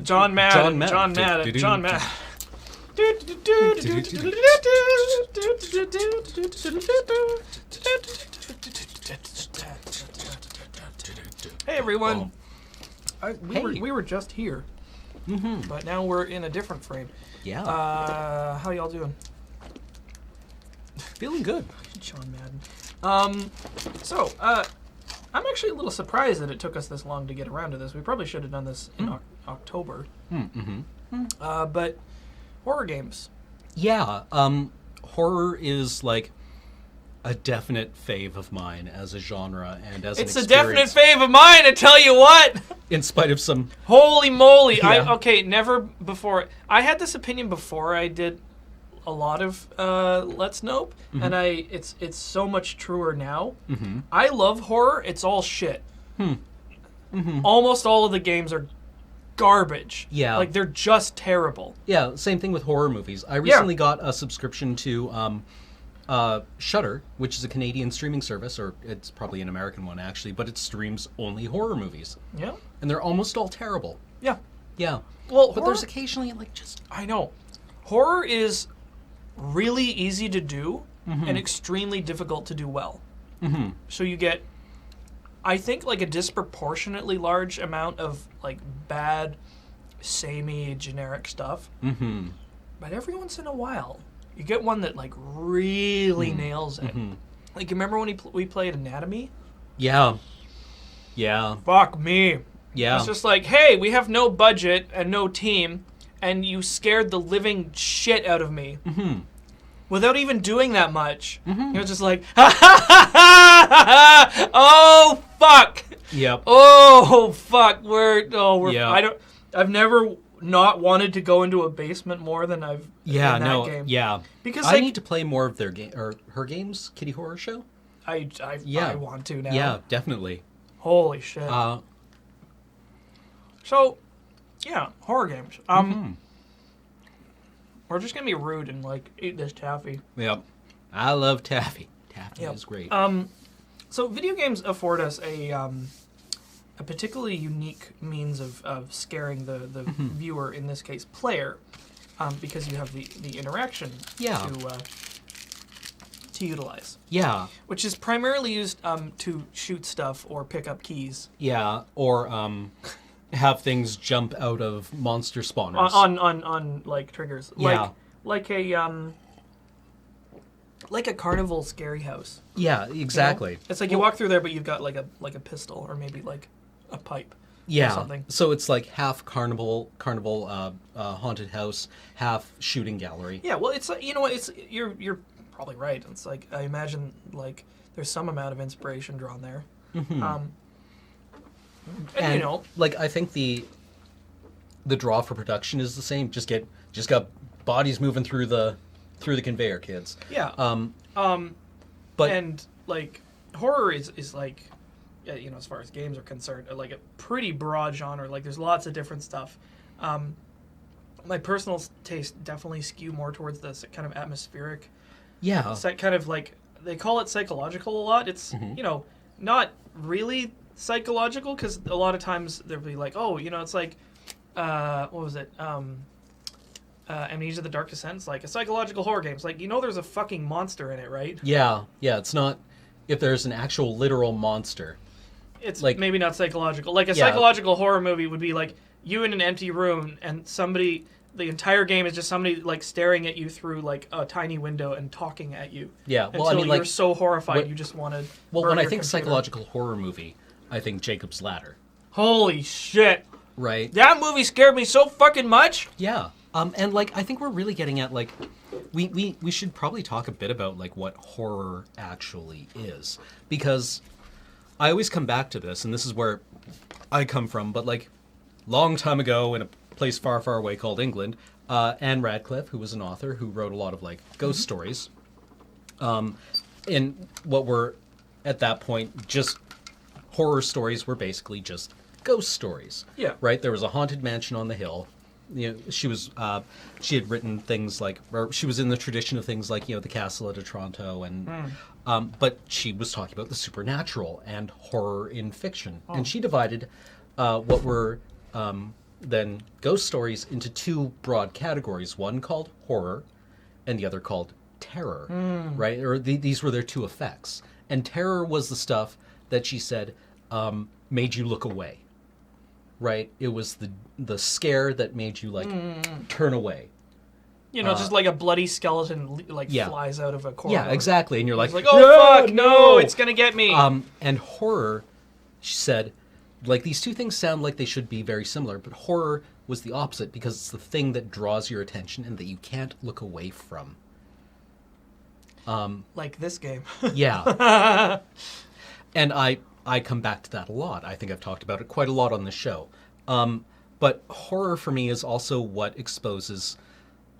John Madden. Hey everyone. We were just here, but now we're in a different frame. Yeah. How y'all doing? Feeling good. John Madden. I'm actually a little surprised that it took us this long to get around to this. We probably should have done this in October. But horror games. Yeah. Horror is like a definite fave of mine as a genre and as It's an a definite experience. fave of mine, I tell you what! In spite of some... Holy moly! Yeah. Never before. I had this opinion before I did a lot of Let's Nope, and it's so much truer now. I love horror. It's all shit. Almost all of the games are garbage. Yeah. Like, they're just terrible. Yeah, same thing with horror movies. I recently got a subscription to Shudder, which is a Canadian streaming service, or it's probably an American one, actually, but it streams only horror movies. Yeah. And they're almost all terrible. Yeah. Yeah. Well, but there's occasionally, like, just... I know. Horror is really easy to do and extremely difficult to do well. So you get, I think, like a disproportionately large amount of like bad, samey, generic stuff. But every once in a while, you get one that like really nails it. Like, you remember when we played Anatomy? Yeah. Yeah. Fuck me. Yeah. It's just like, hey, we have no budget and no team, and you scared the living shit out of me. Without even doing that much. You're just like, ha ha ha ha! Oh, fuck! Yep. Oh, fuck. Yeah. I've never not wanted to go into a basement more than I've in that game. Yeah. Because I like, need to play more of their game or her games, Kitty Horror Show. I want to now. Yeah, definitely. Holy shit. So, yeah, horror games. We're just gonna be rude and like eat this taffy. Yep. I love taffy. Taffy is great. So video games afford us a particularly unique means of scaring the viewer, in this case player, because you have the interaction to utilize. Yeah. Which is primarily used to shoot stuff or pick up keys. Yeah, or have things jump out of monster spawners. On like triggers. Yeah. Like a carnival scary house. Yeah, exactly. You know? It's like you walk through there, but you've got like a pistol or maybe like a pipe. Yeah. Or something. So it's like half carnival haunted house, half shooting gallery. Yeah. Well, it's you know what? It's you're probably right. It's like, I imagine like there's some amount of inspiration drawn there. And you know, like, I think the draw for production is the same. Just got bodies moving through the conveyor, kids. Yeah. But and like horror is like, you know, as far as games are concerned, like a pretty broad genre. Like, there's lots of different stuff. My personal taste definitely skew more towards this kind of atmospheric. Yeah. It's that kind of like, they call it psychological a lot. It's you know, not really psychological, because a lot of times they'll be like, oh, you know, it's like what was it, Amnesia: The Dark Descent. It's like a psychological horror game. It's like, you know, there's a fucking monster in it, right? Yeah, it's not, if there's an actual literal monster, it's like, maybe not psychological. Like a psychological horror movie would be like you in an empty room and somebody, the entire game is just somebody like staring at you through like a tiny window and talking at you. Yeah, well, until I mean, like, you're so horrified you just want to. Well, when I think psychological horror movie, I think Jacob's Ladder. Holy shit! Right. That movie scared me so fucking much. Yeah. And like, I think we're really getting at like, we should probably talk a bit about like what horror actually is, because I always come back to this, and this is where I come from, but like, long time ago in a place far, far away called England, Anne Radcliffe, who was an author who wrote a lot of like ghost stories, in what were at that point just horror stories, were basically just ghost stories. Yeah. Right? There was a haunted mansion on the hill. You know, she had written things like, or she was in the tradition of things like, you know, the Castle at Otranto, and but she was talking about the supernatural and horror in fiction, and she divided what were then ghost stories into two broad categories, one called horror and the other called terror, right? Or these were their two effects. And terror was the stuff that she said made you look away, right? It was the scare that made you, like, turn away. You know, just like a bloody skeleton Yeah. flies out of a corridor. Yeah, exactly. And you're like, It's like, oh, fuck, no, it's going to get me. And horror, she said, like, these two things sound like they should be very similar, but horror was the opposite because it's the thing that draws your attention and that you can't look away from. Like this game. Yeah. And I come back to that a lot. I think I've talked about it quite a lot on the show. But horror for me is also what exposes,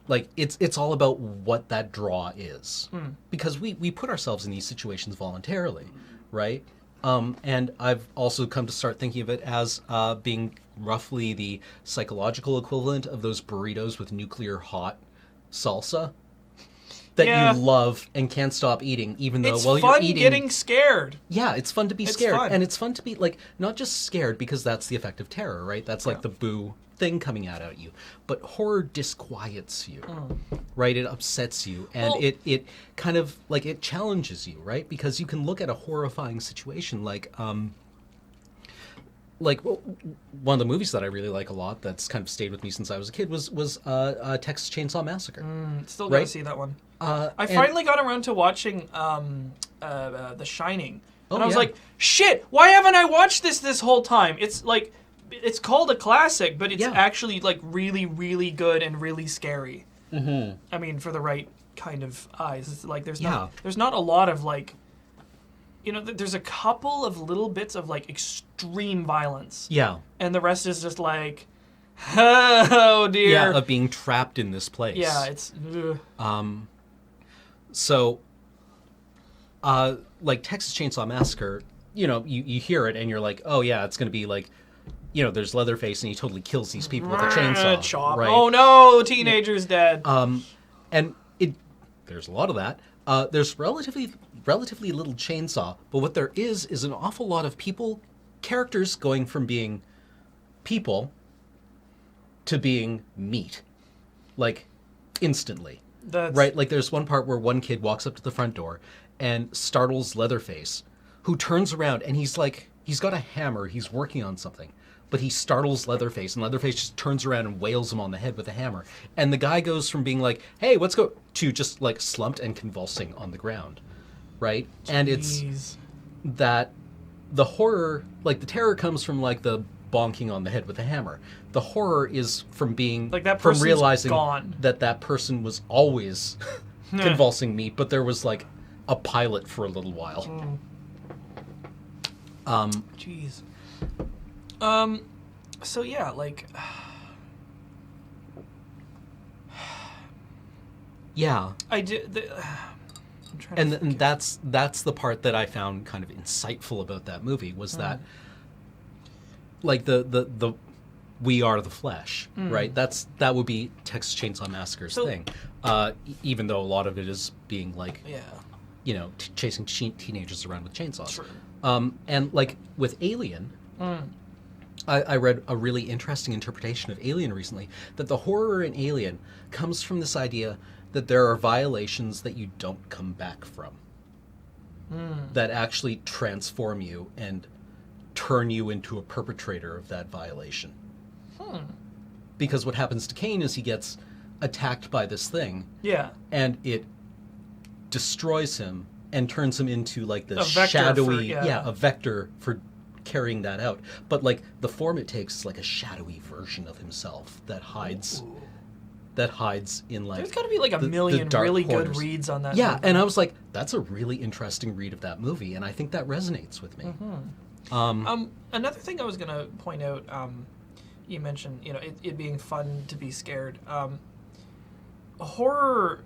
like, it's all about what that draw is. Because we put ourselves in these situations voluntarily, right? And I've also come to start thinking of it as being roughly the psychological equivalent of those burritos with nuclear hot salsa that Yeah. you love and can't stop eating, even though It's while fun you're eating. getting scared. Yeah, it's fun to be It's scared. fun. And it's fun to be, like, not just scared because that's the effect of terror, right? That's like the boo thing coming out at you. But horror disquiets you, right? It upsets you. And Well- it kind of, like, it challenges you, right? Because you can look at a horrifying situation like one of the movies that I really like a lot that's kind of stayed with me since I was a kid was Texas Chainsaw Massacre. Still gotta Right. see that one. I I finally got around to watching The Shining. And Oh, I was yeah. like, shit, why haven't I watched this whole time? It's like, it's called a classic, but it's Yeah. actually like really, really good and really scary. Mm-hmm. I mean, for the right kind of eyes. It's like there's not a lot of like, you know, there's a couple of little bits of like extreme violence. Yeah. And the rest is just like, oh dear. Yeah, of being trapped in this place. Yeah, it's... So, like Texas Chainsaw Massacre, you know, you hear it and you're like, oh yeah, it's going to be like, you know, there's Leatherface and he totally kills these people with a chainsaw. Chop. Right? Oh no, teenager's dead. And there's a lot of that. There's relatively little chainsaw, but what there is an awful lot of characters going from being people to being meat, like instantly. That's, Right, like there's one part where one kid walks up to the front door and startles Leatherface, who turns around and he's got a hammer, he's working on something, but he startles Leatherface, and Leatherface just turns around and wails him on the head with a hammer. And the guy goes from being like, hey, let's go, to just like slumped and convulsing on the ground, right? And it's Jeez. that the horror, like the terror comes from like the bonking on the head with a hammer. The horror is from being Like, that from person's realizing gone. that person was always convulsing me, but there was like a pilot for a little while. Jeez. So yeah, like, Yeah, I did. I'm trying to and think. that's the part that I found kind of insightful about that movie was that, like the we are the flesh, right? That would be Texas Chainsaw Massacre's So- thing, even though a lot of it is being like, Yeah. you know, chasing teenagers around with chainsaws. True. And like with Alien, I read a really interesting interpretation of Alien recently, that the horror in Alien comes from this idea that there are violations that you don't come back from, that actually transform you and turn you into a perpetrator of that violation. Because what happens to Kane is he gets attacked by this thing, Yeah. and it destroys him and turns him into like this A vector shadowy, for- a vector for carrying that out. But like the form it takes is like a shadowy version of himself that hides in like. There's got to be like a the million dark really good corners. reads on that. Yeah, movie. and I was like, that's a really interesting read of that movie, and I think that resonates with me. Another thing I was gonna point out, you mentioned, you know, it being fun to be scared. Horror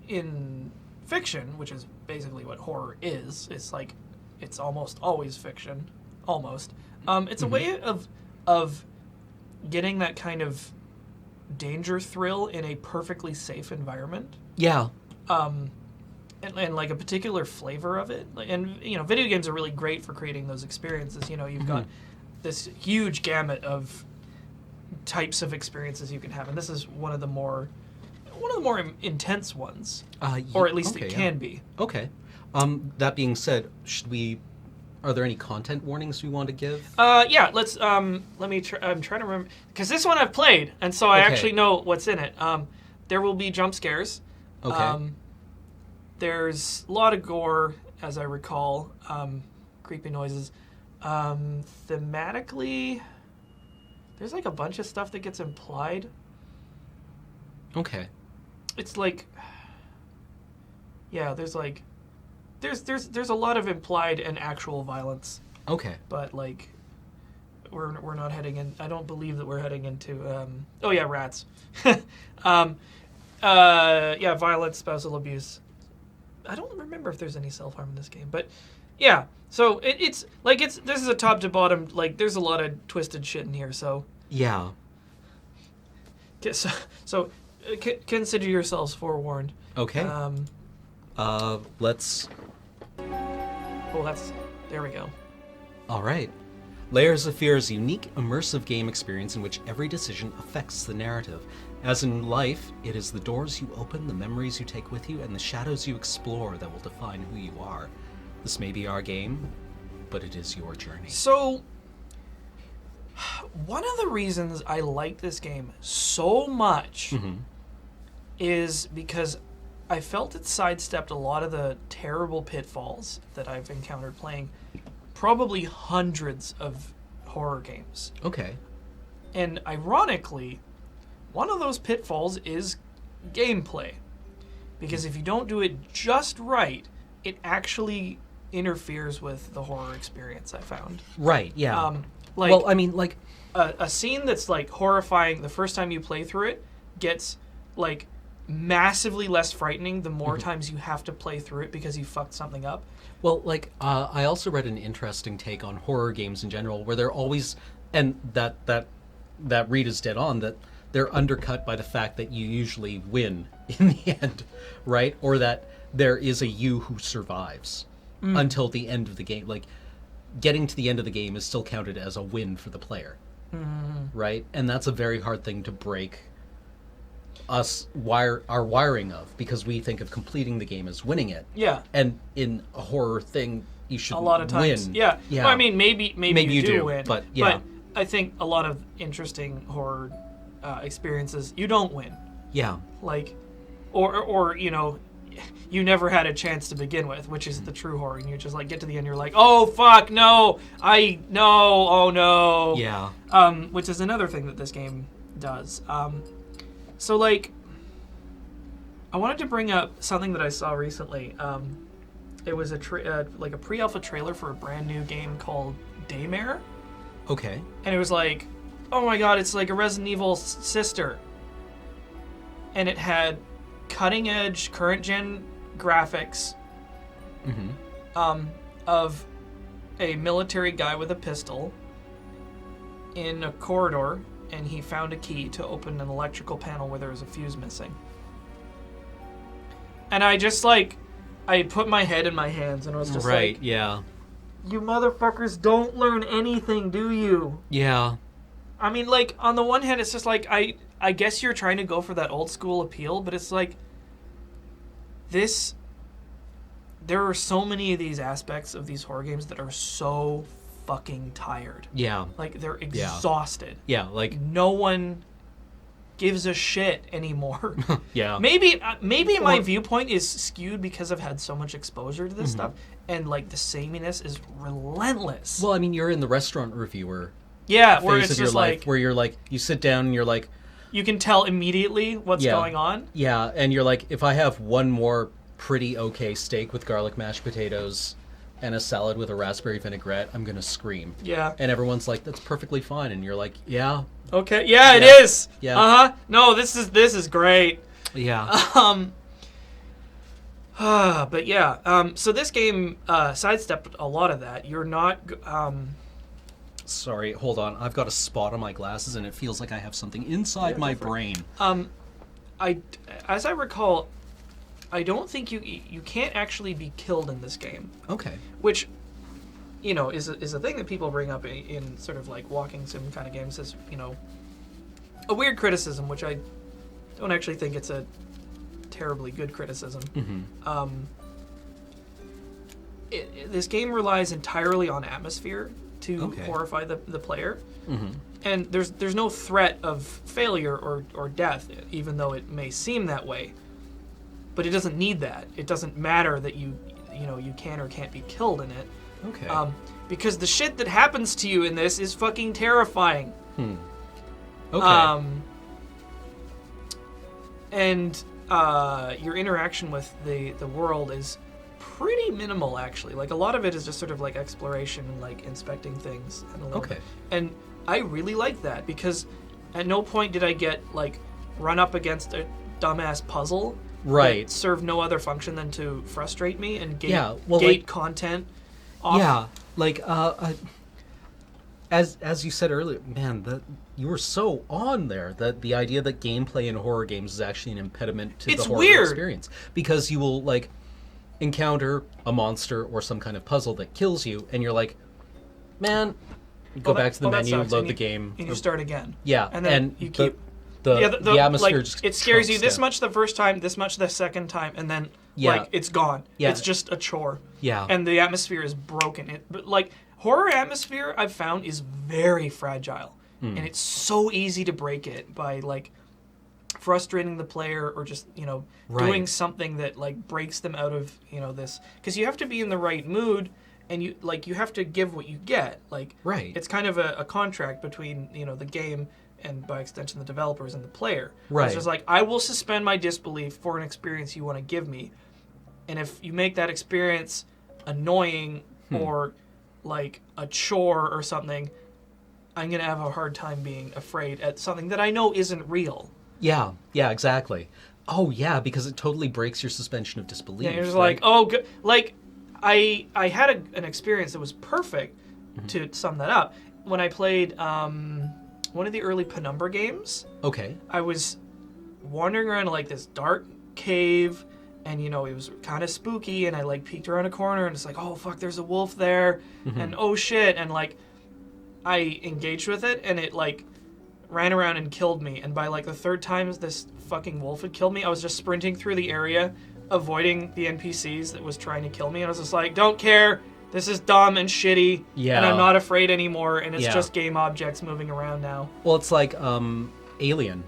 in fiction, which is basically what horror is, it's like it's almost always fiction, almost. It's a way of getting that kind of danger thrill in a perfectly safe environment. Yeah, and like a particular flavor of it. And video games are really great for creating those experiences. You've got this huge gamut of types of experiences you can have, and this is one of the more intense ones, or at least it can be. Okay. That being said, are there any content warnings we want to give? Yeah, let's let me I'm trying to remember, because this one I've played, and so I actually know what's in it. There will be jump scares. Okay. There's a lot of gore, as I recall. Creepy noises. Thematically, there's like a bunch of stuff that gets implied. Okay. It's like, yeah, there's a lot of implied and actual violence. Okay. But like, we're not heading in. I don't believe that we're heading into. Rats. Violence, spousal abuse. I don't remember if there's any self-harm in this game, but yeah. So this is a top to bottom. Like, there's a lot of twisted shit in here. So yeah. Consider yourselves forewarned. Okay. Let's. Oh, there we go. All right. Layers of Fear is a unique, immersive game experience in which every decision affects the narrative. As in life, it is the doors you open, the memories you take with you, and the shadows you explore that will define who you are. This may be our game, but it is your journey. So, one of the reasons I like this game so much is because I felt it sidestepped a lot of the terrible pitfalls that I've encountered playing probably hundreds of horror games. Okay. And ironically, one of those pitfalls is gameplay. Because if you don't do it just right, it actually interferes with the horror experience, I found. Right, yeah. A scene that's like horrifying the first time you play through it gets like massively less frightening the more times you have to play through it because you fucked something up. Well, I also read an interesting take on horror games in general, where they're always, and that read is dead on, that they're undercut by the fact that you usually win in the end, right? Or that there is a you who survives until the end of the game. Like, getting to the end of the game is still counted as a win for the player, right? And that's a very hard thing to break our wiring of, because we think of completing the game as winning it. Yeah. And in a horror thing, you should win. A lot of times. Win. Yeah. Yeah. Well, I mean, maybe you do win. But yeah. But I think a lot of interesting horror experiences, you don't win. Yeah. Like, or you never had a chance to begin with, which is the true horror, and you just like get to the end, you're like, oh fuck, no, oh no. Yeah. Which is another thing that this game does. So like, I wanted to bring up something that I saw recently. It was a pre-alpha trailer for a brand new game called Daymare. Okay. And it was like, oh my god, it's like a Resident Evil sister. And it had cutting-edge, current-gen graphics of a military guy with a pistol in a corridor, and he found a key to open an electrical panel where there was a fuse missing. And I just I put my head in my hands and I was just right, yeah. You motherfuckers don't learn anything, do you? Yeah. I mean, like, on the one hand, it's just like, I guess you're trying to go for that old school appeal, but it's like, there are so many of these aspects of these horror games that are so fucking tired. Yeah. Like, they're exhausted. Yeah, like... No one gives a shit anymore. Yeah. Maybe my viewpoint is skewed because I've had so much exposure to this stuff, and, like, the sameness is relentless. Well, I mean, you're in the restaurant reviewer where phase it's of your just life, like... where you're like, you sit down and you're like... You can tell immediately what's going on. Yeah, and you're like, if I have one more pretty okay steak with garlic mashed potatoes and a salad with a raspberry vinaigrette, I'm going to scream. Yeah. And everyone's like, that's perfectly fine. And you're like, yeah. Okay, yeah, it is. Yeah. Uh-huh. No, this is great. Yeah. But yeah, so this game sidestepped a lot of that. You're not... Sorry, hold on. I've got a spot on my glasses, and it feels like I have something inside my brain. As I recall, I don't think you can't actually be killed in this game, Okay. which is a thing that people bring up in sort of like walking sim kind of games as a weird criticism, which I don't actually think it's a terribly good criticism. This game relies entirely on atmosphere to Okay. horrify the player, and there's no threat of failure or death, even though it may seem that way. But it doesn't need that. It doesn't matter that you can or can't be killed in it. Okay. Because the shit that happens to you in this is fucking terrifying. Okay. And your interaction with the world is pretty minimal, actually. Like, a lot of it is just sort of like exploration and like inspecting things. And a little Okay. bit. And I really like that because at no point did I get like run up against a dumbass puzzle. Right. That served no other function than to frustrate me and gate, Yeah, well, gate like- content off. Yeah, like as you said earlier, man, that you were so on there that the idea that gameplay in horror games is actually an impediment to It's the horror weird. experience, because you will like encounter a monster or some kind of puzzle that kills you, and you're like, man, go back to the that menu, sucks. load And the you- game. and you start again. Yeah, and then you keep. the atmosphere like, just it scares you chunks this down. much the first time, this much the second time, and then Yeah. like it's gone. Yeah. It's just a chore. Yeah. And the atmosphere is broken. But like horror atmosphere, I've found is very fragile, Hmm. and it's so easy to break it by like frustrating the player or just Right. doing something that like breaks them out of this, because you have to be in the right mood. And you have to give what you get. Like, Right. it's kind of a contract between the game and by extension the developers and the player. Right. It's just like, I will suspend my disbelief for an experience you want to give me, and if you make that experience annoying or like a chore or something, I'm gonna have a hard time being afraid at something that I know isn't real. Yeah, exactly. Oh yeah, because it totally breaks your suspension of disbelief. Yeah, you're just right? like, oh, good. Like, I had an experience that was perfect to sum that up. When I played one of the early Penumbra games, Okay. I was wandering around like this dark cave, and it was kind of spooky, and I like peeked around a corner, and it's like, oh fuck, there's a wolf there, and oh shit, and like I engaged with it, and it like ran around and killed me, and by like the third time this fucking wolf had killed me, I was just sprinting through the area, avoiding the NPCs that was trying to kill me, and I was just like, don't care, this is dumb and shitty, Yeah. and I'm not afraid anymore, and it's Yeah. just game objects moving around now. Well, it's like Alien,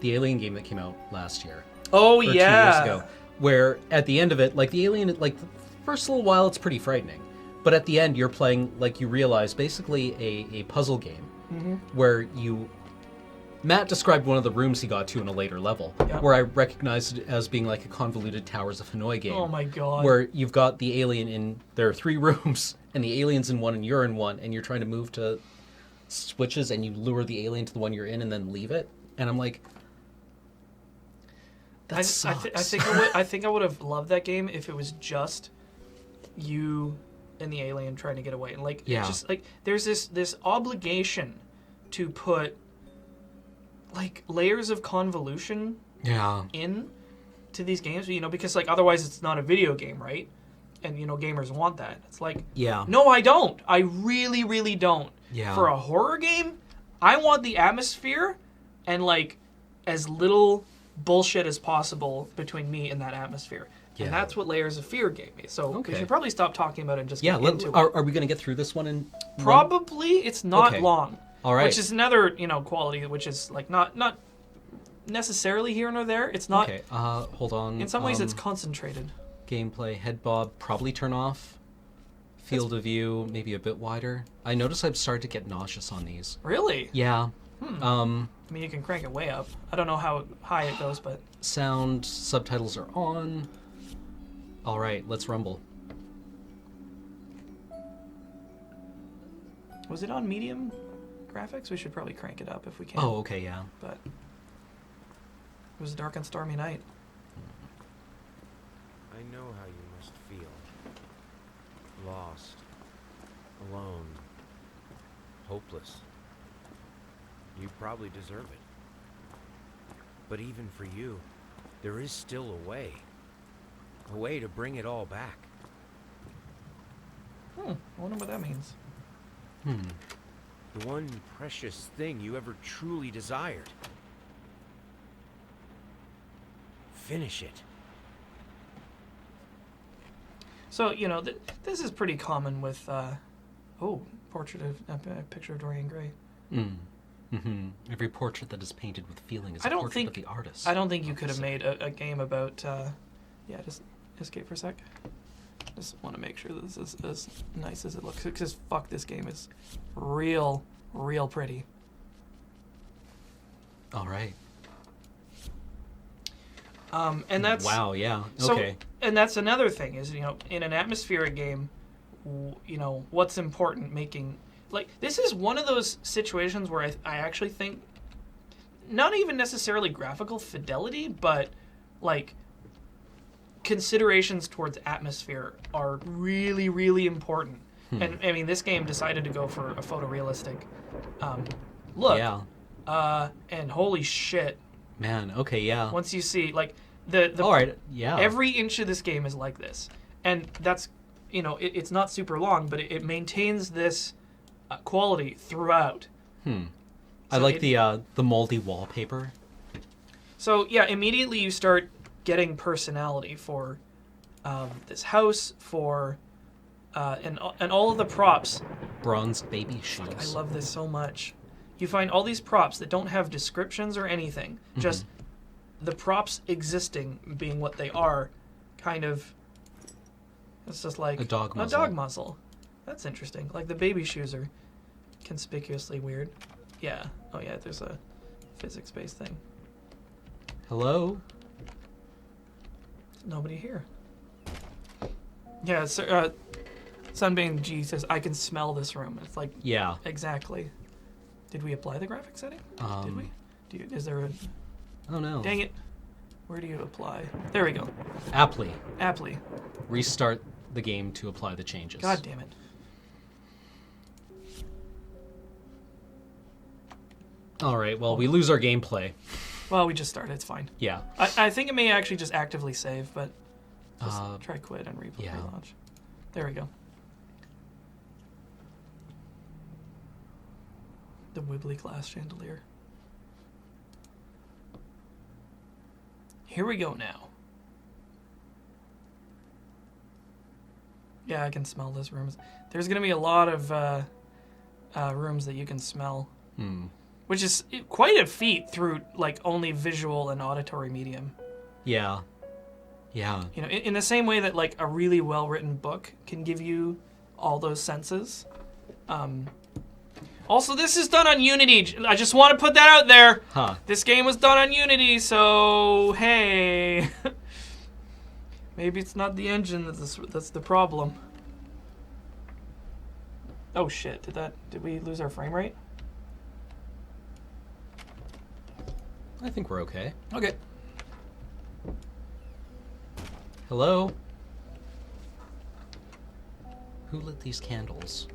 the Alien game that came out last year. Oh Or yeah. 2 years ago, where at the end of it, like the alien, like the first little while, it's pretty frightening, but at the end, you're playing, like, you realize basically a puzzle game where Matt described one of the rooms he got to in a later level, Yeah. where I recognized it as being like a convoluted Towers of Hanoi game. Oh my god. Where you've got the alien in, there are 3 rooms, and the alien's in one and you're in one, and you're trying to move to switches, and you lure the alien to the one you're in and then leave it. And I'm like, that sucks. I think I would have loved that game if it was just you and the alien trying to get away, and like Yeah. it's just like there's this obligation to put like layers of convolution Yeah. in to these games, because like otherwise it's not a video game, right? And gamers want that. It's like, Yeah. no, I don't. I really, really don't. Yeah. For a horror game, I want the atmosphere and like as little bullshit as possible between me and that atmosphere. Yeah. And that's what Layers of Fear gave me. So we Okay. should probably stop talking about it and just Yeah, get into it. are we going to get through this one in Probably it's not Okay. long. All right. Which is another, quality which is like not necessarily here nor there. It's not Okay, hold on. in some ways it's concentrated. Gameplay, head bob, probably turn off. Field of view, maybe a bit wider. I notice I've started to get nauseous on these. Really? Yeah. I mean, you can crank it way up. I don't know how high it goes, but Sound, subtitles are on. All right, let's rumble. was it on medium graphics? We should probably crank it up if we can. Oh, okay, yeah. But it was a dark and stormy night. I know how you must feel. Lost. Alone. Hopeless. You probably deserve it. But even for you, there is still a way. A way to bring it all back. I wonder what that means. The one precious thing you ever truly desired. Finish it. So, you know, this is pretty common with, portrait of, a picture of Dorian Gray. Every portrait that is painted with feeling is I a don't portrait think- of the artist. I don't think you could have made a game about, just escape for a sec. Just want to make sure that this is as nice as it looks, because fuck, this game is real pretty. All right. And that's... Wow, yeah. So, Okay. and that's another thing is, you know, in an atmospheric game, you know, what's important making... Like, this is one of those situations where I actually think, not even necessarily graphical fidelity, but, like, considerations towards atmosphere are really, really important. And, I mean, this game decided to go for a photorealistic look. Yeah. And holy shit, Man, okay, yeah. once you see, like, the All right, yeah. every inch of this game is like this, and that's, you know, it's not super long, but it maintains this quality throughout. I like the moldy wallpaper. So yeah, immediately you start getting personality for this house, for and all of the props. Bronze baby shoes. I love this so much. You find all these props that don't have descriptions or anything, just the props existing being what they are, kind of. It's just like A dog A muzzle. dog muzzle. That's interesting. Like the baby shoes are conspicuously weird. Yeah. Oh yeah. There's a physics-based thing. Hello? Nobody here. Yeah. Sunbeam G says I can smell this room. It's like Yeah. exactly. Did we apply the graphic setting? Did we? Is there a... Oh no. Dang it. Where do you apply? There we go. Aptly. Aptly. Restart the game to apply the changes. God damn it. All right, well, we lose our gameplay. Well, we just started. It's fine. Yeah. I think it may actually just actively save, but just Uh, try quit and replay yeah. relaunch. There we go. The wibbly glass chandelier. Here we go now. Yeah, I can smell this room. There's going to be a lot of rooms that you can smell, which is quite a feat through like only visual and auditory medium. Yeah. Yeah. You know, in the same way that like a really well-written book can give you all those senses. Also, this is done on Unity. I just want to put that out there. Huh. This game was done on Unity, so hey. Maybe it's not the engine that's the problem. Oh shit, did we lose our frame rate? I think we're okay. Okay. Hello? Who lit these candles?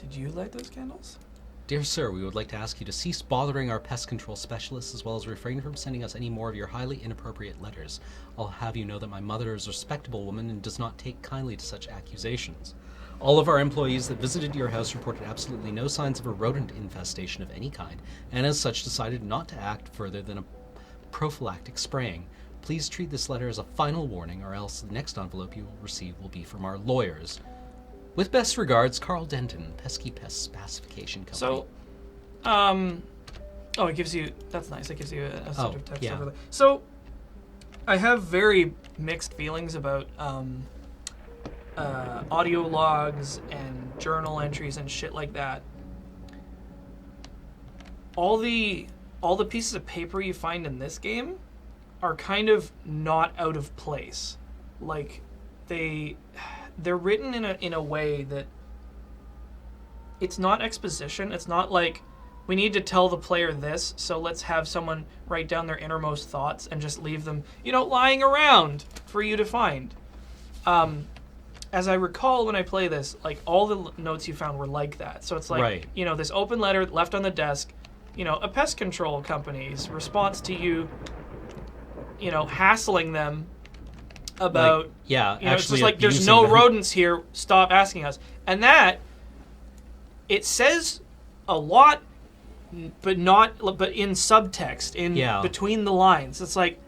Did you light those candles? Dear sir, we would like to ask you to cease bothering our pest control specialists as well as refrain from sending us any more of your highly inappropriate letters. I'll have you know that my mother is a respectable woman and does not take kindly to such accusations. All of our employees that visited your house reported absolutely no signs of a rodent infestation of any kind, and as such decided not to act further than a prophylactic spraying. Please treat this letter as a final warning, or else the next envelope you will receive will be from our lawyers. With best regards, Carl Denton, Pesky Pest Pacification Company. So, it gives you, that's nice, it gives you a sort of text yeah. over there. So, I have very mixed feelings about audio logs and journal entries and shit like that. All the pieces of paper you find in this game are kind of not out of place. Like, they're written in a way that it's not exposition. It's not like we need to tell the player this, so let's have someone write down their innermost thoughts and just leave them, lying around for you to find. As I recall when I play this, like all the notes you found were like that. So it's like, Right. This open letter left on the desk, a pest control company's response to you, hassling them about yeah, you know, it's actually just like there's abusing no them. rodents here. Stop asking us. And that it says a lot, but in subtext, in Yeah. between the lines. It's like,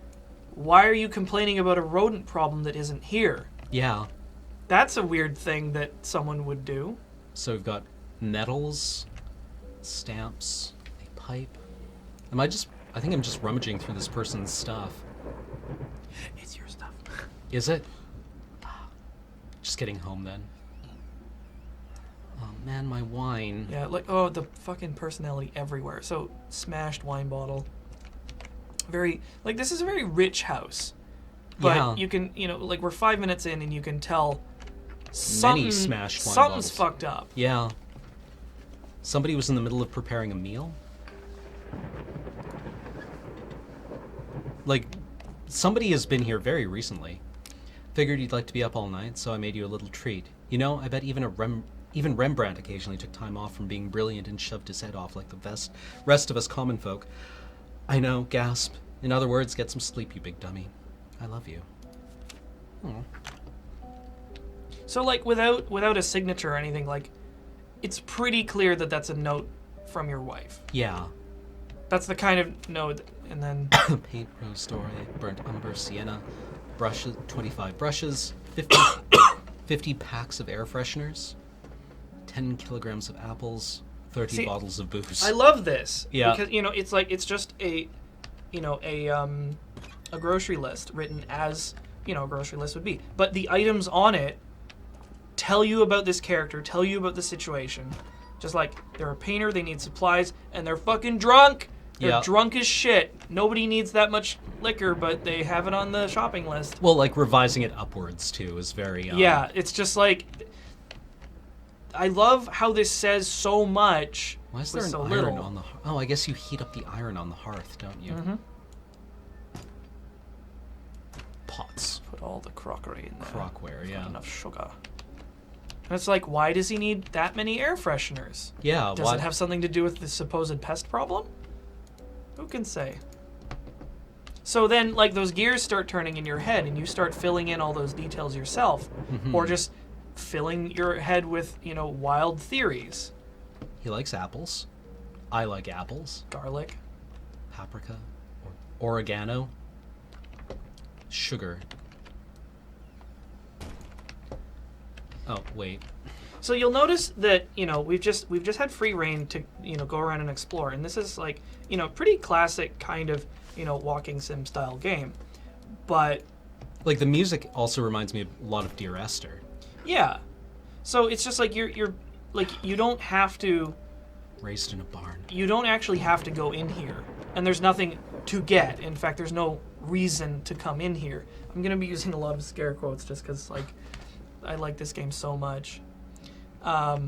why are you complaining about a rodent problem that isn't here? Yeah. That's a weird thing that someone would do. So we've got medals, stamps, a pipe. I think I'm just rummaging through this person's stuff. It's your stuff. Is it? Just getting home then. Oh man, my wine. Yeah, like, oh, the fucking personality everywhere. So, smashed wine bottle. Very, like, this is a very rich house. But Yeah. you can, you know, like, we're 5 minutes in and you can tell Smashed wine something's bottles. fucked up. Yeah. Somebody was in the middle of preparing a meal. Like, somebody has been here very recently. Figured you'd like to be up all night, so I made you a little treat. You know, I bet even Rembrandt occasionally took time off from being brilliant and shoved his head off like the rest of us common folk. I know, gasp. In other words, get some sleep, you big dummy. I love you. Oh. So, like, without a signature or anything, like, it's pretty clear that that's a note from your wife. Yeah. That's the kind of note, and then... Paint, rose story, burnt umber, sienna, brushes, 25 brushes, 50 packs of air fresheners, 10 kilograms of apples, 30 See, bottles of booze. I love this. Yeah. Because, you know, it's like, it's just a grocery list written as, you know, a grocery list would be. But the items on it tell you about this character, tell you about the situation. Just like, they're a painter, they need supplies, and they're fucking drunk. They're Yeah. drunk as shit. Nobody needs that much liquor, but they have it on the shopping list. Well, like, revising it upwards, too, is very... Yeah, it's just like... I love how this says so much Why is with there an so iron little. on the... Oh, I guess you heat up the iron on the hearth, don't you? Mhm. Pots. Put all the crockery in there. Crockware, yeah. Not enough sugar. And it's like, why does he need that many air fresheners? Yeah, Does it have something to do with the supposed pest problem? Who can say? So then, like, those gears start turning in your head, and you start filling in all those details yourself, or just filling your head with, you know, wild theories. He likes apples. I like apples. Garlic. Paprika. Oregano. Sugar. Oh, wait. So you'll notice that, you know, we've just had free reign to, you know, go around and explore, and this is like, you know, pretty classic kind of, you know, walking sim style game. But Like, the music also reminds me a lot of Dear Esther. yeah. So it's just like you're like, you don't have to, Raised in a barn. you don't actually have to go in here, and there's nothing to get. In fact, there's no reason to come in here. I'm gonna be using a lot of scare quotes just because, like, I like this game so much. Oh,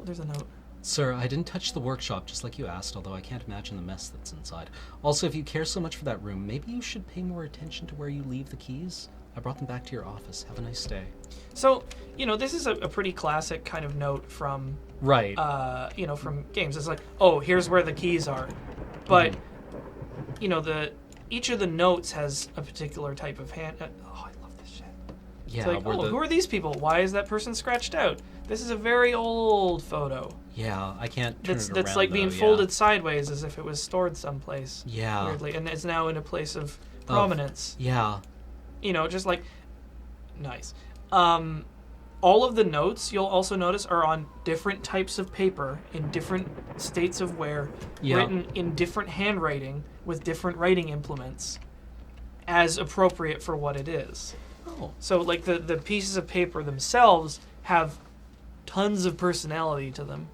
there's a note. Sir, I didn't touch the workshop just like you asked, although I can't imagine the mess that's inside. Also, if you care so much for that room, maybe you should pay more attention to where you leave the keys. I brought them back to your office. Have a nice day. So, you know, this is a pretty classic kind of note from, Right. you know, from games. It's like, oh, here's where the keys are. But, you know, each of the notes has a particular type of hand. Oh, I love this shit. yeah, It's like, where oh, who are these people? Why is that person scratched out? This is a very old photo. Yeah, I can't turn That's it that's around, like being though, folded sideways as if it was stored someplace. Yeah. Weirdly, and it's now in a place of prominence. Yeah. You know, just like nice. All of the notes you'll also notice are on different types of paper in different states of wear, Yeah. written in different handwriting with different writing implements, as appropriate for what it is. Oh. So, like, the pieces of paper themselves have tons of personality to them.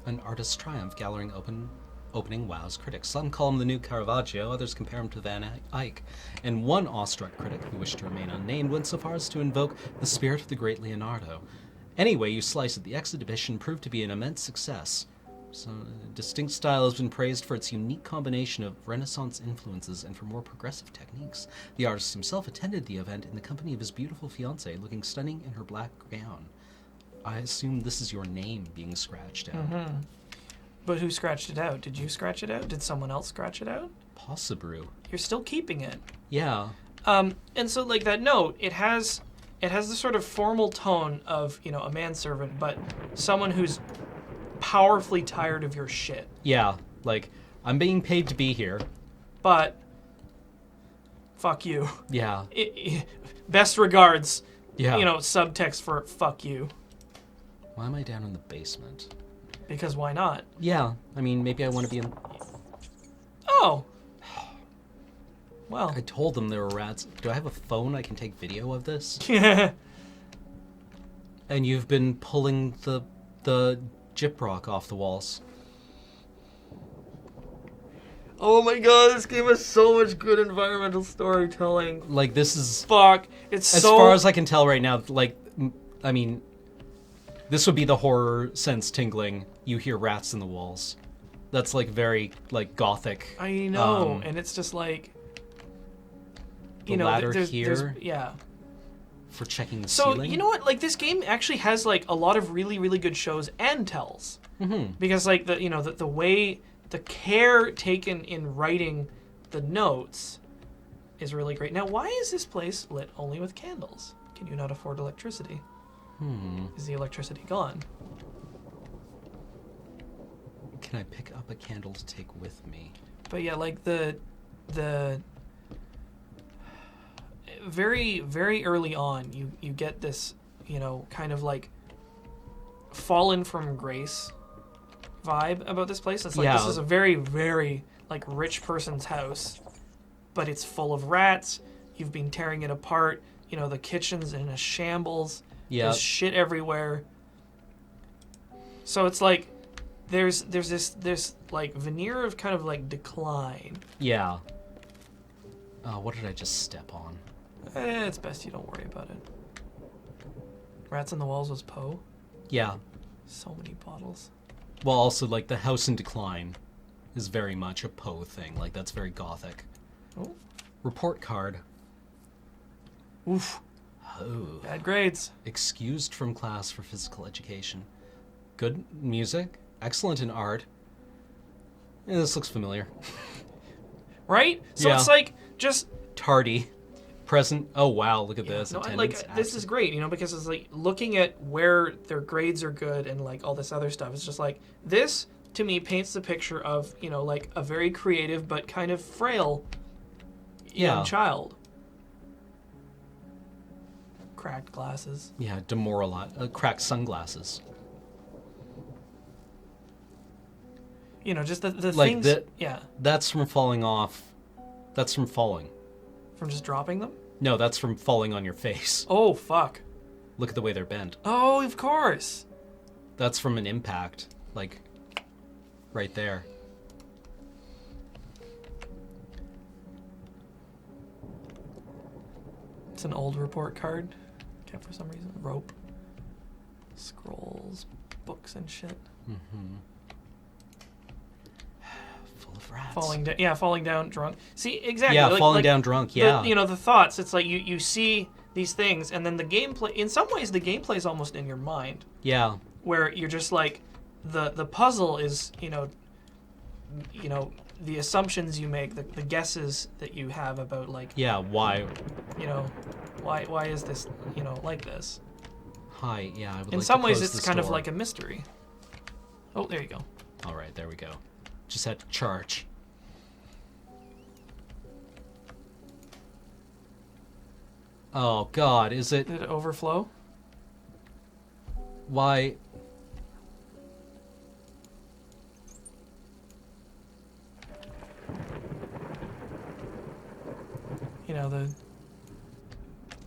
An artist's triumph, opening wows critics. Some call him the new Caravaggio, others compare him to Van Eyck, and one awestruck critic, who wished to remain unnamed, went so far as to invoke the spirit of the great Leonardo. Anyway you slice it, the exhibition proved to be an immense success. So, distinct style has been praised for its unique combination of Renaissance influences and for more progressive techniques. The artist himself attended the event in the company of his beautiful fiancée, looking stunning in her black gown. I assume this is your name being scratched out. But who scratched it out? Did you scratch it out? Did someone else scratch it out? Possibrew. You're still keeping it. Yeah. And so like that note, it has the sort of formal tone of, you know, a manservant, but someone who's powerfully tired of your shit. Yeah, like, I'm being paid to be here. But fuck you. Yeah. Best regards. Yeah. You know, subtext for fuck you. Why am I down in the basement? Because why not? Yeah, I mean, maybe I want to be in... Oh. Well. I told them there were rats. Do I have a phone I can take video of this? And you've been pulling the gyprock off the walls. Oh my god, this game has so much good environmental storytelling. Like, this is... Fuck. It's As so... far as I can tell right now, like, I mean, this would be the horror sense tingling. You hear rats in the walls. That's, like, very, like, gothic. I know, and it's just like... The ladder here? Yeah. For checking the So, ceiling. you know what? Like, this game actually has, like, a lot of really, really good shows and tells. Mm-hmm. Because, like, the way... The care taken in writing the notes is really great. Now, why is this place lit only with candles? Can you not afford electricity? Is the electricity gone? Can I pick up a candle to take with me? But yeah, like the very, very early on, you get this, you know, kind of like fallen from grace vibe about this place. It's like, Yeah. this is a very, very like rich person's house, but it's full of rats. You've been tearing it apart. You know, the kitchen's in a shambles. Yeah. There's shit everywhere. So it's like there's this like veneer of kind of like decline. Yeah. Oh, what did I just step on? It's best you don't worry about it. Rats in the Walls was Poe. Yeah. So many bottles. Well, also, like, the house in decline is very much a Poe thing. Like, that's very gothic. Oh. Report card. Oof. Oh. Bad grades. Excused from class for physical education. Good music. Excellent in art. Yeah, this looks familiar. Right? So Yeah. it's like just Tardy. Present. Oh, wow, look at this. no, Attendance, like this is absent. great, you know, because it's like looking at where their grades are good and like all this other stuff. It's just like this to me paints the picture of, you know, like a very creative but kind of frail young Yeah. child. Cracked glasses. Yeah, demoralized. Cracked sunglasses. You know, just the Like things. the- Yeah, That's from falling off. That's from falling. from just dropping them. No, that's from falling on your face. Oh fuck. Look at the way they're bent. Oh, of course. That's from an impact. Like, right there. It's an old report card. Kept for some reason. Rope. Scrolls, books and shit. Full of rats. Falling down drunk. See, exactly. Yeah, like- falling like down drunk, the- yeah. you know, the thoughts. It's like you see these things, and then the gameplay. In some ways, the gameplay is almost in your mind, Yeah. where you're just like, the puzzle is, you know, the assumptions you make, the guesses that you have about like, Yeah, why? you know, why is this, you know, like this? Hi, yeah, I would In like some to ways, close it's this kind of door. like a mystery. Oh, there you go. All right, there we go. Just had to charge. Oh, God, is it... Did it overflow? Why... You know, the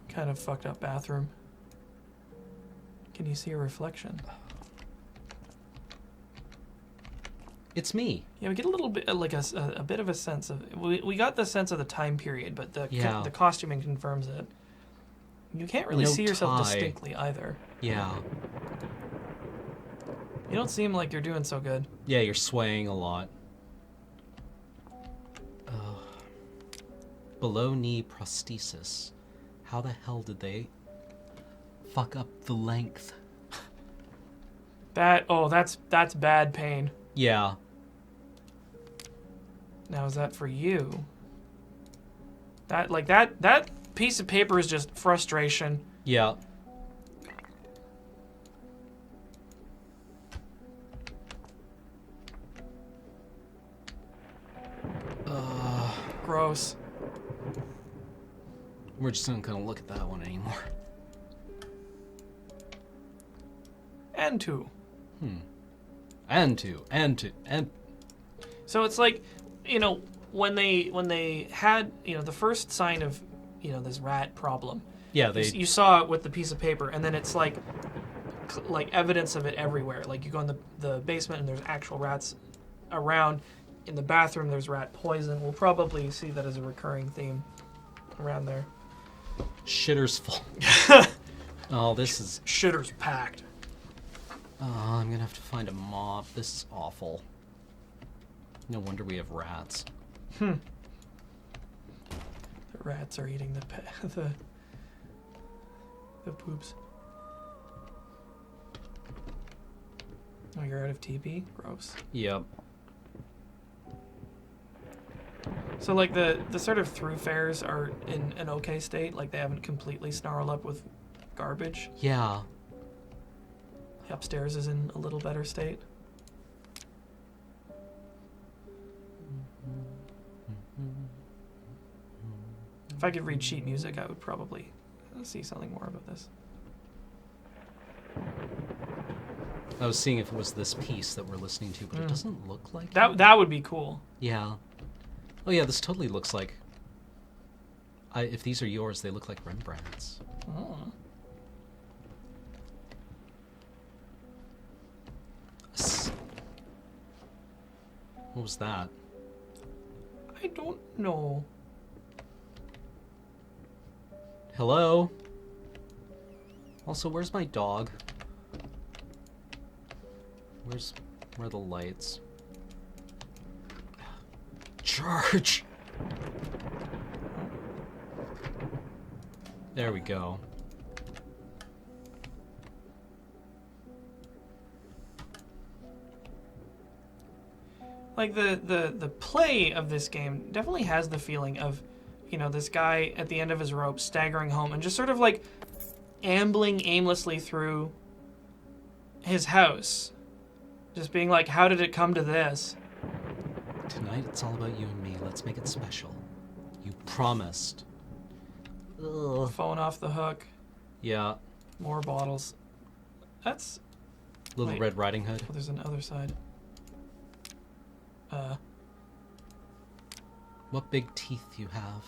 kind of fucked up bathroom. Can you see a reflection? It's me. Yeah, we get a little bit, like a bit of a sense of. We got the sense of the time period, but Yeah. the costuming confirms it. You can't really No see yourself tie. distinctly either. Yeah. You don't seem like you're doing so good. Yeah, you're swaying a lot. Below knee prosthesis. How the hell did they fuck up the length? That's bad pain. Yeah. Now is that for you? That piece of paper is just frustration. Yeah. Gross. We're just not gonna look at that one anymore. And 2. And two. So it's like, when they had, the first sign of, this rat problem. Yeah, they. You saw it with the piece of paper, and then it's like evidence of it everywhere. Like you go in the basement and there's actual rats around. In the bathroom, there's rat poison. We'll probably see that as a recurring theme around there. Shitter's full. Oh, this is. Shitter's packed. Oh, I'm gonna have to find a mop. This is awful. No wonder we have rats. The rats are eating the poops. Oh, you're out of TP? Gross. Yep. So, like, the sort of thoroughfares are in an okay state? Like, they haven't completely snarled up with garbage? Yeah. The upstairs is in a little better state? If I could read sheet music, I would probably see something more about this. I was seeing if it was this piece that we're listening to, but it doesn't look like it. That would be cool. Yeah. Oh yeah, this totally looks like... if these are yours, they look like Rembrandt's. Oh. What was that? I don't know. Hello? Also, where's my dog? Where are the lights? Charge! There we go. Like, the play of this game definitely has the feeling of, this guy at the end of his rope staggering home and just sort of, like, ambling aimlessly through his house. Just being like, how did it come to this? Tonight it's all about you and me. Let's make it special. You promised. Ugh. Phone off the hook. Yeah. More bottles. That's... Little Wait. Red Riding Hood. Oh, there's an other side. What big teeth you have.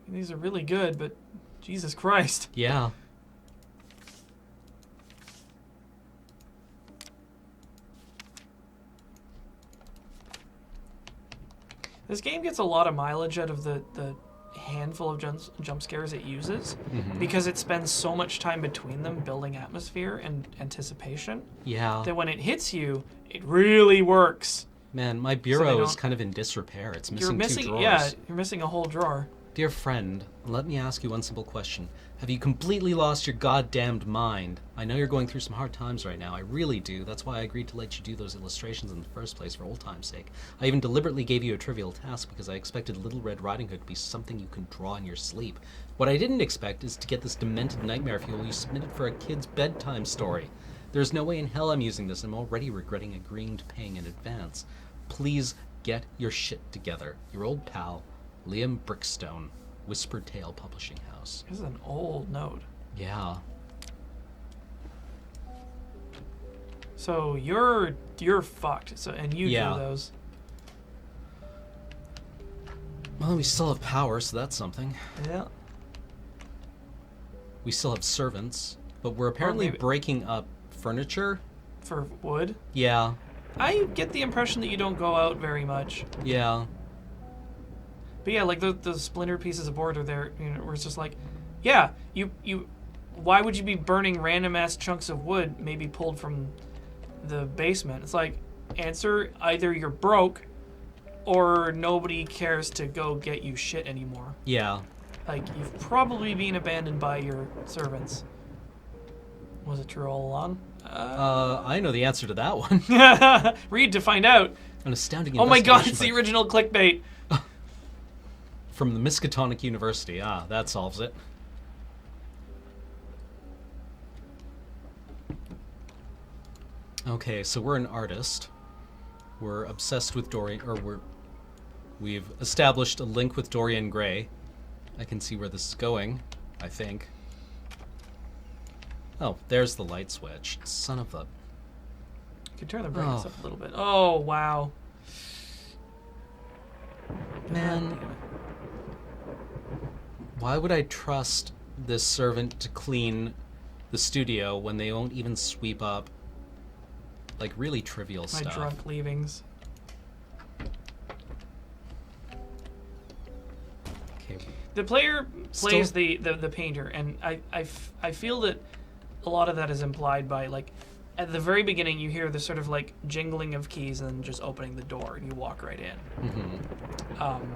These are really good, but Jesus Christ. Yeah. This game gets a lot of mileage out of the handful of jump scares it uses because it spends so much time between them building atmosphere and anticipation Yeah. that when it hits you, it really works. Man, my they bureau is don't- kind of in disrepair. It's You're missing 2 drawers. yeah, you're missing a whole drawer. Dear friend, let me ask you one simple question. Have you completely lost your goddamned mind? I know you're going through some hard times right now. I really do. That's why I agreed to let you do those illustrations in the first place for old time's sake. I even deliberately gave you a trivial task because I expected Little Red Riding Hood to be something you can draw in your sleep. What I didn't expect is to get this demented nightmare fuel you submitted for a kid's bedtime story. There's no way in hell I'm using this. I'm already regretting agreeing to paying in advance. Please get your shit together. Your old pal, Liam Brickstone, Whispered Tale Publishing House. This is an old note. Yeah. So you're fucked. So and you Yeah. do those. Well, we still have power, so that's something. Yeah. We still have servants, but we're apparently maybe- breaking up furniture. For wood. Yeah. I get the impression that you don't go out very much. Yeah. But yeah, like the splinter pieces of board are there, where it's just like, yeah, you why would you be burning random ass chunks of wood maybe pulled from the basement? It's like, answer, either you're broke or nobody cares to go get you shit anymore. Yeah. Like, you've probably been abandoned by your servants. Was it true all along? I know the answer to that one. Read to find out. An astounding Oh my god, investigation it's the by- original clickbait. from the Miskatonic University. Ah, that solves it. Okay, so we're an artist. We're obsessed with Dorian, or we've established a link with Dorian Gray. I can see where this is going, I think. Oh, there's the light switch. Son of a... You can turn the brightness Oh. up a little bit. Oh, wow. Man. God damn it. Why would I trust this servant to clean the studio when they won't even sweep up, like, really trivial My stuff? drunk leavings. Okay. The player plays Still- the painter, and I feel that a lot of that is implied by, like, at the very beginning you hear this sort of, like, jingling of keys and then just opening the door, and you walk right in. Mm-hmm.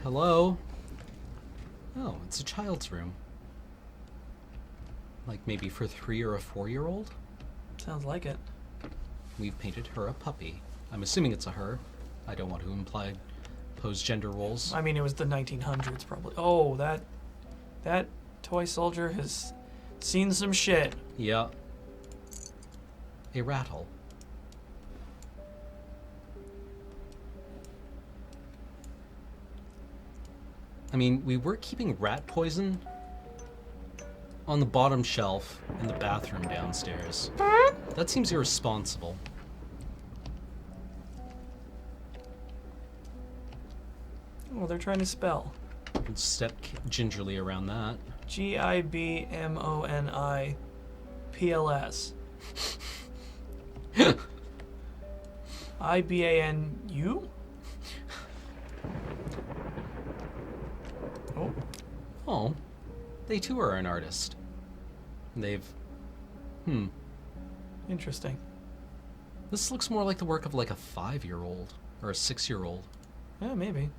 Hello? Oh, it's a child's room. Like maybe for 3 or a 4-year-old? Sounds like it. We've painted her a puppy. I'm assuming it's a her. I don't want to imply pose gender roles. I mean, it was the 1900s, probably. Oh, that toy soldier has seen some shit. Yeah. A rattle. I mean, we were keeping rat poison on the bottom shelf in the bathroom downstairs. That seems irresponsible. Oh, they're trying to spell. We'll step gingerly around that. GIBMONIPLS. IBANU? Oh, Oh, they too are an artist. They've... interesting. This looks more like the work of like a 5-year-old or a 6-year-old. Yeah, maybe.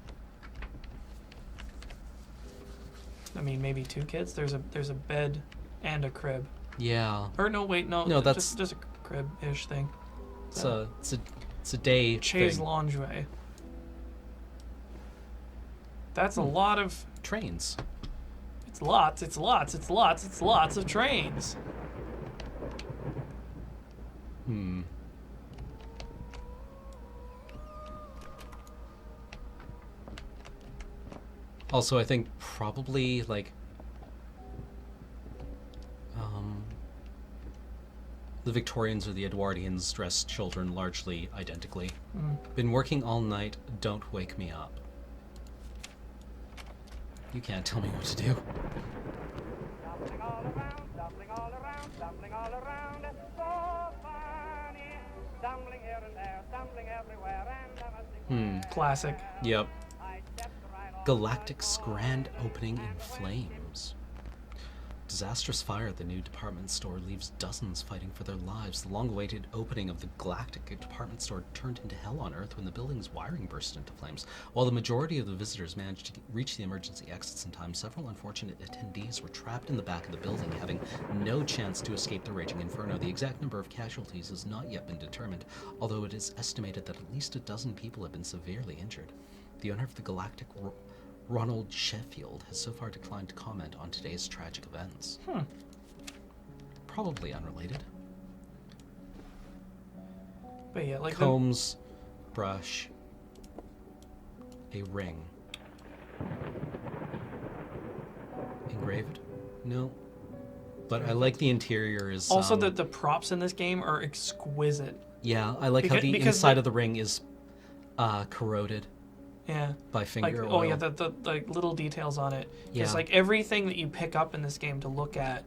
I mean, maybe 2 kids. There's a bed and a crib. Yeah, Or no, wait, no. No, that's- just a crib-ish thing. it's a day Chaise thing. lingerie. That's a lot of. Trains. It's lots of trains. Also, I think probably like the Victorians or the Edwardians dressed children largely identically. Been working all night, don't wake me up. You can't tell me what to do. Stumbling all around, stumbling all around, stumbling all around. So funny. Stumbling here and there, stumbling everywhere, and I must declare, Classic. Yep. I stepped right on Galactic's grand opening in flames. Disastrous fire at the new department store leaves dozens fighting for their lives. The long-awaited opening of the Galactic department store turned into hell on Earth when the building's wiring burst into flames. While the majority of the visitors managed to reach the emergency exits in time, several unfortunate attendees were trapped in the back of the building, having no chance to escape the raging inferno. The exact number of casualties has not yet been determined, although it is estimated that at least a dozen people have been severely injured. The owner of the Galactic, Ronald Sheffield, has so far declined to comment on today's tragic events. Probably unrelated. But yeah, like Combs, brush, a ring. Engraved? No. But I like the interior is also the props in this game are exquisite. yeah, I like how the because inside the- of the ring is corroded Yeah. by Like, finger oh oil. yeah, the like little details on it. Yeah. It's like everything that you pick up in this game to look at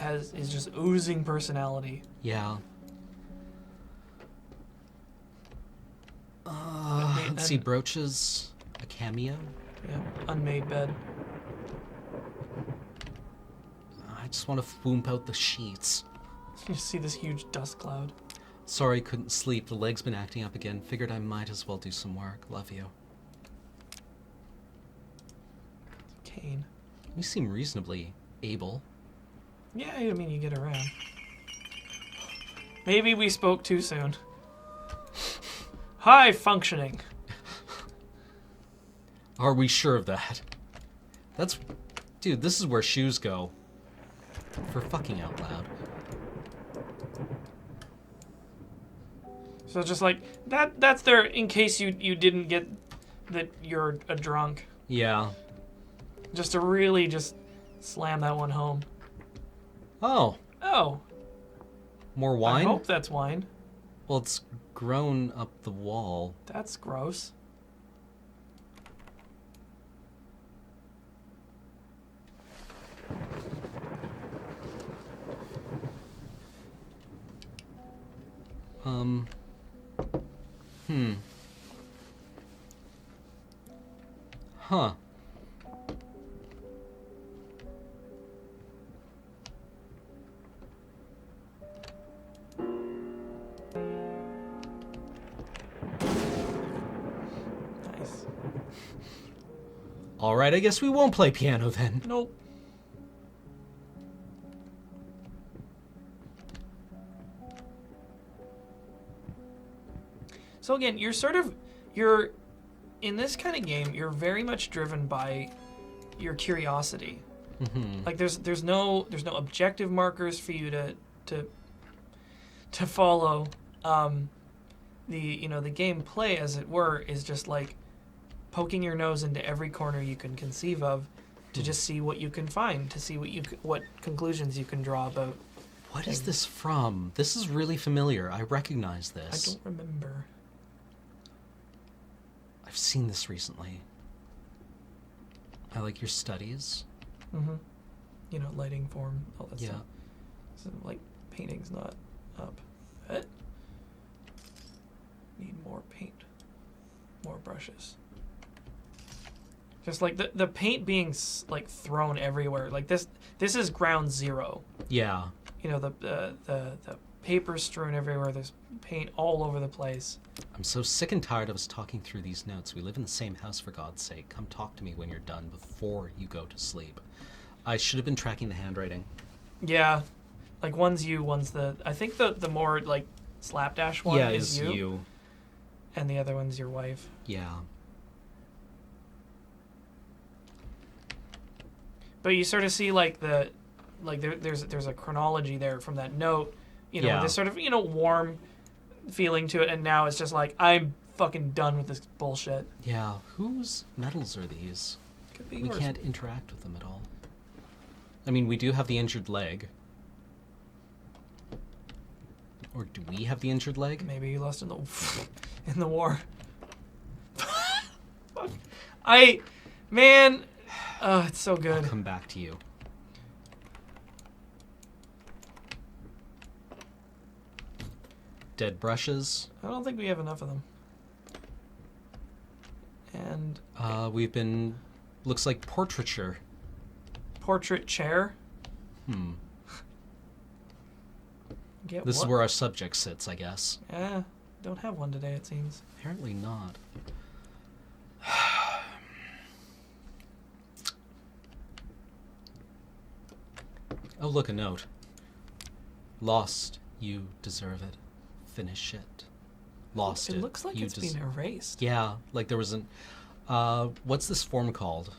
is just oozing personality. Yeah. Unmade- Let's see, brooches, a cameo. Yeah, unmade bed. I just want to foomp out the sheets. You see this huge dust cloud. Sorry, couldn't sleep. The leg's been acting up again. Figured I might as well do some work. Love you. Kane. You seem reasonably able. Yeah, I mean you get around. Maybe we spoke too soon. High functioning. Are we sure of that? That's... Dude, this is where shoes go. For fucking out loud. So just like that's there in case you didn't get that you're a drunk. Yeah. Just to really just slam that one home. Oh, Oh, more wine? I hope that's wine. Well, it's grown up the wall. That's gross. Huh. Nice. All right, I guess we won't play piano then. Nope. So again, you're in this kind of game, you're very much driven by your curiosity. Like there's no objective markers for you to follow. The gameplay, as it were, is just like poking your nose into every corner you can conceive of to just see what you can find, to see what conclusions you can draw about. What is this from? This is really familiar. I recognize I this. don't remember. I've seen this recently. I like your studies. Mm-hmm. Lighting, form, all that Yeah. stuff. So, like, painting's not up. What? Need more paint. More brushes. Just like the paint being like thrown everywhere. Like this is ground zero. Yeah. The paper strewn everywhere. There's paint all over the place. I'm so sick and tired of us talking through these notes. We live in the same house, for God's sake. Come talk to me when you're done before you go to sleep. I should have been tracking the handwriting. Yeah, like one's you, one's the. I think the more like slapdash one is you, and the other one's your wife. Yeah. But you sort of see like there's a chronology there from that note. Yeah. This sort of warm feeling to it, and now it's just like I'm fucking done with this bullshit. Yeah. Whose medals are these? Could be We yours. can't interact with them at all. I mean, we do have the injured leg. Or do we have the injured leg? Maybe you lost in the war. It's so I'll good. come back to you. Dead brushes. I don't think we have enough of them. And We've been... Looks like portraiture. portrait chair. Get This what? is where our subject sits, I guess. Yeah, don't have one today, it seems. Apparently not. Oh, look, a note. Lost. You deserve it. Finish it. Lost it. It looks like You it's been erased. Yeah, like there was an... what's this form called?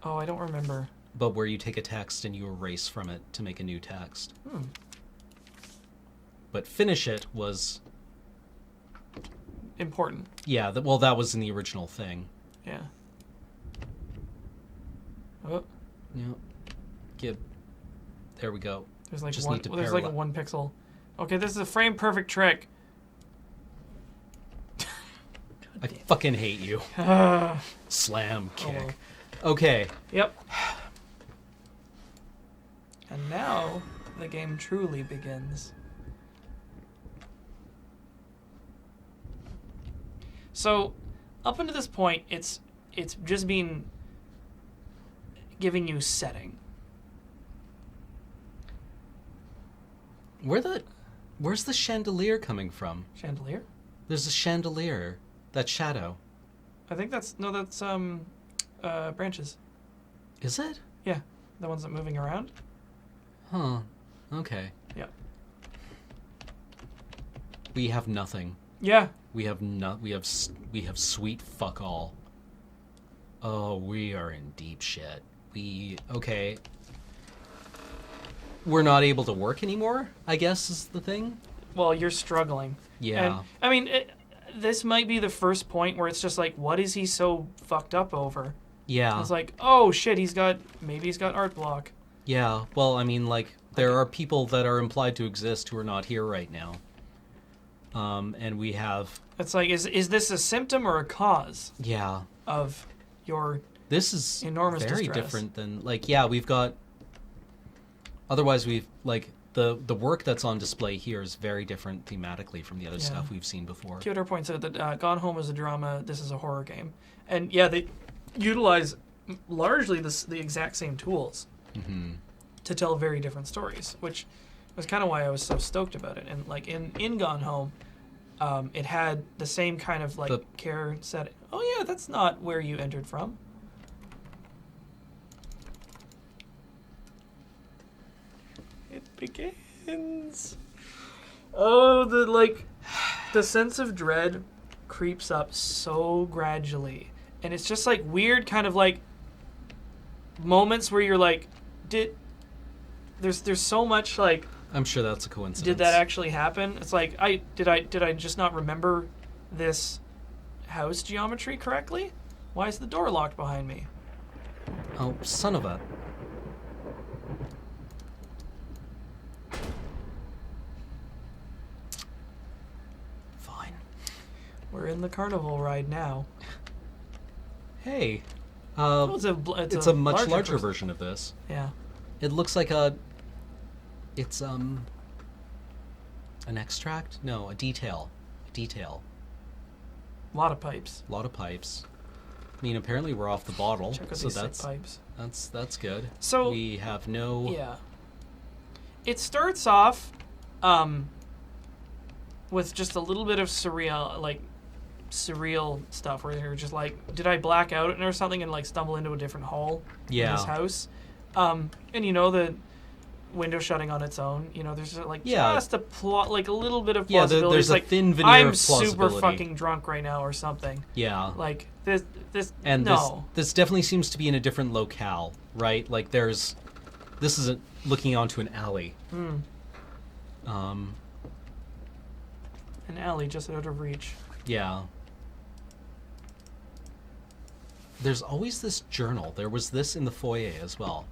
Oh, I don't remember. But where you take a text and you erase from it to make a new text. But finish it was... Important. Yeah, well, that was in the original thing. Yeah. Oh, Yeah. There we go. there's like Just one. need to There's like a parallel- 1 pixel. Okay, this is a frame perfect trick. I fucking hate you. Slam, Oh, well. kick. Okay. Yep. And now the game truly begins. So, up until this point, it's just been giving you setting. Where's the chandelier coming from? Chandelier? There's a chandelier. That shadow. I think that's branches. Is it? Yeah, the ones that moving around. Huh. Okay. Yeah. We have nothing. Yeah. We have sweet fuck all. Oh, we are in deep shit. Okay. We're not able to work anymore, I guess is the thing. Well, you're struggling. Yeah. And, I mean, this might be the first point where it's just like, what is he so fucked up over? Yeah. It's like, oh shit, maybe he's got art block. Yeah. Well, I mean, like, there are people that are implied to exist who are not here right now. And we have... It's like, is this a symptom or a cause Yeah. of your This is enormous very distress? different than... Like, yeah, we've got... Otherwise, we've, like... The work that's on display here is very different thematically from the other stuff we've seen before. Kyoto points out that Gone Home is a drama, this is a horror game. And yeah, they utilize largely the exact same tools to tell very different stories, which was kind of why I was so stoked about it. And like in Gone Home, it had the same kind of like care setting. Oh yeah, that's not where you entered from. It begins. Oh, the sense of dread creeps up so gradually, and it's just like weird, kind of like moments where you're like, there's so much like, I'm sure that's a coincidence. did that actually happen? It's like did I just not remember this house geometry correctly? Why is the door locked behind me? Oh, son of a... Fine. We're in the carnival ride now. Hey. Oh, It's a much larger version of this. Yeah. It looks like it's an extract? No, a detail. A lot of pipes. A lot of pipes. I mean, apparently we're off the bottle, Check out so these sick that's pipes. that's good. So we have no... Yeah. It starts off with just a little bit of surreal stuff where you're just like, did I black out or something and like stumble into a different hall in Yeah. this house? And you know, the window shutting on its own, you know, there's like just a plot, like a little bit of plausibility. There's It's like, a thin veneer I'm of plausibility. super fucking drunk right now or something. Yeah. Like this And no. this definitely seems to be in a different locale, right? Like this isn't looking onto an alley. An alley just out of reach. Yeah. There's always this journal. There was this in the foyer as well.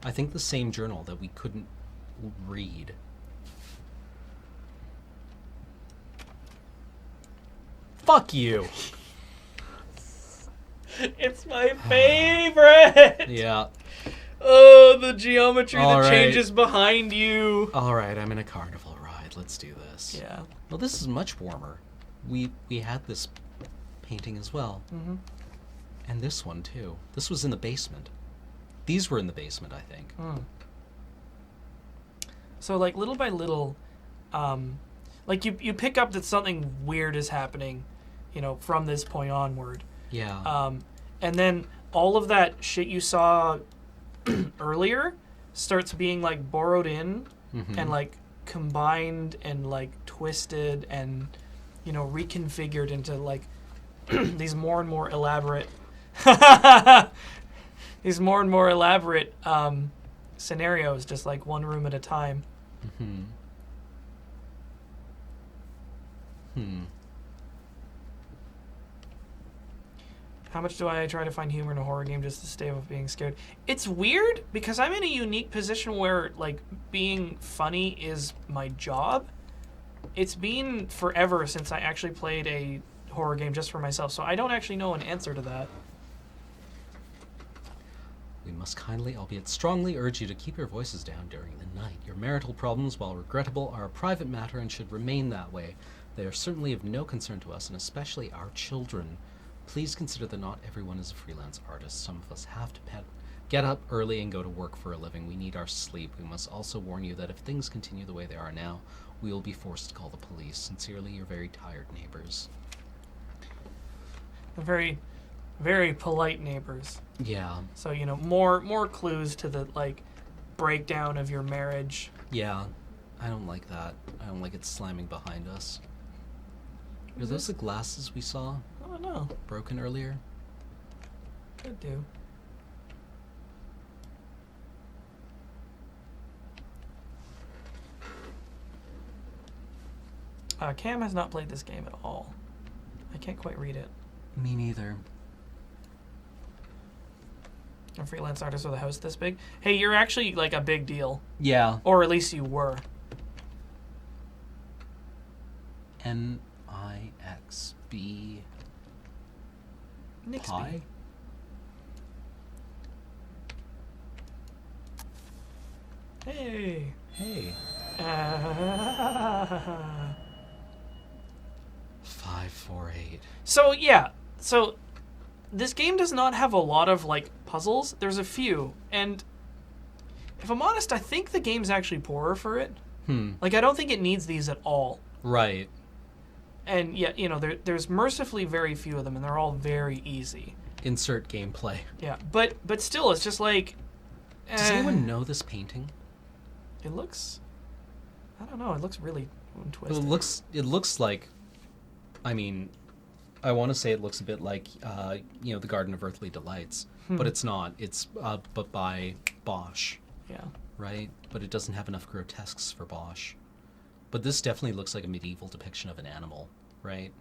I think the same journal that we couldn't read. Fuck you. It's my favorite. Yeah. Oh, the geometry All that right. changes behind you. All right, I'm in a carnival ride. Let's do this. Yeah. Well, this is much warmer. We had this painting as well. Mm-hmm. And this one too. This was in the basement. These were in the basement, I think. So, like, little by little, like, you pick up that something weird is happening, you know, from this point onward. Yeah. And then all of that shit you saw earlier starts being, like, borrowed in and, like, combined and, like, twisted and, you know, reconfigured into, like, these more and more elaborate... these more and more elaborate scenarios, just like one room at a time. How much do I try to find humor in a horror game just to stay off being scared? It's weird because I'm in a unique position where like being funny is my job. It's been forever since I actually played a horror game just for myself, so I don't actually know an answer to that. We must kindly, albeit strongly, urge you to keep your voices down during the night. Your marital problems, while regrettable, are a private matter and should remain that way. They are certainly of no concern to us, and especially our children. Please consider that not everyone is a freelance artist. Some of us have to get up early and go to work for a living. We need our sleep. We must also warn you that if things continue the way they are now, we will be forced to call the police. Sincerely, your very tired neighbors. Very, very polite neighbors. Yeah. So, you know, more clues to the, like, breakdown of your marriage. Yeah. I don't like that. I don't like it slamming behind us. Are those the glasses we saw I don't know. broken earlier? Could do. Cam has not played this game at all. I can't quite read it. Me neither. A freelance artist with a house this big. Hey, you're actually like a big deal. Yeah. Or at least you were. NIXB Nixby. Pi? Hey. Hey. 548. So yeah, so this game does not have a lot of like puzzles. There's a few, and if I'm honest, I think the game's actually poorer for it. Like I don't think it needs these at all. Right. And yet, you know, there's mercifully very few of them, and they're all very easy. Insert gameplay. Yeah, but still, it's just like. Does anyone know this painting? It looks. I don't know. It looks really It twisted. looks like, I mean, I want to say it looks a bit like, the Garden of Earthly Delights, but it's not. It's but by Bosch, Yeah. right? But it doesn't have enough grotesques for Bosch. But this definitely looks like a medieval depiction of an animal, right?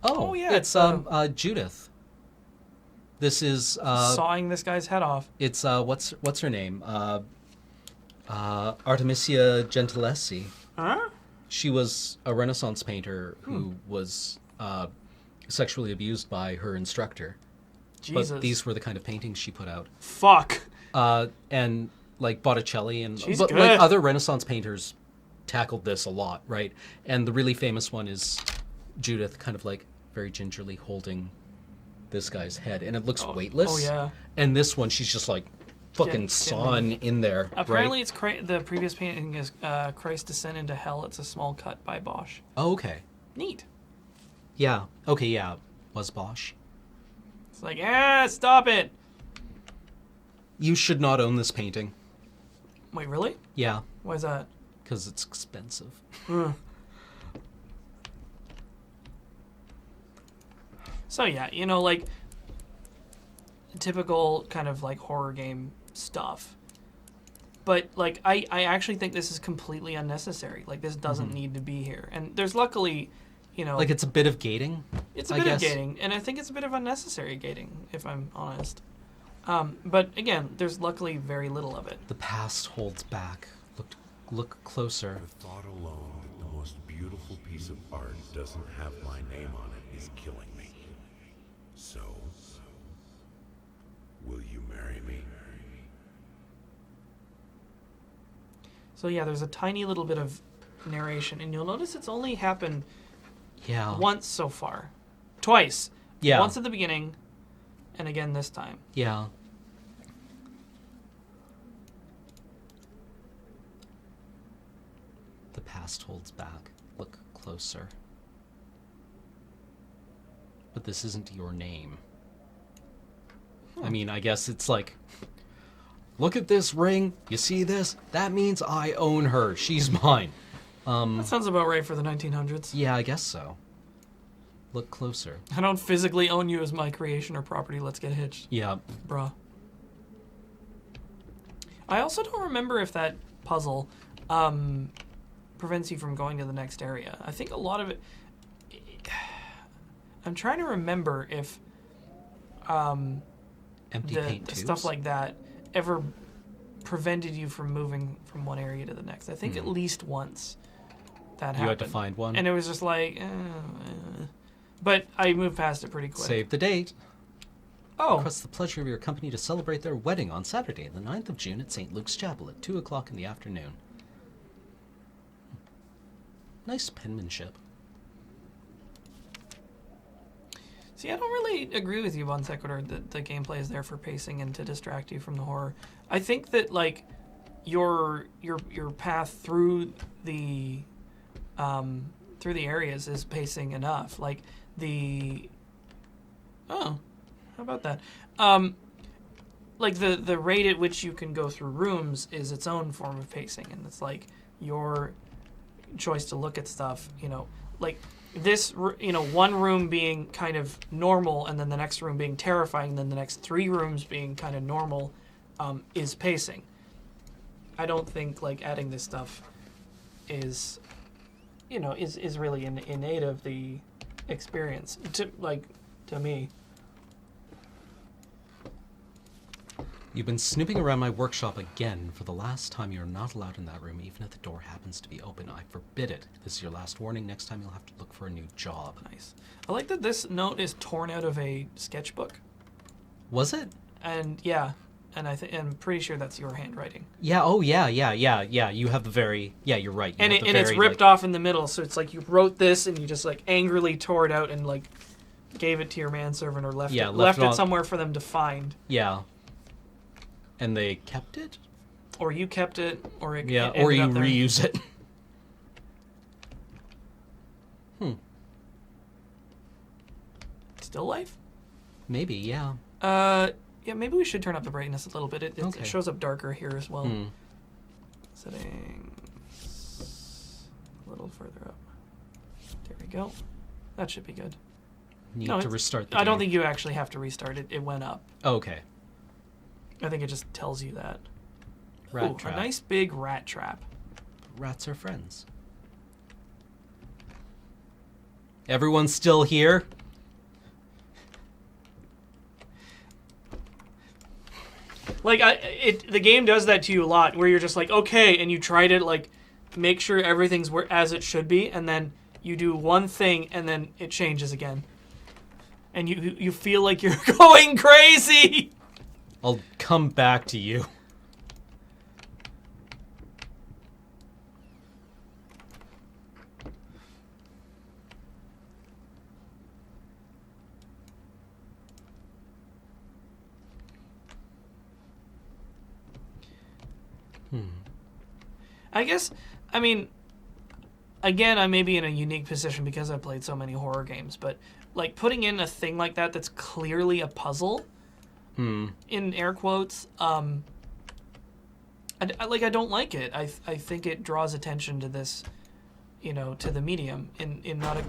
Oh, yeah, it's it's, Judith. This is Sawing this guy's head off. it's what's her name? Artemisia Gentileschi. Huh? She was a Renaissance painter who was sexually abused by her instructor. Jesus. But these were the kind of paintings she put out. Fuck. And like Botticelli and She's but good. like other Renaissance painters tackled this a lot, right? And the really famous one is Judith, kind of like very gingerly holding this guy's head, and it looks weightless. Oh yeah. And this one, she's just like fucking Get sawing in there. Apparently, right? it's the previous painting is Christ Descent into Hell. It's a small cut by Bosch. Oh, okay. Neat. Yeah. Okay. Yeah. Was Bosch? It's like, stop it. You should not own this painting. Wait, really? Yeah, Why is that? because it's expensive. So yeah, you know, like typical kind of like horror game stuff. But like I actually think this is completely unnecessary. Like this doesn't need to be here. And there's luckily, you know, Like it's a bit of gating. it's a I bit of guess. gating, and I think it's a bit of unnecessary gating, if I'm honest. But again, there's luckily very little of it. The past holds back. Look closer. The thought alone that the most beautiful piece of art doesn't have my name on it is killing me. So, will you marry me? So yeah, there's a tiny little bit of narration, and you'll notice it's only happened Yeah. once so far. Twice. Yeah. Once at the beginning, and again this time. Yeah. The past holds back. Look closer. But this isn't your name. I mean, I guess it's like, look at this ring. You see this? That means I own her. She's mine. That sounds about right for the 1900s. Yeah, I guess so. Look closer. I don't physically own you as my creation or property. Let's get hitched, Yeah. bruh. I also don't remember if that puzzle prevents you from going to the next area. I think a lot of it... I'm trying to remember if Empty the paint tubes. stuff like that ever prevented you from moving from one area to the next. I think at least once that You happened. had to find one. And it was just like... But I moved past it pretty quick. Save the date. Oh, Request the pleasure of your company to celebrate their wedding on Saturday, the 9th of June at St. Luke's Chapel at 2 o'clock in the afternoon. Nice penmanship. see, I don't really agree with you, Bon Sequitur, that the gameplay is there for pacing and to distract you from the horror. I think that like your path through the areas is pacing enough. Like how about that? Like the rate at which you can go through rooms is its own form of pacing, and it's like you're choice to look at stuff, like this, one room being kind of normal and then the next room being terrifying, and then the next 3 rooms being kind of normal, is pacing. I don't think like adding this stuff is really innate of the experience to me. You've been snooping around my workshop again. For the last time, you're not allowed in that room, even if the door happens to be open. I forbid it. This is your last warning. Next time, you'll have to look for a new job. Nice. I like that this note is torn out of a sketchbook. Was it? And yeah, and I'm pretty sure that's your handwriting. Yeah. Oh, yeah. You have the very. Yeah, you're right. You And have the it's very, ripped off in the middle, so it's like you wrote this and you just like angrily tore it out and like gave it to your manservant or left left it somewhere for them to find. Yeah. And they kept it? Or you kept it, or it Yeah, it or ended you up there. reuse it. Still life? Maybe, yeah. Yeah, maybe we should turn up the brightness a little bit. It Okay. shows up darker here as well. Hmm. Settings a little further up. There we go. That should be good. Need No, to it's- restart the I don't game. think you actually have to restart it. It went up. Oh, okay. I think it just tells you that. Rat Ooh, trap. a nice big rat trap. Rats are friends. Everyone's still here? Like the game does that to you a lot, where you're just like, okay, and you try to like make sure everything's as it should be, and then you do one thing, and then it changes again, and you feel like you're going crazy. I'll come back to you. I guess, I mean, again, I may be in a unique position because I've played so many horror games, but like putting in a thing like that that's clearly a puzzle, in air quotes, I don't like it. I think it draws attention to this, to the medium in not a.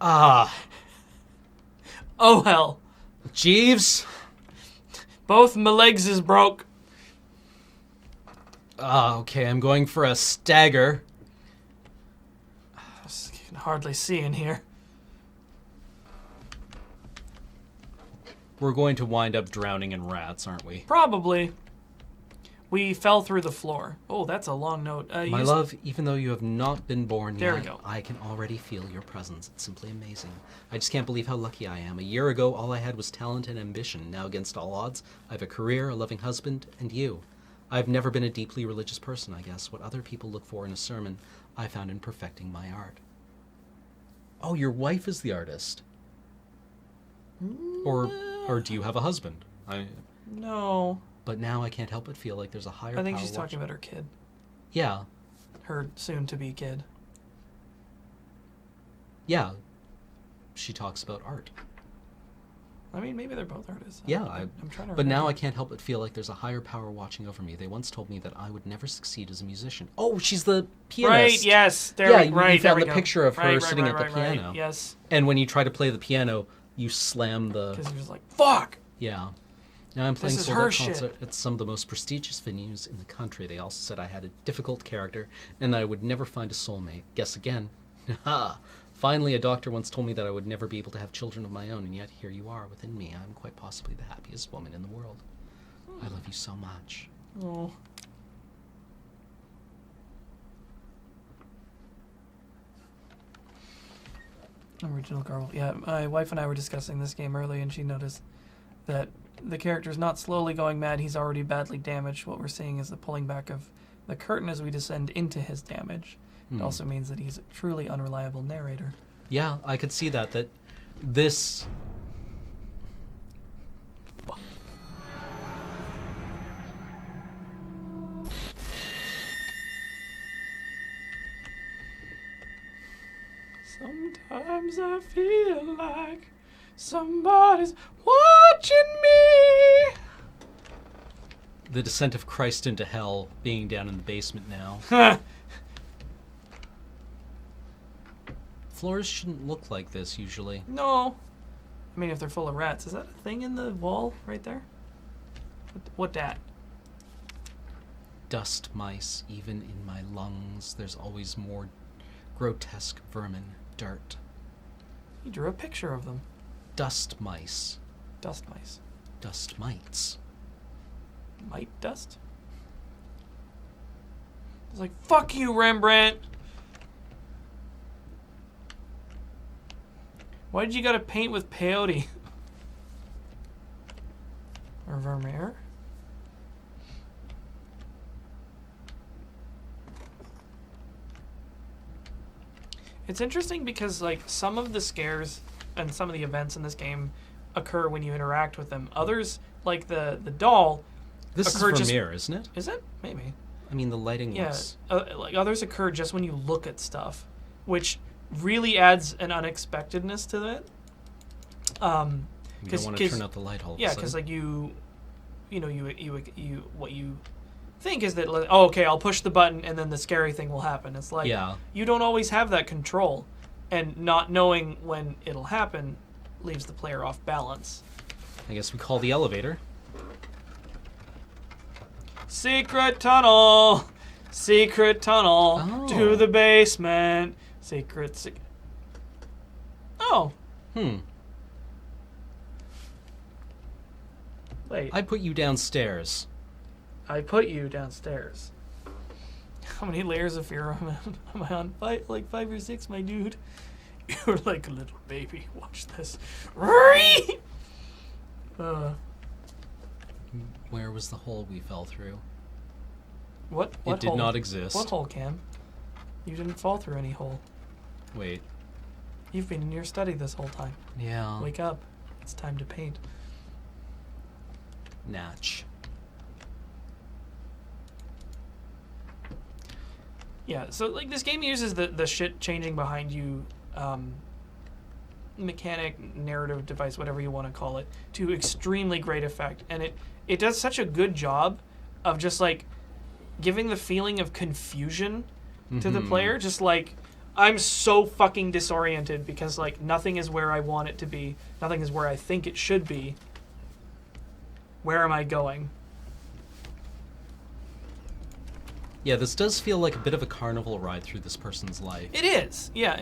Ah, Oh hell! Jeeves? Both my legs is broke. Ah, okay, I'm going for a stagger. I can hardly see in here. We're going to wind up drowning in rats, aren't we? Probably. We fell through the floor. Oh, that's a long note. My love, even though you have not been born There yet, we go. I can already feel your presence. It's simply amazing. I just can't believe how lucky I am. A year ago, all I had was talent and ambition. Now, against all odds, I have a career, a loving husband, and you. I've never been a deeply religious person, I guess. What other people look for in a sermon, I found in perfecting my art. Oh, your wife is the artist. Or do you have a husband? No. But now I can't help but feel like there's a higher I think power she's talking watching. about her kid. Yeah. Her soon-to-be kid. Yeah. She talks about art. I mean, maybe they're both artists. Yeah, I'm trying to but now I remember. can't help but feel like there's a higher power watching over me. They once told me that I would never succeed as a musician. Oh, she's the pianist. Right, yes. There Yeah, we, you right, there found we the go. picture of her Right, sitting right, at the right, right, piano. Yes. And when you try to play the piano, you slam the... Because you're just like, fuck! Yeah. Now I'm playing is sold her out shit. concert at some of the most prestigious venues in the country. They also said I had a difficult character and that I would never find a soulmate. Guess again. Ha! Finally, a doctor once told me that I would never be able to have children of my own, and yet here you are within me. I'm quite possibly the happiest woman in the world. I love you so much. Oh. Original Garble. Yeah, my wife and I were discussing this game earlier, and she noticed that the character's not slowly going mad, he's already badly damaged. What we're seeing is the pulling back of the curtain as we descend into his damage. It also means that he's a truly unreliable narrator. Yeah, I could see that this... Sometimes I feel like somebody's watching me. The descent of Christ into hell being down in the basement now. Floors shouldn't look like this usually. No. I mean, if they're full of rats. Is that a thing in the wall right there? What dat? Dust mice, even in my lungs. There's always more grotesque vermin. Dirt. You drew a picture of them. Dust mice. Dust mice. Dust mites. Mite dust? It's like, fuck you, Rembrandt! Why did you gotta paint with peyote? Or Vermeer? It's interesting because, like, some of the scares and some of the events in this game occur when you interact with them. Others, like the doll, This occur is just- Vermeer, isn't it? is it? Maybe. I mean, the lighting Yeah. looks... Like, others occur just when you look at stuff, which really adds an unexpectedness to it. You don't 'cause- want to 'cause- turn out the light all of a Yeah, sudden. because like you what you think is that, like, oh, okay, I'll push the button and then the scary thing will happen. It's like, Yeah. you don't always have that control, and not knowing when it'll happen leaves the player off balance. I guess we call the elevator. Secret tunnel, secret tunnel Oh. to the basement. Oh, wait. I put you downstairs. I put you downstairs. How many layers of fear am I on? Like 5 or 6, my dude. You're like a little baby. Watch this. Where was the hole we fell through? What It did hole? not exist. What hole, Cam? You didn't fall through any hole. Wait. You've been in your study this whole time. Yeah. Wake up. It's time to paint. Natch. Yeah, so like this game uses the shit changing behind you mechanic, narrative device, whatever you want to call it, to extremely great effect. And it does such a good job of just like giving the feeling of confusion to the player. Just like, I'm so fucking disoriented because like nothing is where I want it to be. Nothing is where I think it should be. Where am I going? Yeah, this does feel like a bit of a carnival ride through this person's life. It is, yeah.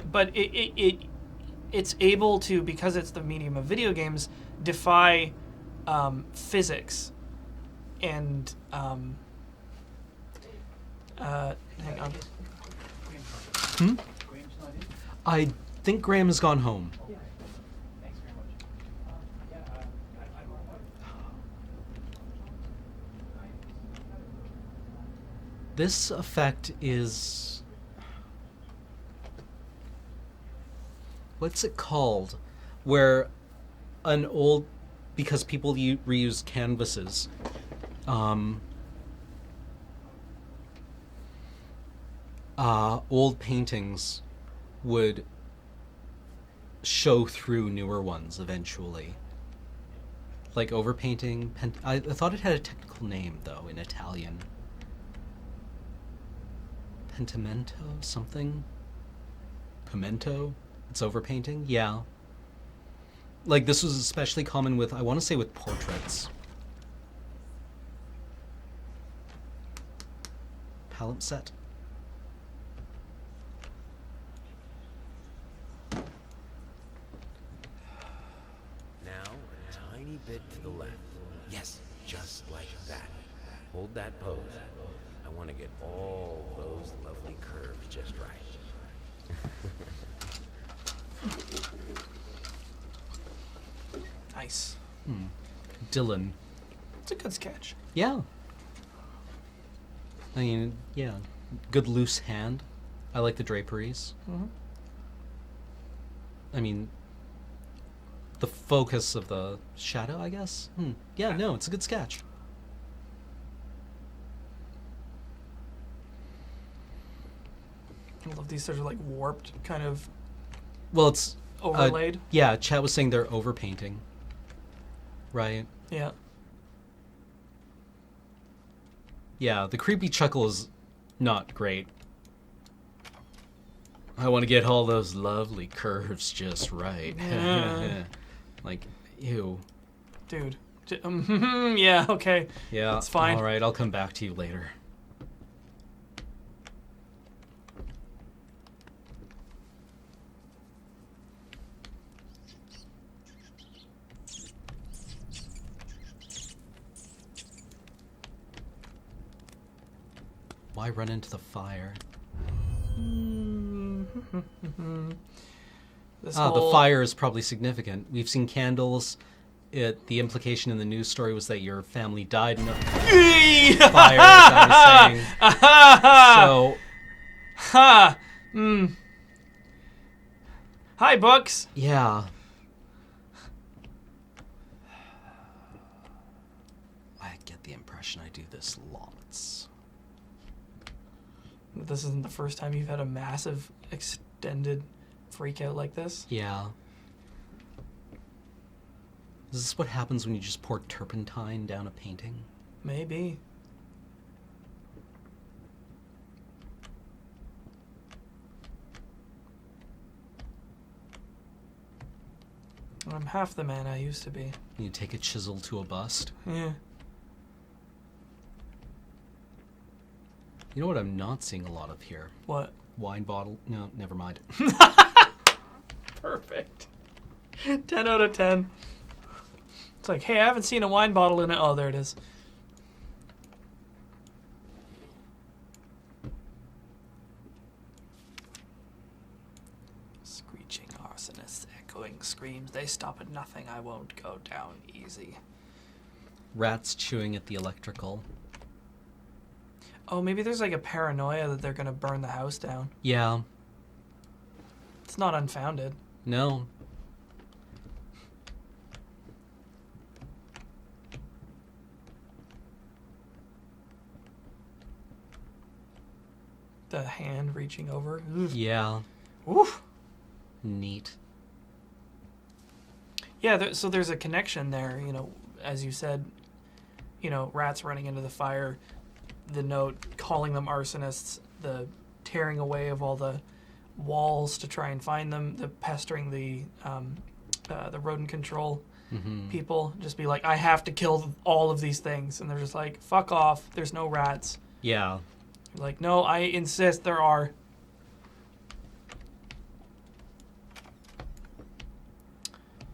But it's able to, because it's the medium of video games, defy physics and hang on. I think Graham has gone home. This effect is... What's it called? Where an old... Because people reuse canvases. Old paintings would show through newer ones eventually. Like overpainting. I thought it had a technical name, though, in Italian. Pentimento? Something? Pimento? It's overpainting? Yeah. Like, this was especially common with, I want to say, with portraits. Palimpsest? Now, a tiny bit to the left. Yes, just like that. Hold that pose. I want to get all those lovely curves just right. Nice. Dylan. It's a good sketch. Yeah. I mean, yeah. Good loose hand. I like the draperies. I mean, the focus of the shadow, I guess? Yeah, no, it's a good sketch. I love these sort of like warped kind of Well, it's... overlaid. yeah, Chat was saying they're overpainting. Right? Yeah. Yeah, the creepy chuckle is not great. I want to get all those lovely curves just right. Like, ew. Dude. Yeah, okay. Yeah, It's fine. All right, I'll come back to you later. Why run into the fire? This The whole- fire is probably significant. We've seen candles. The implication in the news story was that your family died in a fire, as I was saying. So, Ha! Hi, Books. yeah. I get the impression I do this lots. This isn't the first time you've had a massive, extended freak out like this. Yeah. Is this what happens when you just pour turpentine down a painting? Maybe. I'm half the man I used to be. You take a chisel to a bust? Yeah. You know what I'm not seeing a lot of here? What? Wine bottle? No, never mind. Perfect. 10 out of 10. It's like, hey, I haven't seen a wine bottle in it. Oh, there it is. Screeching arsonists, echoing screams. They stop at nothing. I won't go down easy. Rats chewing at the electrical. Oh, maybe there's like a paranoia that they're going to burn the house down. Yeah. It's not unfounded. No. The hand reaching over. Oof. Yeah. Oof. Neat. Yeah, so there's a connection there, you know, as you said, you know, rats running into the fire, the note calling them arsonists, the tearing away of all the walls to try and find them, the pestering the rodent control people, just be like, I have to kill all of these things, and they're just like, fuck off, there's no rats. Yeah. You're like, no, I insist there are.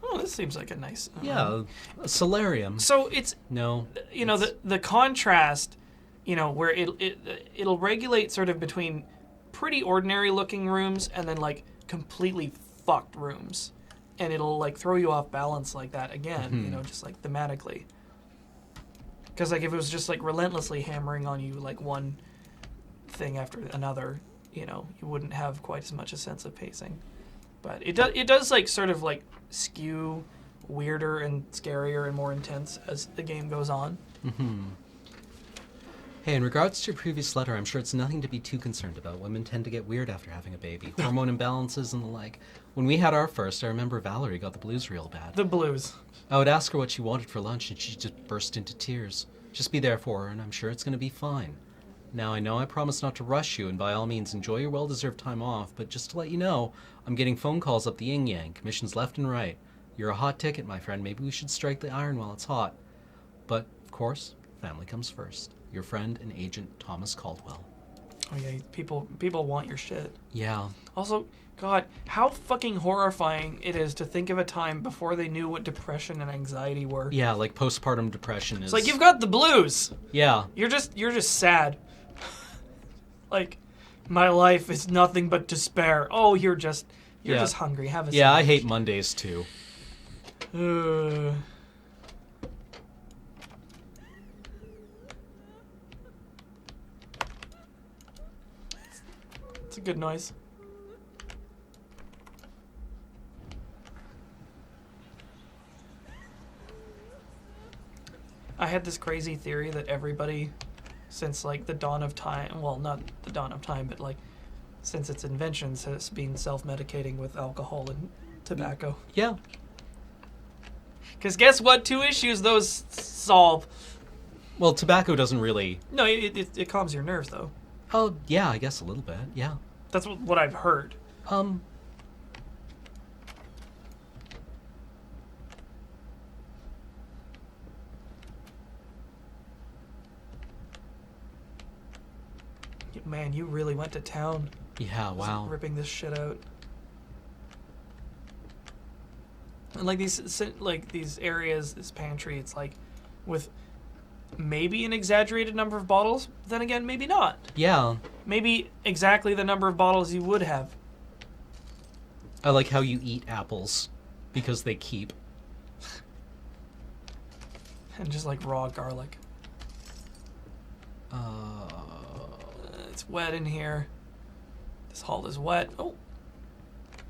Oh, this seems like a nice... Yeah. A solarium. So it's, No. you know, the contrast, you know, where it'll regulate sort of between pretty ordinary looking rooms and then like completely fucked rooms, and it'll like throw you off balance like that again, you know, just like thematically. Because like if it was just like relentlessly hammering on you like one thing after another, you know, you wouldn't have quite as much a sense of pacing. But it does like sort of like skew weirder and scarier and more intense as the game goes on. Hey, in regards to your previous letter, I'm sure it's nothing to be too concerned about. Women tend to get weird after having a baby. Hormone imbalances and the like. When we had our first, I remember Valerie got the blues real bad. The blues. I would ask her what she wanted for lunch, and she just burst into tears. Just be there for her, and I'm sure it's going to be fine. Now, I know I promised not to rush you, and by all means enjoy your well-deserved time off, but just to let you know, I'm getting phone calls up the yin-yang, commissions left and right. You're a hot ticket, my friend. Maybe we should strike the iron while it's hot. But, of course, family comes first. Your friend and agent, Thomas Caldwell. Oh yeah, people want your shit. Yeah. Also, God, how fucking horrifying it is to think of a time before they knew what depression and anxiety were. Yeah, like postpartum depression is... It's like, you've got the blues. Yeah. You're just sad. Like, my life is nothing but despair. Oh, you're just hungry. Have a Yeah, I sandwich. hate Mondays, too. It's a good noise. I had this crazy theory that everybody, since like the dawn of time, well, not the dawn of time, but like since its inventions, has been self-medicating with alcohol and tobacco. Yeah. Because guess what? 2 issues those solve. Well, tobacco doesn't really. No, it calms your nerves though. Oh, yeah, I guess a little bit. Yeah. That's what I've heard. Um. Man, you really went to town. Yeah. Just Wow. ripping this shit out. And like these areas, this pantry, it's like with maybe an exaggerated number of bottles. Then again, maybe not. Yeah. Maybe exactly the number of bottles you would have. I like how you eat apples because they keep. And just like raw garlic. Uh. It's wet in here. This hall is wet. Oh,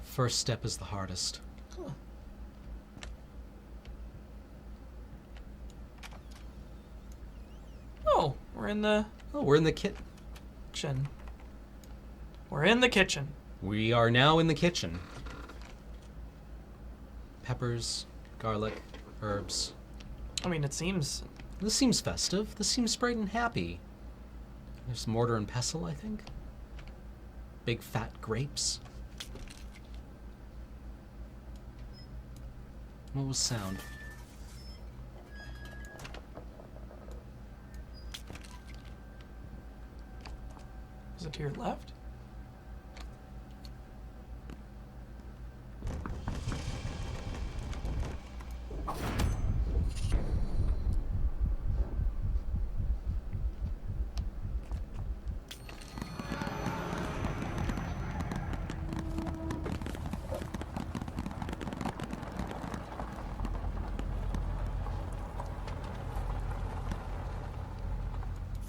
First step is the hardest. huh. Oh, we're in the Oh, we're in the kit. kitchen. We're in the kitchen. We are now in the kitchen. Peppers, garlic, herbs. I mean, it seems. This seems festive. This seems bright and happy. There's mortar and pestle, I think. Big fat grapes. What was sound? Is it to your left?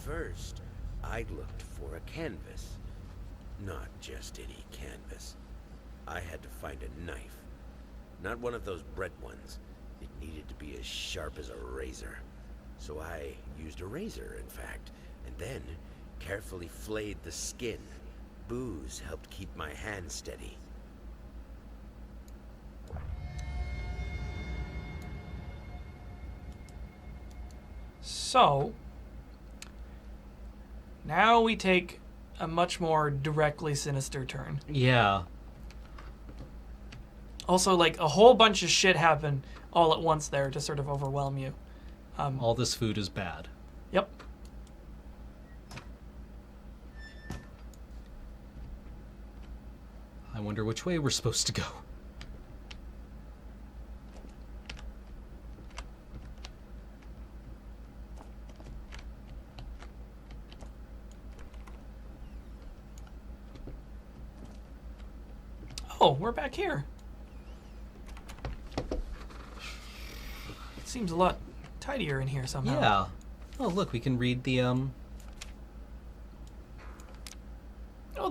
First, I looked for a canvas. Not just any canvas. I had to find a knife. Not one of those bread ones. It needed to be as sharp as a razor. So I used a razor, in fact, and then carefully flayed the skin. Booze helped keep my hand steady. So, now we take a much more directly sinister turn. Yeah. Also, like, a whole bunch of shit happened all at once there to sort of overwhelm you. All this food is bad. Yep. I wonder which way we're supposed to go. Oh, we're back here. It seems a lot tidier in here somehow. Yeah. Oh, look, we can read the Oh,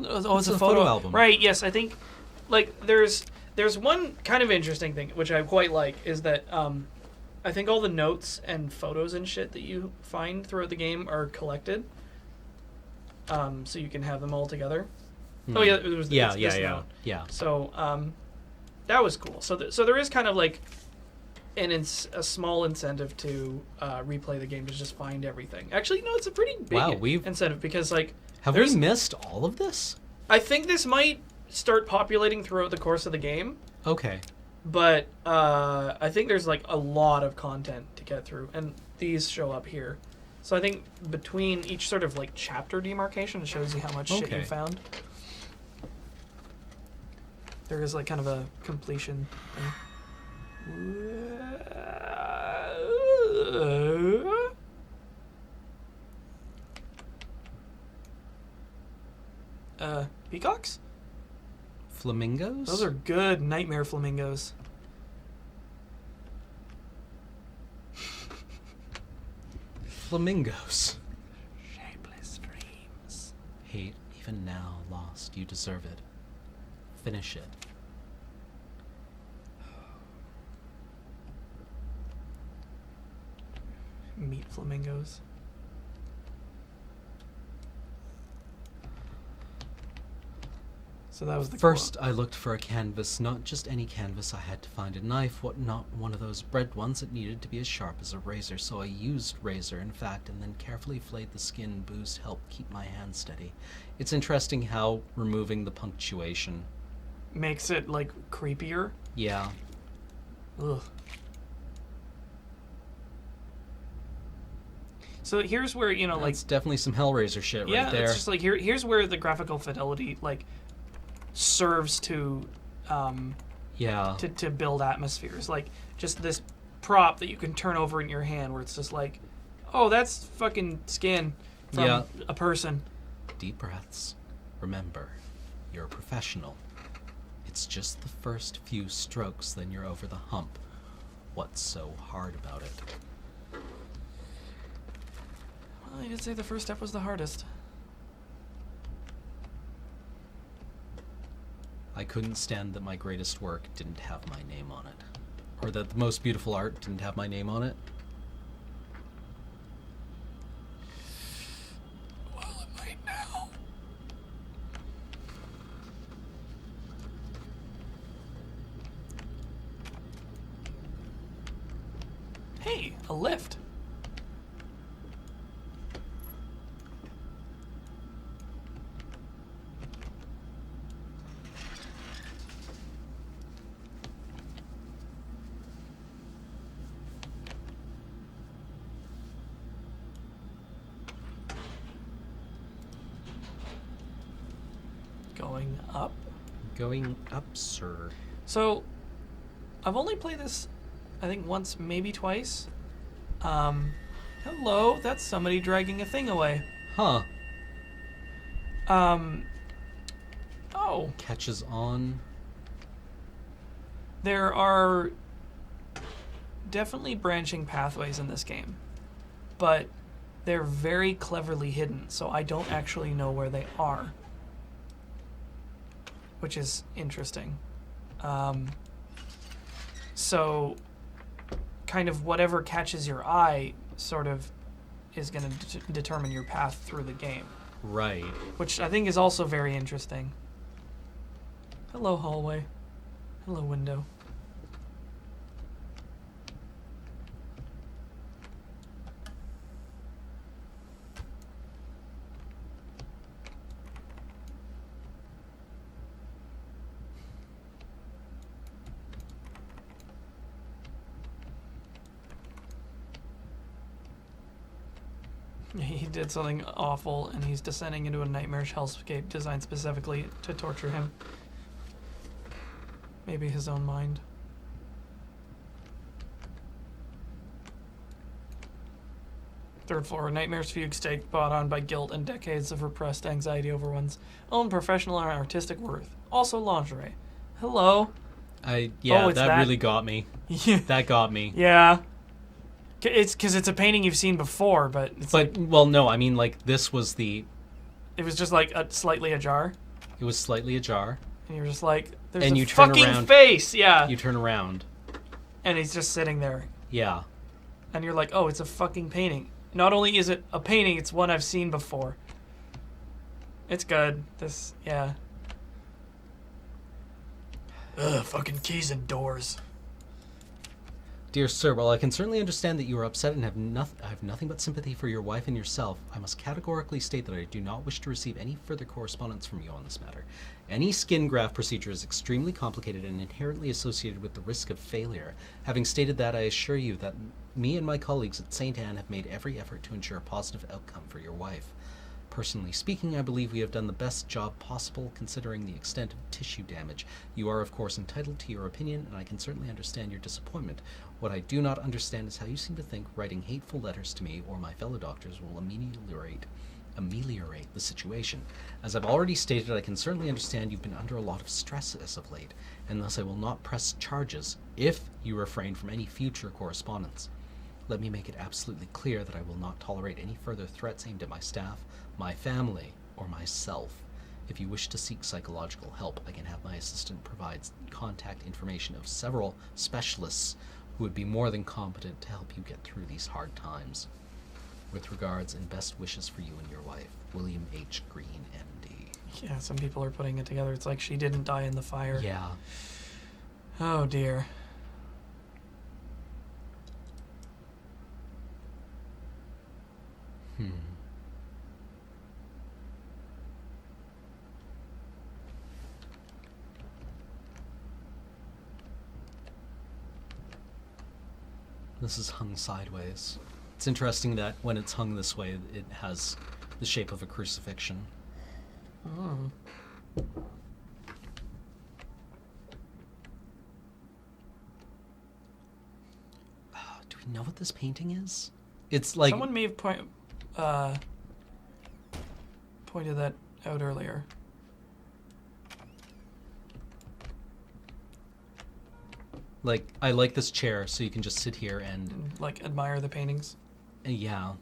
it's It's a a photo photo album. Right, yes, I think like there's one kind of interesting thing which I quite like is that I think all the notes and photos and shit that you find throughout the game are collected. So you can have them all together. Oh yeah, it was Yeah, it's yeah, this yeah. note. Yeah. So that was cool. So there is kind of like a small incentive to replay the game to just find everything. Actually, no, it's a pretty big Wow, we've- incentive because like Have there's- we missed all of this? I think this might start populating throughout the course of the game, Okay. but I think there's like a lot of content to get through, and these show up here. So I think between each sort of like chapter demarcation, it shows you how much shit Okay. you found. There is like kind of a completion thing. Peacocks? Flamingos? Those are good nightmare flamingos. flamingos. Shapeless dreams. Hate, even now, lost. You deserve it. Finish it. Meat flamingos. So that was the First, I looked for a canvas, not just any canvas. I had to find a knife, not one of those bread ones that needed to be as sharp as a razor. So I used razor, in fact, and then carefully flayed the skin. Booze helped keep my hand steady. It's interesting how removing the punctuation. makes it like creepier. Yeah. Ugh. So here's where, you know, like, That's definitely some Hellraiser shit yeah, right there. it's just like here's where the graphical fidelity like serves to Yeah. to build atmospheres. Like just this prop that you can turn over in your hand where it's just like, oh, that's fucking skin from Yeah. a person. Deep breaths. Remember, you're a professional. It's just the first few strokes, then you're over the hump. What's so hard about it? Well, I did say the first step was the hardest. I couldn't stand that my greatest work didn't have my name on it. Or that the most beautiful art didn't have my name on it. Well, it might now. Hey, a lift. Going up. Going up, sir. So, I've only played this, I think, once, maybe twice. Hello, that's somebody dragging a thing away. Huh. Oh, Catches on. there are definitely branching pathways in this game, but they're very cleverly hidden, so I don't actually know where they are, which is interesting. So, kind of whatever catches your eye sort of is going to determine your path through the game, Right. which I think is also very interesting. Hello, hallway. Hello, window. He did something awful, and he's descending into a nightmarish hellscape designed specifically to torture him. Maybe his own mind. Third floor, nightmares fugue state brought on by guilt and decades of repressed anxiety over one's own professional and artistic worth. Also lingerie. Hello. Yeah, it's that that- really got me. Yeah. That got me. Yeah. It's because it's a painting you've seen before, but it's But, well, no, I mean, like, this was the... it was just like slightly ajar, It was slightly ajar. and you're just like, there's And a you turn fucking around- face, yeah. You turn around. And he's just sitting there, Yeah. and you're like, oh, it's a fucking painting. Not only is it a painting, it's one I've seen before. It's good. This, yeah. Ugh, fucking keys and doors. Dear sir, while I can certainly understand that you are upset and I have nothing but sympathy for your wife and yourself, I must categorically state that I do not wish to receive any further correspondence from you on this matter. Any skin graft procedure is extremely complicated and inherently associated with the risk of failure. Having stated that, I assure you that me and my colleagues at St. Anne have made every effort to ensure a positive outcome for your wife. Personally speaking, I believe we have done the best job possible considering the extent of tissue damage. You are, of course, entitled to your opinion, and I can certainly understand your disappointment. What I do not understand is how you seem to think writing hateful letters to me or my fellow doctors will ameliorate the situation. As I've already stated, I can certainly understand you've been under a lot of stress as of late, and thus I will not press charges if you refrain from any future correspondence. Let me make it absolutely clear that I will not tolerate any further threats aimed at my staff, my family, or myself. If you wish to seek psychological help, I can have my assistant provide contact information of several specialists who would be more than competent to help you get through these hard times. With regards and best wishes for you and your wife, William H. Green, M.D. Yeah, some people are putting it together. It's like she didn't die in the fire. Yeah. Oh dear. This is hung sideways. It's interesting that when it's hung this way, it has the shape of a crucifixion. Oh. Do we know what this painting is? It's like Someone may have pointed that out earlier. like I like this chair, so you can just sit here and Like, admire the paintings. yeah.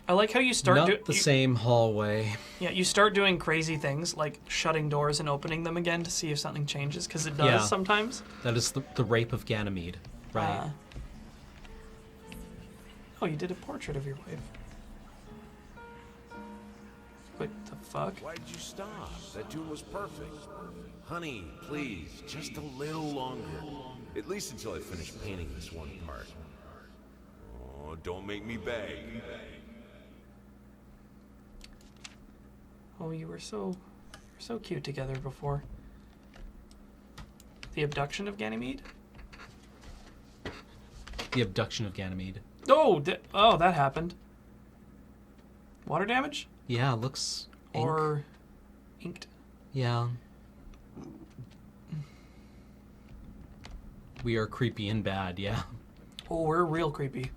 I like how you start Not the same hallway. Yeah, you start doing crazy things like shutting doors and opening them again to see if something changes, because it does Yeah. sometimes. That is the rape of Ganymede, right? Oh, you did a portrait of your wife. What the fuck? Why did you stop? That tune was perfect. Honey, please, just a little longer. At least until I finish painting this one part. Oh, don't make me beg. Oh, you were so cute together before. The abduction of Ganymede? The abduction of Ganymede. Oh, that happened. Water damage? Yeah, looks ink. Or inked? Yeah. We are creepy and bad, yeah. Oh, we're real creepy.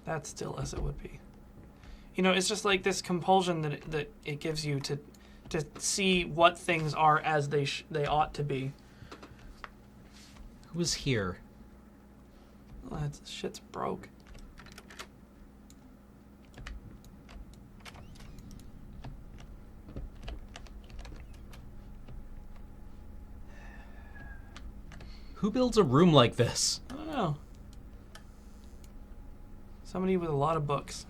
That's still as it would be. You know, it's just like this compulsion that it gives you to see what things are as they ought to be. Who is here? Well, shit's broke. Who builds a room like this? I don't know. Somebody with a lot of books.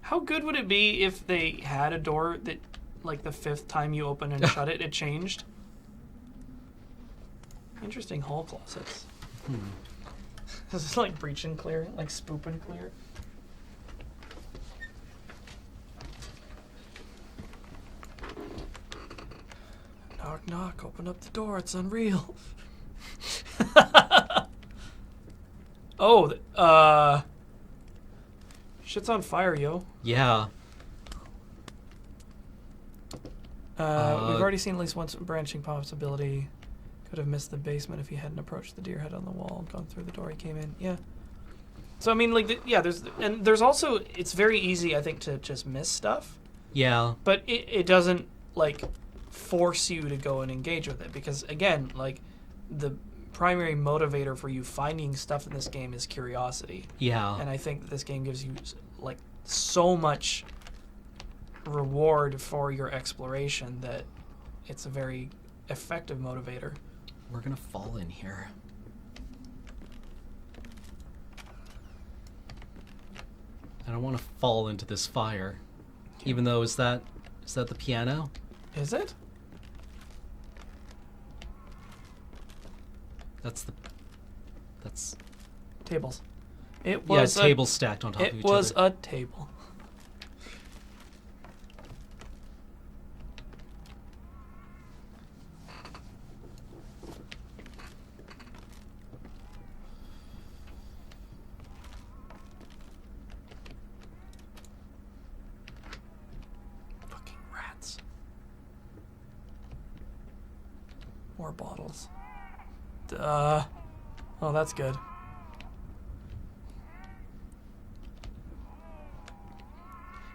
How good would it be if they had a door that, like, the fifth time you open and shut it, it changed? Interesting hall closets. This is like breach and clear, like spoop and clear. Knock, knock, open up the door, it's unreal. Oh, shit's on fire, yo. Yeah. We've already seen at least one branching possibility. Could have missed the basement if he hadn't approached the deer head on the wall and gone through the door he came in. Yeah. So, I mean, like, there's also, it's very easy, I think, to just miss stuff. Yeah. But it doesn't, like, force you to go and engage with it. Because, again, like, the primary motivator for you finding stuff in this game is curiosity. Yeah. And I think that this game gives you, like, so much reward for your exploration that it's a very effective motivator. We're gonna fall in here. I don't want to fall into this fire. Even though, is that the piano? Is it? That's Tables. It yeah, was tables stacked on top of It each was other. a table. Fucking rats. More bottles. Oh, that's good.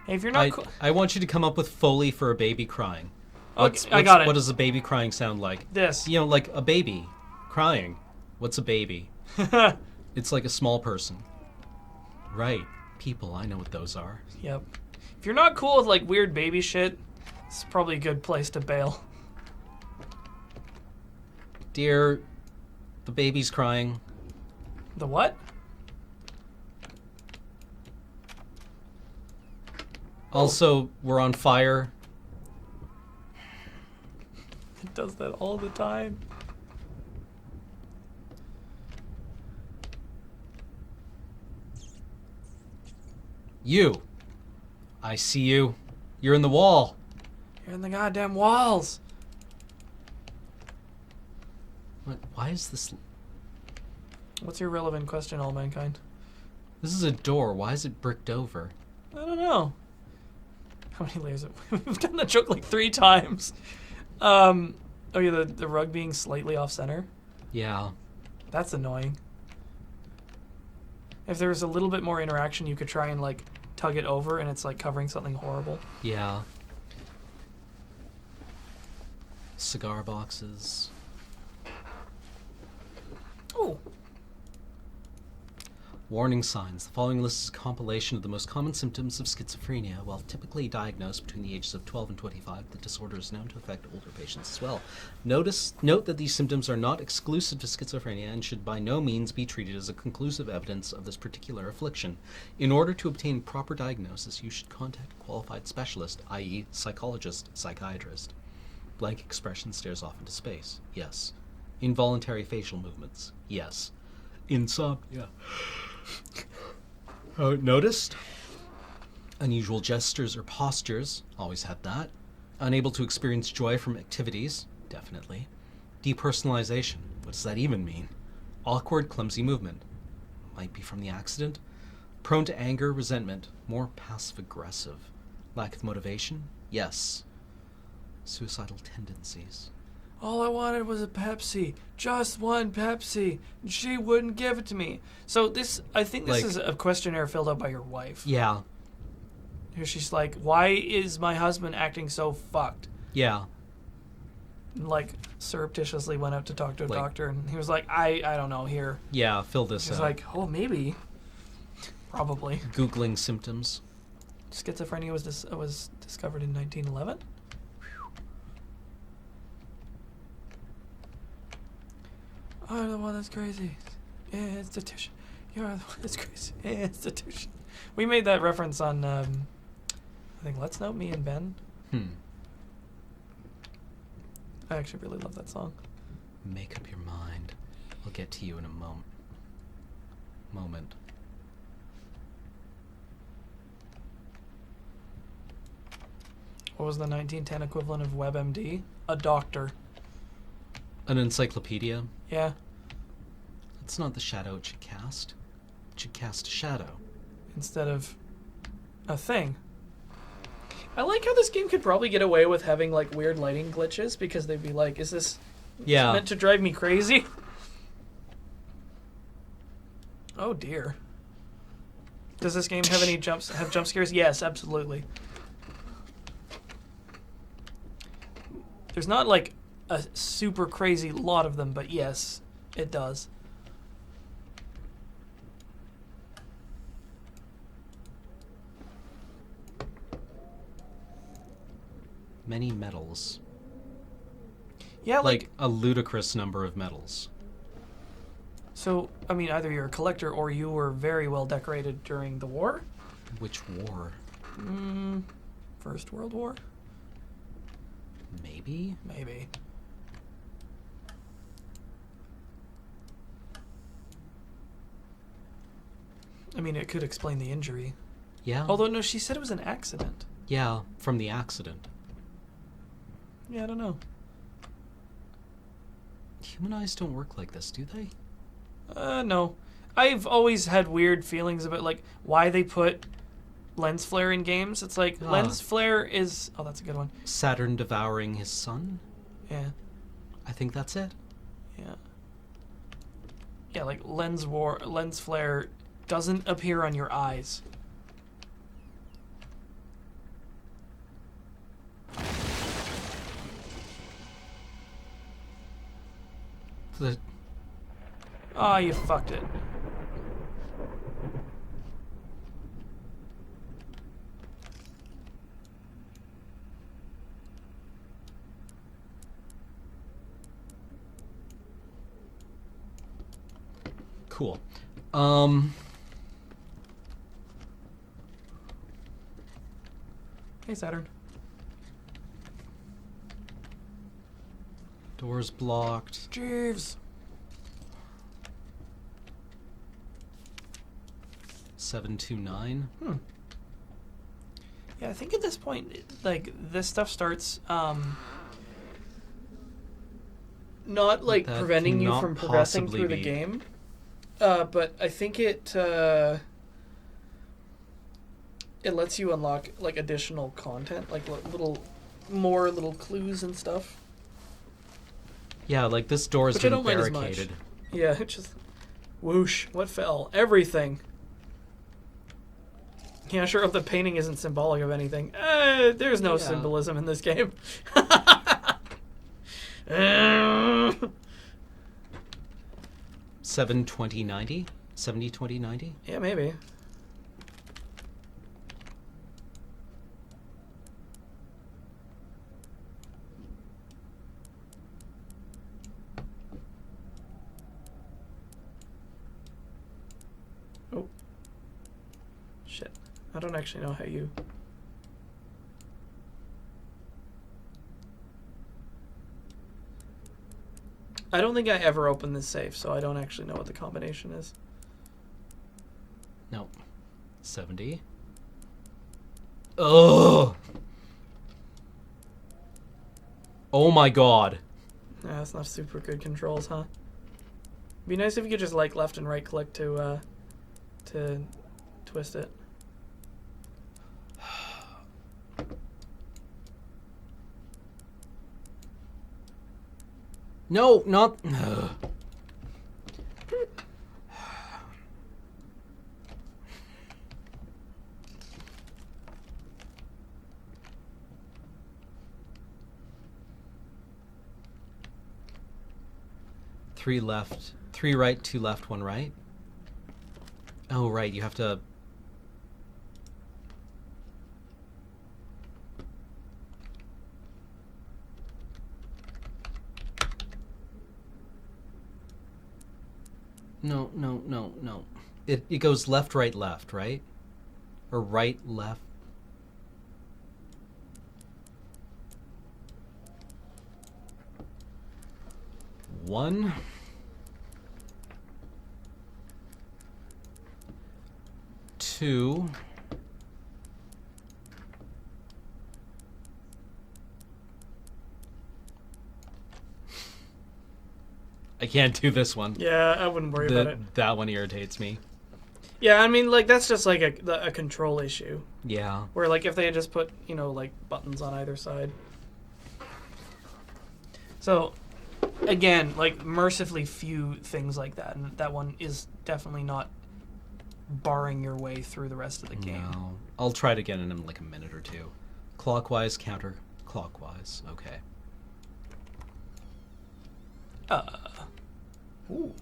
Hey, if you're not I want you to come up with Foley for a baby crying. I got it. What does a baby crying sound like? This. You know, like a baby crying. What's a baby? It's like a small person. Right. People, I know what those are. Yep. If you're not cool with like weird baby shit, it's probably a good place to bail. Dear, the baby's crying. The what? Also, we're on fire. It does that all the time. You. I see you. You're in the wall. You're in the goddamn walls. What? Why is this? What's your relevant question, all mankind? This is a door. Why is it bricked over? I don't know. How many layers? We've done that joke like 3 times. Oh yeah, the rug being slightly off center. Yeah. That's annoying. If there was a little bit more interaction, you could try and like tug it over, and it's like covering something horrible. Yeah. Cigar boxes. Oh. Warning signs. The following list is a compilation of the most common symptoms of schizophrenia. While typically diagnosed between the ages of 12 and 25, the disorder is known to affect older patients as well. Note that these symptoms are not exclusive to schizophrenia and should by no means be treated as a conclusive evidence of this particular affliction. In order to obtain proper diagnosis, you should contact a qualified specialist, i.e., psychologist, psychiatrist. Blank expression stares off into space. Yes. Involuntary facial movements. Yes. Insomnia. Noticed? Unusual gestures or postures. Always had that. Unable to experience joy from activities. Definitely. Depersonalization. What does that even mean? Awkward, clumsy movement. Might be from the accident. Prone to anger, resentment. More passive-aggressive. Lack of motivation? Yes. Suicidal tendencies. All I wanted was a Pepsi. Just one Pepsi. She wouldn't give it to me. So this, I think this Like- is a questionnaire filled out by your wife. Yeah. Here she's like, why is my husband acting so fucked? Yeah. And, like, surreptitiously went out to talk to a Like- doctor, and he was like, I don't know, here. Yeah, fill this He's out. like, oh, maybe. Probably. Googling symptoms. Schizophrenia was discovered in 1911? I'm the one that's crazy. Institution. You're the one that's crazy. Institution. We made that reference on, I think, Let's Note, me and Ben. I actually really love that song. Make up your mind. I'll get to you in a moment. What was the 1910 equivalent of WebMD? A doctor. An encyclopedia. Yeah. It's not the shadow it should cast. It should cast a shadow. Instead of a thing. I like how this game could probably get away with having like weird lighting glitches, because they'd be like, is this Yeah. meant to drive me crazy? Oh dear. Does this game have any jump scares? Yes, absolutely. There's not like a super crazy lot of them, but yes, it does. Many medals. Yeah, Like a ludicrous number of medals. so, I mean, either you're a collector or you were very well decorated during the war. Which war? First World War? Maybe? Maybe. I mean, it could explain the injury. Yeah. Although, no, she said it was an accident. Yeah, from the accident. Yeah, I don't know. Human eyes don't work like this, do they? No. I've always had weird feelings about, like, why they put lens flare in games. It's like, lens flare is... Oh, that's a good one. Saturn devouring his sun? Yeah. I think that's it. Yeah. Yeah, like, lens flare doesn't appear on your eyes. The Oh, you fucked it. cool. Hey, Saturn. Doors blocked. Jeeves. 729. Yeah, I think at this point, like, this stuff starts, not, like, That preventing you cannot from progressing possibly through the be. game. But I think it lets you unlock, like, additional content, like, more little clues and stuff. Yeah, like this door's Which I been don't mind as much. barricaded. Yeah, it just, whoosh, what fell? Everything. Yeah, sure, if the painting isn't symbolic of anything. There's no Yeah. symbolism in this game. 72090? 702090? Yeah, maybe. Oh. Shit. I don't actually know how you... I don't think I ever opened this safe, so I don't actually know what the combination is. No. 70. Ugh! Oh my god. Yeah, that's not super good controls, huh? Be nice if you could just like left and right click to twist it. No, not. Ugh. Three left, three right, two left, one right. Oh, right, you have to. No, no, no, no. It goes left, right, right? Or right, left. One. Two. I can't do this one. Yeah, I wouldn't worry about it. That one irritates me. Yeah, I mean, like that's just like a control issue. Yeah. Where like if they had just put like buttons on either side. So, again, like mercifully few things like that, and that one is definitely not barring your way through the rest of the game. No. I'll try it again in like a minute or two. Clockwise, counter, clockwise. Okay. Ooh.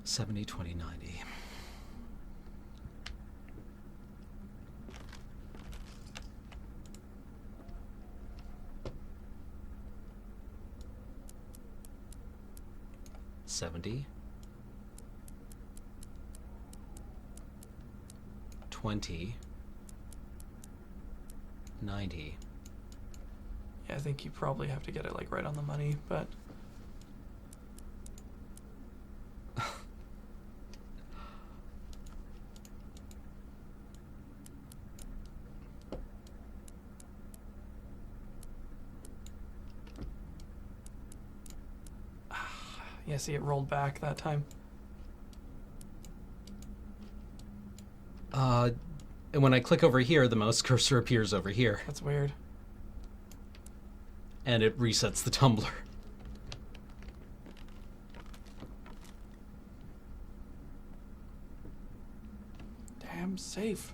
70, 20, 90. $70, 20, 90. Yeah, I think you probably have to get it like right on the money, but yeah, see it rolled back that time. And when I click over here, the mouse cursor appears over here, That's weird. and it resets the tumbler. Damn safe.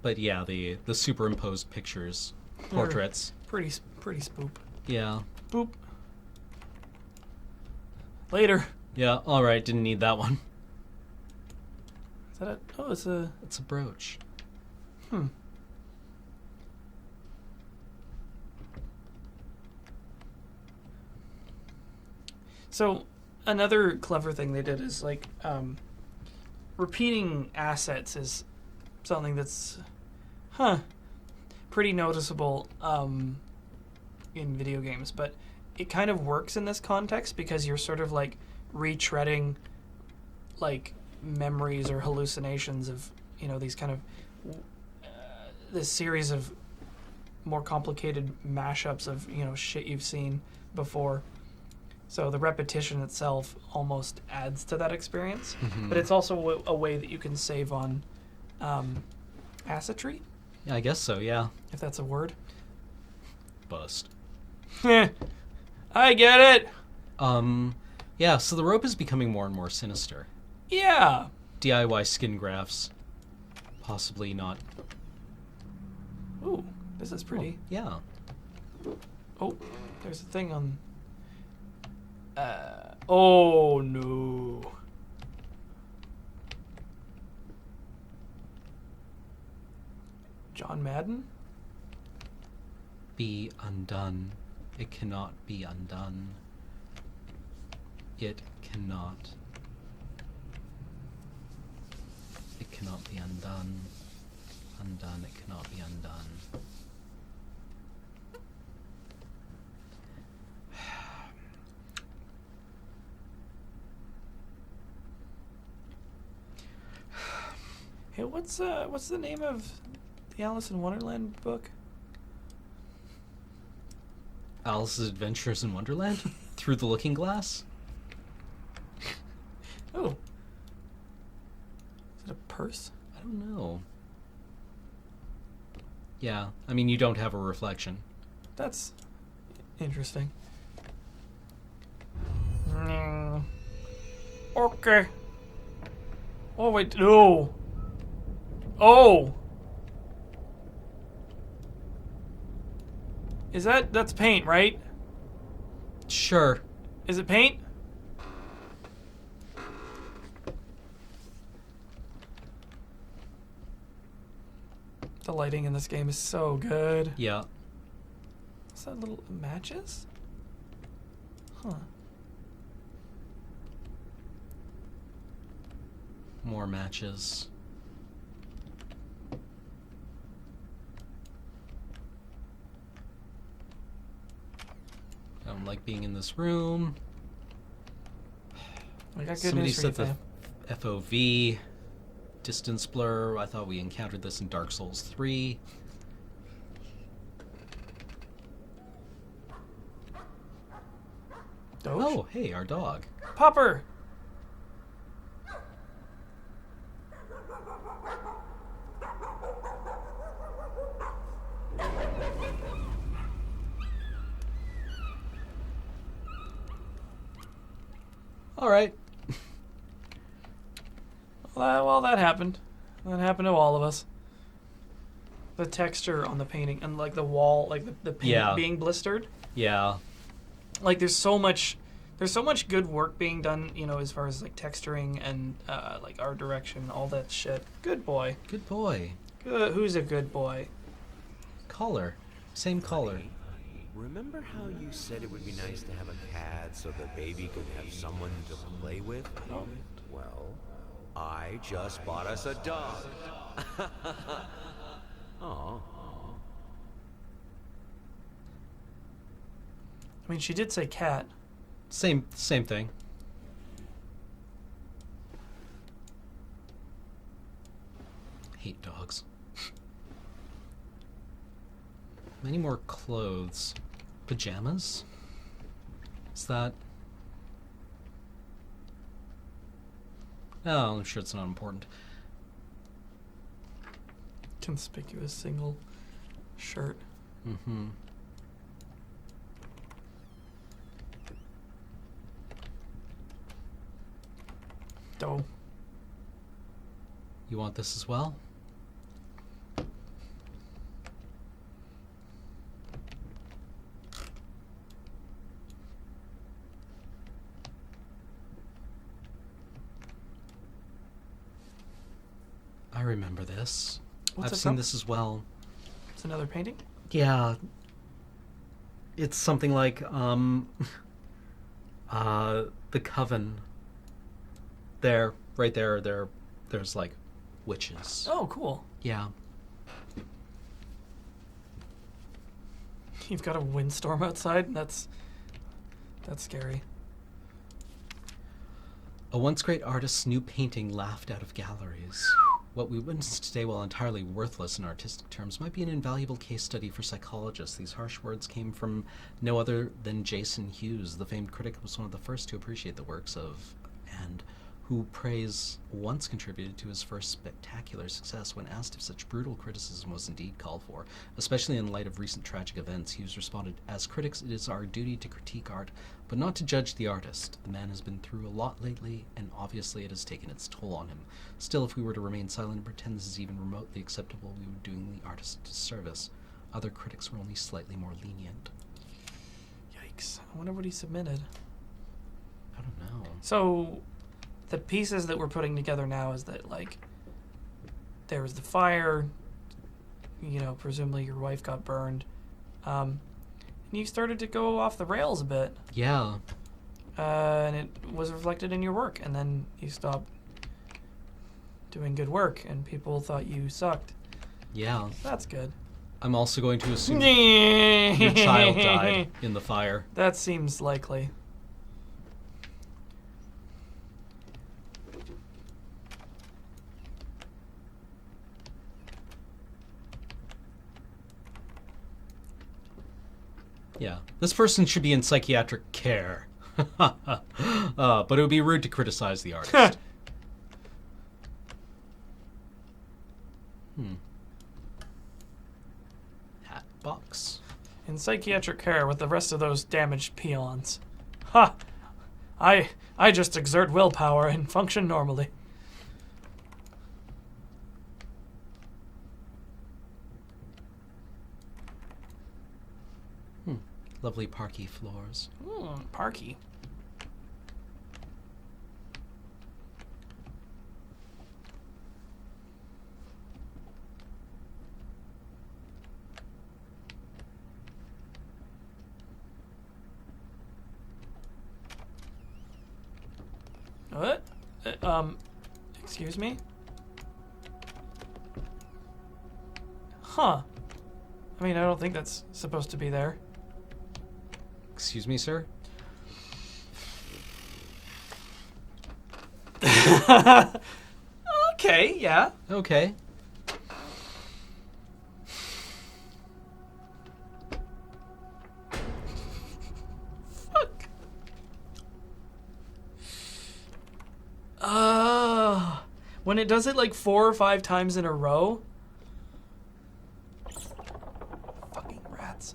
But yeah, the superimposed pictures, portraits. Pretty spoop. Yeah. Boop. Later. Yeah, alright, didn't need that one. Is that it? Oh, it's a... It's a brooch. So, another clever thing they did is, like, repeating assets is something that's, pretty noticeable in video games. But it kind of works in this context because you're sort of, like, retreading, like, memories or hallucinations of, you know, these kind of, this series of more complicated mashups of, you know, shit you've seen before. So the repetition itself almost adds to that experience, but it's also a way that you can save on assetry, Yeah, I guess so, yeah. if that's a word. Bust. I get it. Yeah, so the rope is becoming more and more sinister. Yeah. DIY skin grafts. Possibly not. Ooh, this is pretty. Yeah. Oh, there's a thing on. Oh no. John Madden? Be undone. It cannot be undone. It cannot. It cannot be undone. Undone. It cannot be undone. Hey, what's the name of the Alice in Wonderland book? Alice's Adventures in Wonderland? Through the Looking Glass? Oh. Is it a purse? I don't know. Yeah, I mean, you don't have a reflection. That's interesting. Okay. Oh wait, no. Oh. That's paint, right? Sure. Is it paint? The lighting in this game is so good. Yeah. What's that little matches? Huh. More matches. I don't like being in this room. I got good Somebody news for you, said fam. the FOV distance blur. I thought we encountered this in Dark Souls 3. Doge? Oh, hey, our dog. Popper! All right. Well, that happened. That happened to all of us. The texture on the painting and like the wall, like the paint Yeah. being blistered. Yeah. Like there's so much good work being done, you know, as far as like texturing and like art direction, all that shit. Good boy. Good boy. Good. Who's a good boy? Color. Same color. Remember how you said it would be nice to have a cat so the baby could have someone to play with? Well, I just bought us a dog. Aw. I mean, she did say cat. Same thing. Hate dogs. Many more clothes. Pajamas? Is that... Oh, I'm sure it's not important. Conspicuous single shirt. Mm-hmm. Doe. You want this as well? I remember this. What's I've it seen from? this as well. It's another painting? Yeah. It's something like the Coven. There, right there's like witches. Oh, cool. Yeah. You've got a windstorm outside? That's scary. A once great artist's new painting laughed out of galleries. What we witnessed today, while entirely worthless in artistic terms, might be an invaluable case study for psychologists. These harsh words came from no other than Jason Hughes. The famed critic was one of the first to appreciate the works of, and who praise once contributed to his first spectacular success. When asked if such brutal criticism was indeed called for, especially in light of recent tragic events, Hughes responded, "As critics, it is our duty to critique art, but not to judge the artist. The man has been through a lot lately, and obviously it has taken its toll on him. Still, if we were to remain silent and pretend this is even remotely acceptable, we would be doing the artist a disservice. Other critics were only slightly more lenient." Yikes. I wonder what he submitted. I don't know. So, the pieces that we're putting together now is that, like, there was the fire, you know, presumably your wife got burned, and you started to go off the rails a bit, Yeah. and it was reflected in your work, and then you stopped doing good work, and people thought you sucked. Yeah. That's good. I'm also going to assume your child died in the fire. That seems likely. Yeah. This person should be in psychiatric care. But it would be rude to criticize the artist. Hat box. In psychiatric care with the rest of those damaged peons. Ha! I just exert willpower and function normally. Lovely parquet floors. Parky. What? Excuse me? Huh. I mean, I don't think that's supposed to be there. Excuse me, sir? Okay, yeah. Okay. Fuck. When it does it like 4 or 5 times in a row. Fucking rats.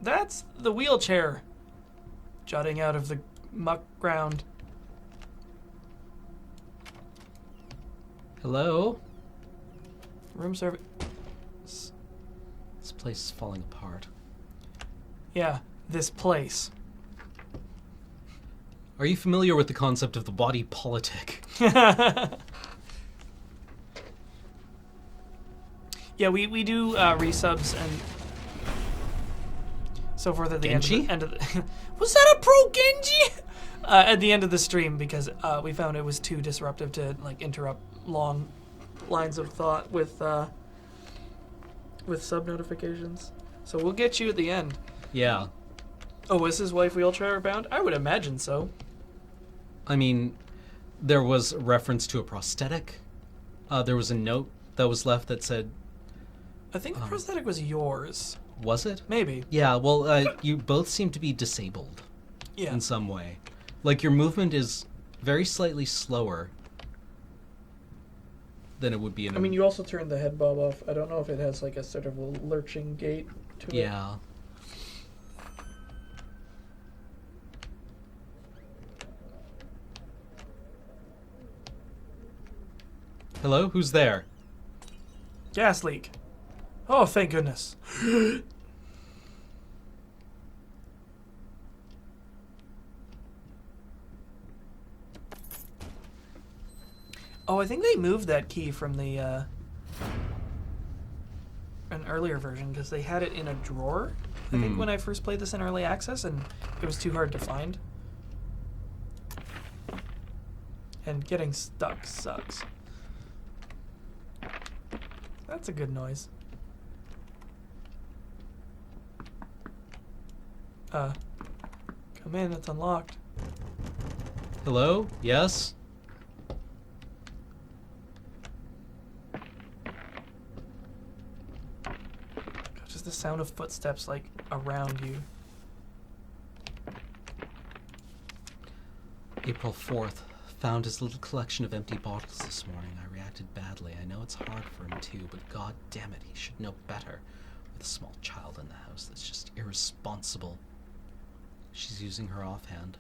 That's the wheelchair jutting out of the muck ground. Hello? Room service. This place is falling apart. Yeah, this place. Are you familiar with the concept of the body politic? Yeah, we do resubs and so forth at the Genji? end of the Was that a pro Genji? At the end of the stream because we found it was too disruptive to like interrupt long lines of thought with sub notifications. So we'll get you at the end. Yeah. Oh, was his wife wheelchair bound? I would imagine so. I mean, there was reference to a prosthetic. There was a note that was left that said, I think the prosthetic was yours. was it? Maybe. Yeah, well, you both seem to be disabled Yeah. in some way. Like, your movement is very slightly slower than it would be in a... I mean, you also turned the head bob off. I don't know if it has like a sort of a lurching gait to it. Yeah. Hello? Who's there? Gas leak. Oh, thank goodness. Oh, I think they moved that key from the an earlier version because they had it in a drawer. I think when I first played this in early access, and it was too hard to find. And getting stuck sucks. That's a good noise. Come in, it's unlocked. Hello? Yes? Just the sound of footsteps, like, around you. April 4th. Found his little collection of empty bottles this morning. I reacted badly. I know it's hard for him too, but god damn it, he should know better. With a small child in the house, that's just irresponsible. She's using her offhand.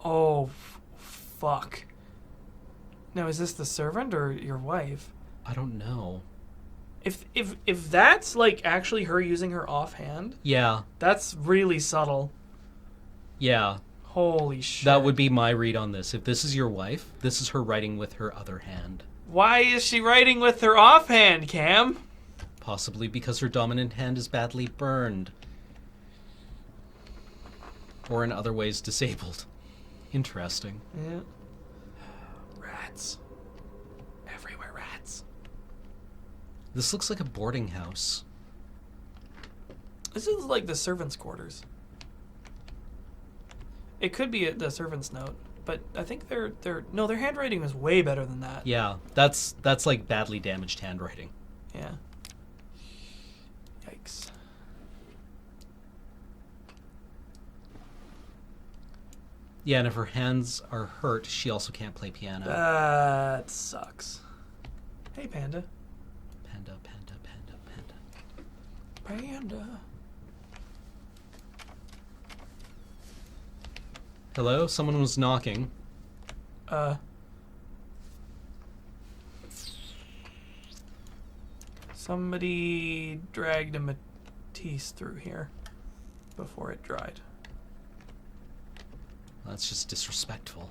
Oh, fuck. Now, is this the servant or your wife? I don't know. If that's, like, actually her using her offhand, Yeah, that's really subtle. yeah. Holy shit. That would be my read on this. If this is your wife, this is her writing with her other hand. Why is she writing with her offhand, Cam? Possibly because her dominant hand is badly burned. Or in other ways disabled. Interesting. Yeah. Rats. Everywhere rats. This looks like a boarding house. This is like the servant's quarters. It could be the servant's note, but I think their handwriting is way better than that. Yeah, that's like badly damaged handwriting. Yeah. Yikes. Yeah, and if her hands are hurt, she also can't play piano. That sucks. Hey, Panda. Panda, panda, panda, panda. Panda. Hello? Someone was knocking. Somebody dragged a Matisse through here before it dried. That's just disrespectful.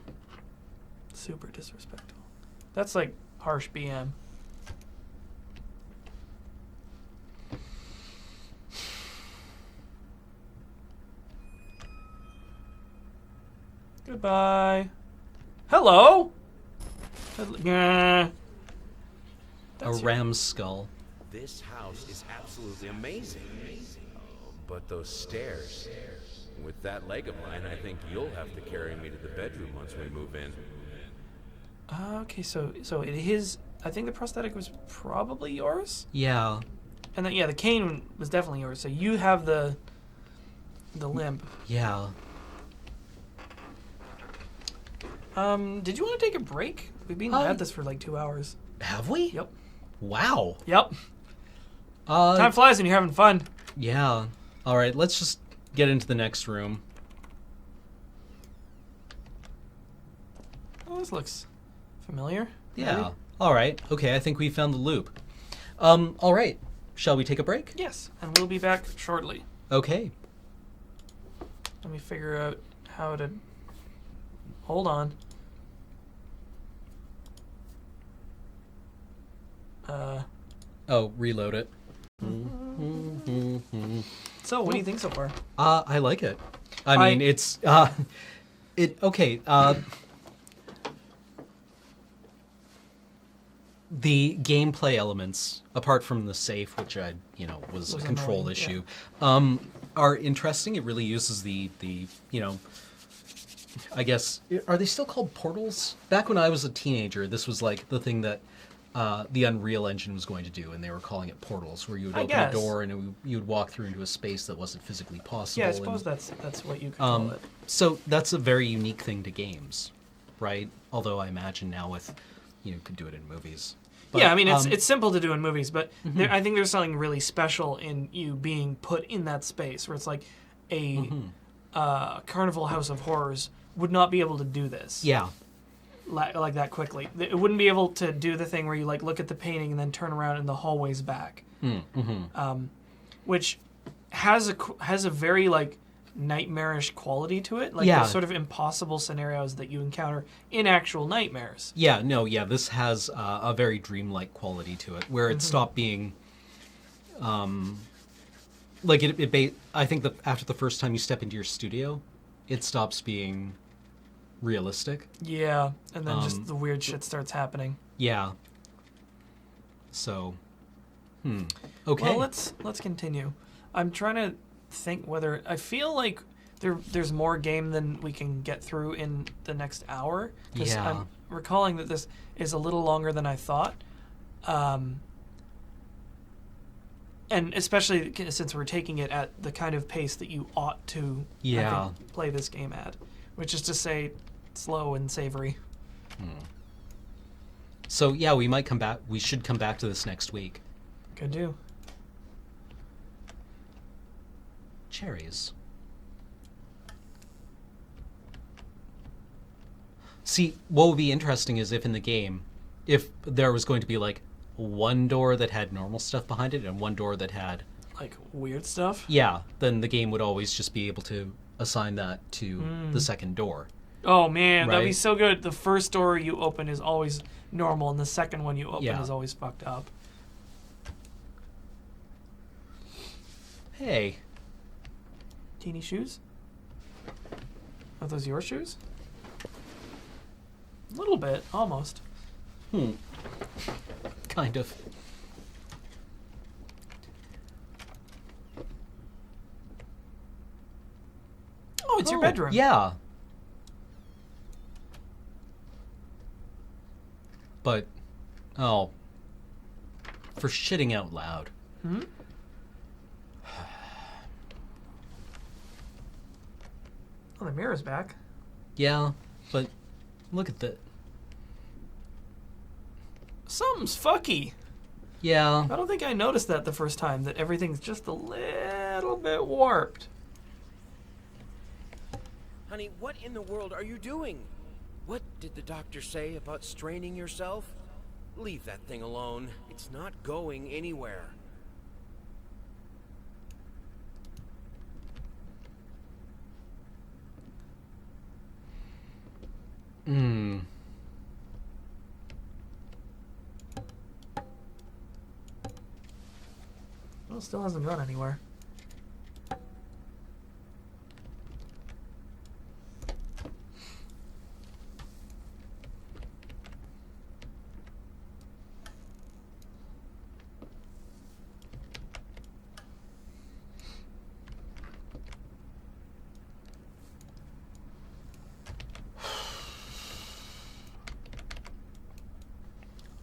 Super disrespectful. That's like harsh BM. Goodbye. Hello? Yeah. A ram's skull. This house is absolutely amazing. But those stairs. With that leg of mine, I think you'll have to carry me to the bedroom once we move in. Okay, so I think the prosthetic was probably yours, Yeah. and then the cane was definitely yours. So you have the limp. Yeah. Did you want to take a break? We've been at this for like 2 hours. Have we? Yep. Wow. Yep. Time flies when you're having fun. Yeah. All right, let's just get into the next room. Oh, this looks familiar. Yeah. Maybe? All right. Okay, I think we found the loop. All right. Shall we take a break? Yes, and we'll be back shortly. Okay. Let me figure out how to. Hold on. Oh, reload it. So, what do you think so far? I like it. I mean, it's okay. The gameplay elements, apart from the safe, which was a control annoying, issue, are interesting. It really uses the I guess, are they still called portals? Back when I was a teenager, this was like the thing that the Unreal Engine was going to do, and they were calling it portals, where you would open a door and you would walk through into a space that wasn't physically possible. Yeah, I suppose that's what you could call it. So that's a very unique thing to games, right? Although I imagine now with, you could do it in movies. But, yeah, I mean, it's simple to do in movies, but I think there's something really special in you being put in that space, where it's like a Carnival House of Horrors would not be able to do this. Yeah. Like that quickly. It wouldn't be able to do the thing where you like look at the painting and then turn around and the hallway's back. Which has a very like nightmarish quality to it. Like Yeah. the sort of impossible scenarios that you encounter in actual nightmares. Yeah, no, yeah, this has a very dreamlike quality to it, where it stopped being, like I think that after the first time you step into your studio, it stops being realistic. Yeah, and then just the weird shit starts happening. Yeah. So, okay. Well, let's continue. I'm trying to think whether I feel like there's more game than we can get through in the next hour. 'Cause Yeah. I'm recalling that this is a little longer than I thought. And especially since we're taking it at the kind of pace that you ought to I Yeah. think, play this game at, which is to say slow and savory. So yeah, we might come back. We should come back to this next week. Could do. Cherries. See, what would be interesting is if in the game, if there was going to be like one door that had normal stuff behind it and one door that had, Like weird stuff. yeah, then the game would always just be able to assign that to the second door. Oh man, that'd be Right? so good. The first door you open is always normal, and the second one you open Yeah. is always fucked up. Hey, Teeny shoes? Are those your shoes? A little bit, almost. kind of. Oh, it's your bedroom. Yeah. But, oh, for shitting out loud. Oh, the mirror's back. Yeah, but look at the. Something's fucky. Yeah. I don't think I noticed that the first time, that everything's just a little bit warped. Honey, what in the world are you doing? What did the doctor say about straining yourself? Leave that thing alone. It's not going anywhere. Well, it still hasn't gone anywhere.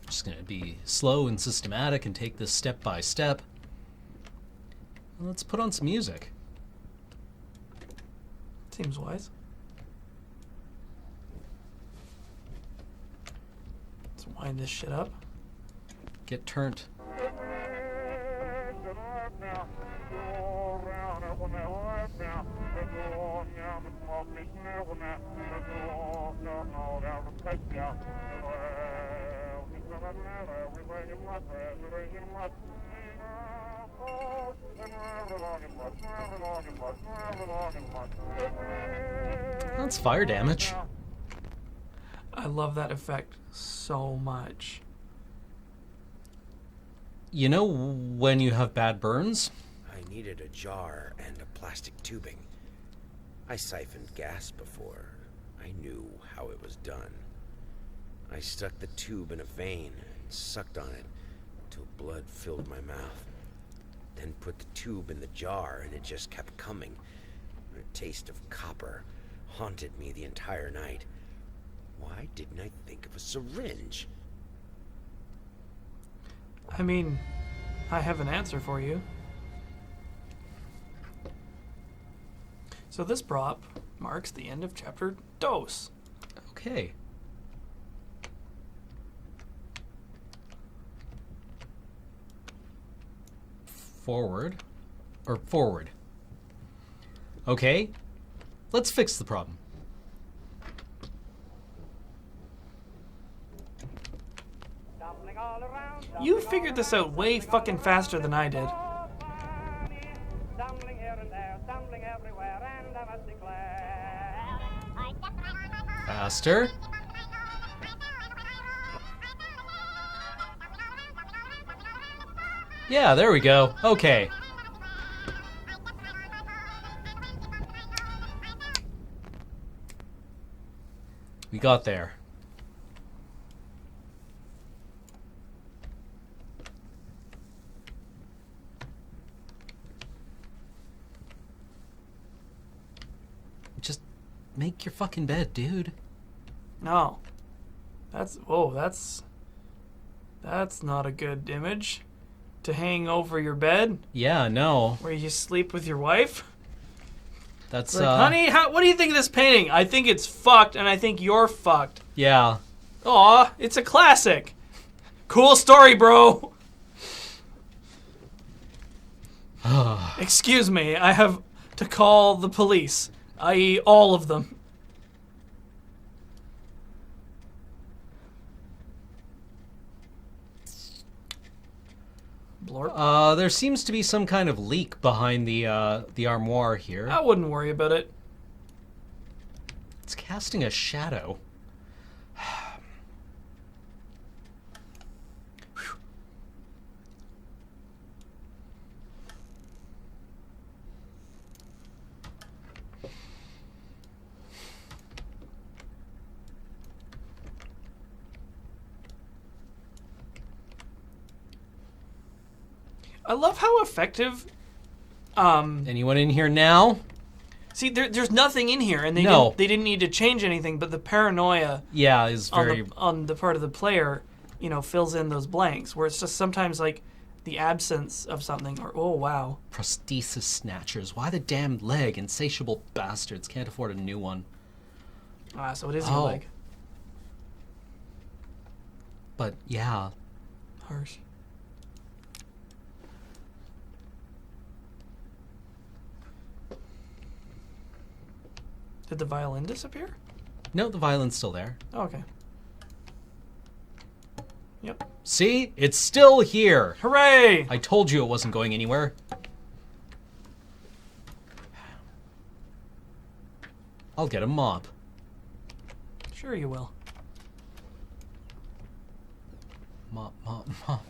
Just gonna be slow and systematic and take this step by step. Let's put on some music. Seems wise. Let's wind this shit up. Get turned. That's fire damage. I love that effect so much. You know when you have bad burns? I needed a jar and a plastic tubing. I siphoned gas before. I knew how it was done. I stuck the tube in a vein and sucked on it until blood filled my mouth. Then put the tube in the jar and it just kept coming. The taste of copper haunted me the entire night. Why didn't I think of a syringe? I mean, I have an answer for you. So this prop marks the end of chapter Dos. Okay. Forward. Or forward. Okay. Let's fix the problem. Dumpling all around, You figured this out way fucking faster than I did. dumpling here and there, dumpling everywhere, and Faster. Yeah, there we go. Okay. We got there. Just make your fucking bed, dude. No. That's not a good image to hang over your bed Yeah, no. where you sleep with your wife. That's Like, honey, what do you think of this painting? I think it's fucked, and I think you're fucked. Yeah. Aw, it's a classic. Cool story, bro. Excuse me, I have to call the police, i.e. all of them. Blorp. There seems to be some kind of leak behind the armoire here. I wouldn't worry about it. It's casting a shadow. I love how effective. Anyone in here now? See, there's nothing in here, and No. they didn't need to change anything. But the paranoia Yeah, is on very... the part of the player, fills in those blanks. Where it's just sometimes like the absence of something, or oh wow, Prosthesis snatchers. Why the damned leg? Insatiable bastards. Can't afford a new one. so it is your Oh. leg. But yeah. Harsh. Did the violin disappear? No, the violin's still there. Oh, okay. Yep. See? It's still here. Hooray! I told you it wasn't going anywhere. I'll get a mop. Sure you will. Mop, mop, mop.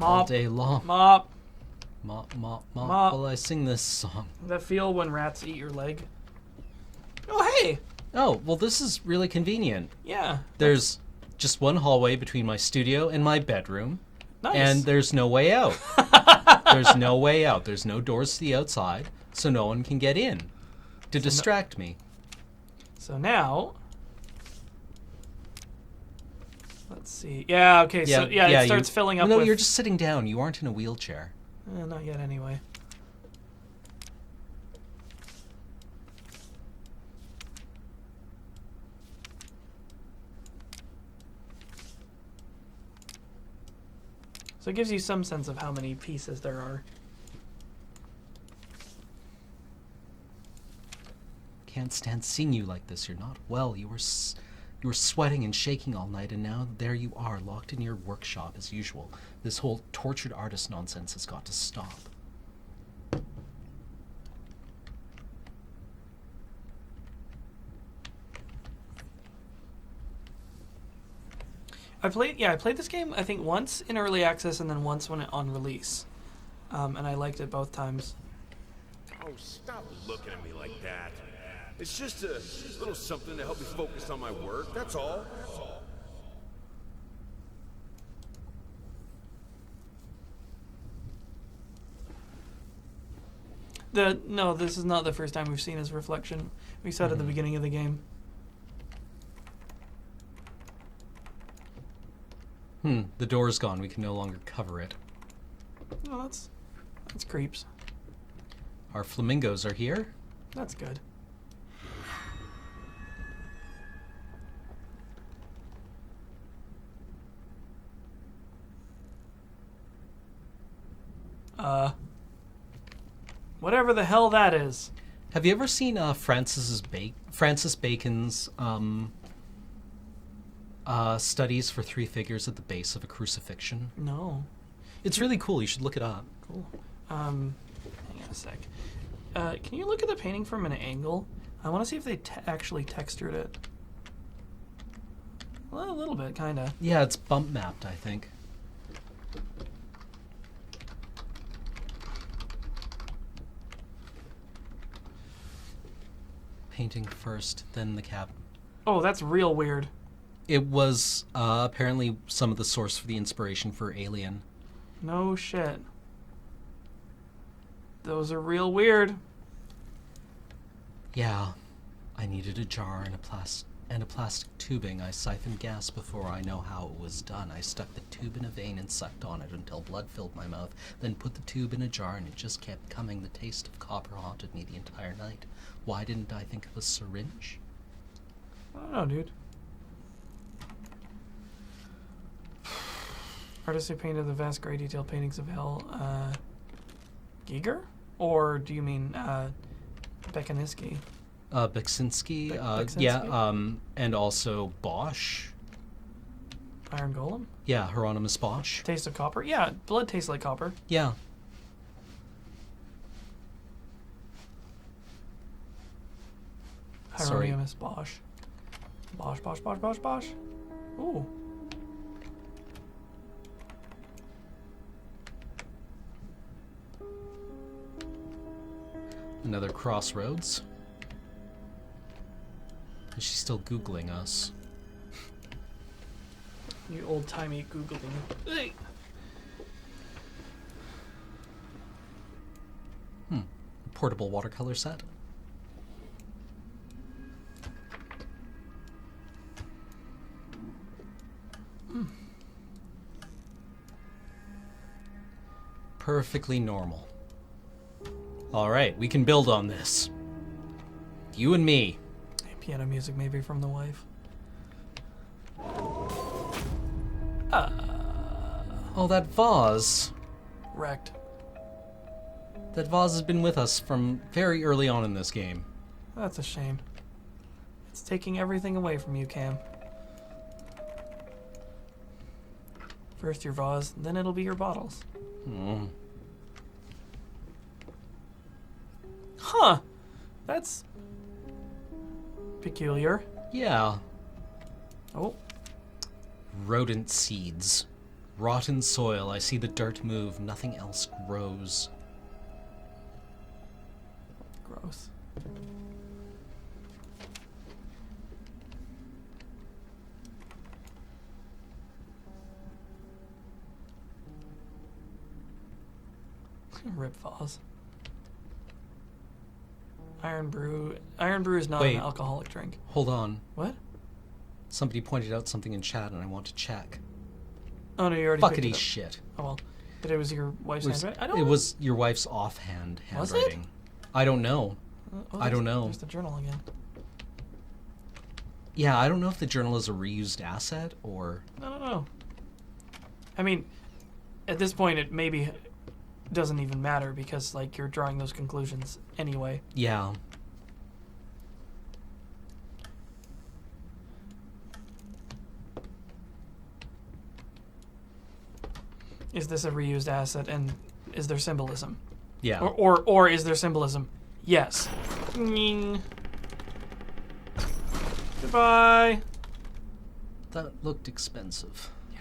All Mop. day long. Mop. Mop, mop, mop. Mop. While I sing this song. That feel when rats eat your leg. Oh, hey! Oh, well, this is really convenient. Yeah. There's just one hallway between my studio and my bedroom, Nice. and there's no way out. There's no way out. There's no doors to the outside, so no one can get in to distract me. So now... Let's see. Yeah, okay, so it starts filling up No, with... you're just sitting down. You aren't in a wheelchair. Not yet, anyway. So it gives you some sense of how many pieces there are. Can't stand seeing you like this. You're not well. You were sweating and shaking all night, and now there you are, locked in your workshop as usual. This whole tortured artist nonsense has got to stop. I played this game I think once in early access and then once when on release, and I liked it both times. Oh, stop looking at me like that. It's just a little something to help me focus on my work, that's all. No, this is not the first time we've seen his reflection. We saw it at the beginning of the game. The door's gone. We can no longer cover it. Oh, that's creeps. Our flamingos are here. That's good. Whatever the hell that is. Have you ever seen Francis Bacon's studies for three figures at the base of a crucifixion? No. It's really cool. You should look it up. Cool. Hang on a sec. Can you look at the painting from an angle? I want to see if they actually textured it. Well, a little bit, kind of. Yeah, it's bump mapped, I think. Painting first, then the cap. Oh, that's real weird. It was apparently some of the source for the inspiration for Alien. No shit. Those are real weird. Yeah, I needed a jar and a plastic tubing. I siphoned gas before I know how it was done. I stuck the tube in a vein and sucked on it until blood filled my mouth, then put the tube in a jar and it just kept coming. The taste of copper haunted me the entire night. Why didn't I think of a syringe? I don't know, dude. Artist who painted the vast gray detail paintings of hell, Giger? Or do you mean, Bekaninsky? Beksinski, Beksinski? yeah, and also Bosch. Iron Golem? Yeah, Hieronymus Bosch. Taste of copper? Yeah, blood tastes like copper. Yeah. Sorry. Hieronymus Bosch. Bosch, Bosch, Bosch, Bosch, Bosch. Ooh. Another crossroads. Is she still Googling us? You old-timey Googling. Hey. Portable watercolor set. Perfectly normal. All right, we can build on this. You and me. Piano music maybe from the wife. Oh, that vase. Wrecked. That vase has been with us from very early on in this game. That's a shame. It's taking everything away from you, Cam. First your vase, then it'll be your bottles. Mm. Huh. That's peculiar. Yeah. Oh, Rodent seeds. Rotten soil. I see the dirt move. Nothing else grows. gross. Rip vase. Iron Brew. Iron Brew is not Wait. an alcoholic drink. Hold on. What? Somebody pointed out something in chat and I want to check. Oh no, you already picked Fuckity it up. shit. Oh well. But it was your wife's handwriting? I don't It know. was your wife's offhand Was it? handwriting. I don't know. Oh, I don't there's- know. There's the journal again. Yeah, I don't know if the journal is a reused asset or... I don't know. I mean, at this point, it maybe doesn't even matter because, like, you're drawing those conclusions anyway. Yeah. Is this a reused asset, and is there symbolism? Yeah. Or is there symbolism? Yes. Nying. Goodbye. That looked expensive. Yeah.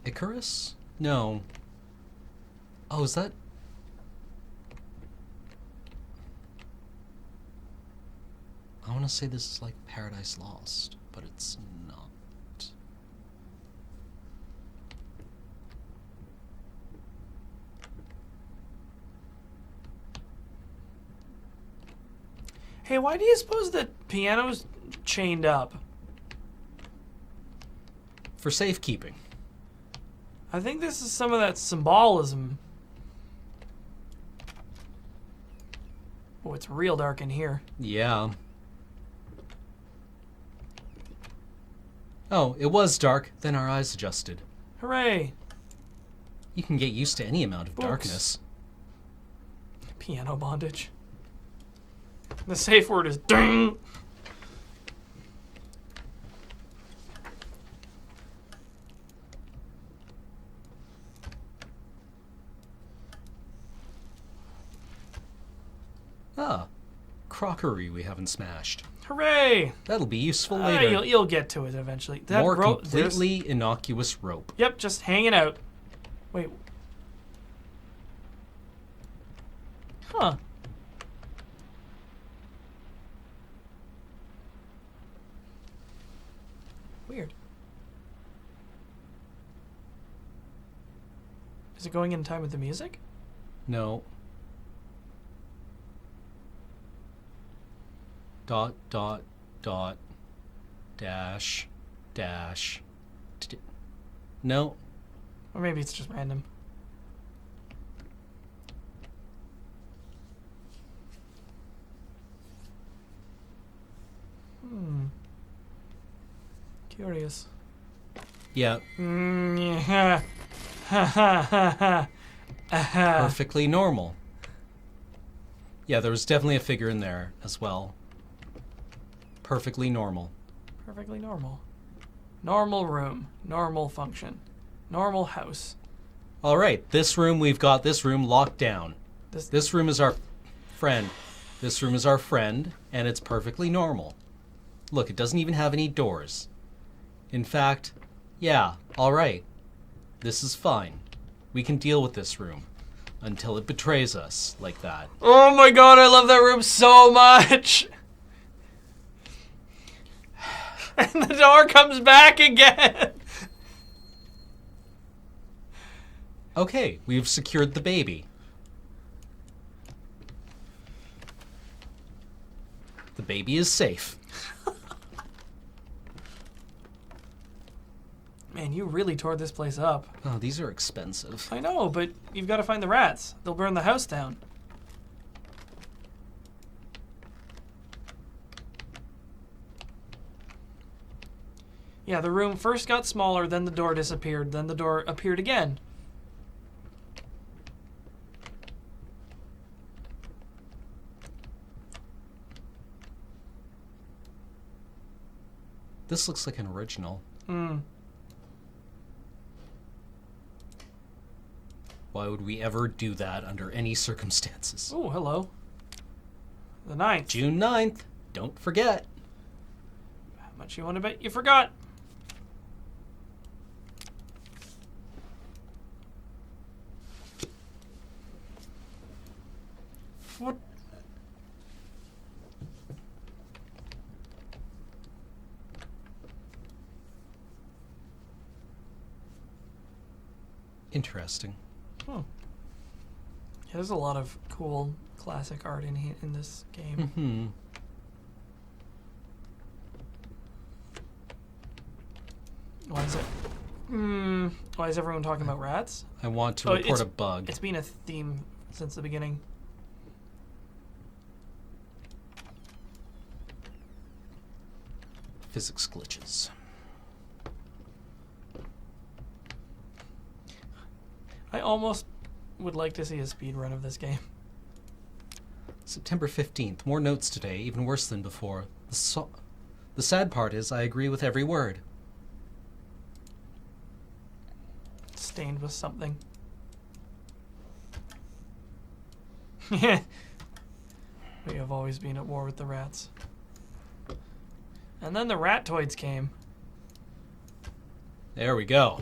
Icarus? No. Oh, is that... I want to say this is like Paradise Lost, but it's not. Hey, why do you suppose the piano's chained up? For safekeeping. I think this is some of that symbolism. Oh, it's real dark in here. Yeah. Oh, it was dark, then our eyes adjusted. Hooray! You can get used to any amount of Books. darkness. Piano bondage. The safe word is ding! crockery we haven't smashed. Hooray! That'll be useful later. You'll get to it eventually. That More there's- completely innocuous rope. Yep, just hanging out. Wait. Huh. Weird. Is it going in time with the music? No. Dot, dot, dot, dash, dash. No. Or maybe it's just random. Curious. Yeah, Yeah. Ha ha ha ha. perfectly normal. Yeah, there was definitely a figure in there as well. Perfectly normal. Perfectly normal. Normal room. Normal function. Normal house. All right, this room, we've got this room locked down. This This room is our friend. This room is our friend, and it's perfectly normal. Look, it doesn't even have any doors. In fact, yeah, all right. This is fine. We can deal with this room until it betrays us like that. Oh my god, I love that room so much! And the door comes back again! Okay, we've secured the baby. The baby is safe. Man, you really tore this place up. Oh, these are expensive. I know, but you've got to find the rats. They'll burn the house down. Yeah, the room first got smaller, then the door disappeared, then the door appeared again. This looks like an original. Hmm. Why would we ever do that under any circumstances? Oh, hello. The 9th. June 9th. Don't forget. How much you want to bet you forgot? What? Interesting. Yeah, there's a lot of cool classic art in this game. Hmm. Why is it? Why is everyone talking about rats? I want to Oh, report a bug. It's been a theme since the beginning. Physics glitches. I almost would like to see a speed run of this game. September 15th. More notes today, even worse than before. The sad part is I agree with every word. Stained with something. We have always been at war with the rats. And then the Ratoids came. There we go.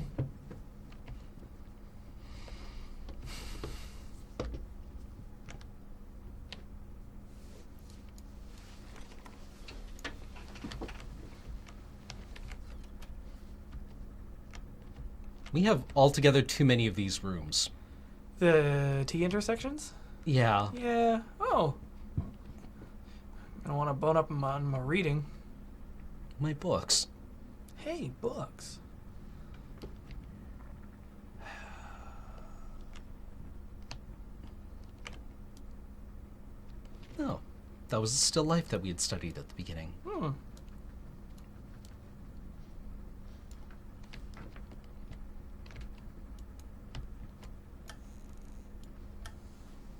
We have altogether too many of these rooms. The T intersections? Yeah. Yeah. Oh. I don't want to bone up on my reading. My books. Hey, books. Oh, that was a still life that we had studied at the beginning. Hmm.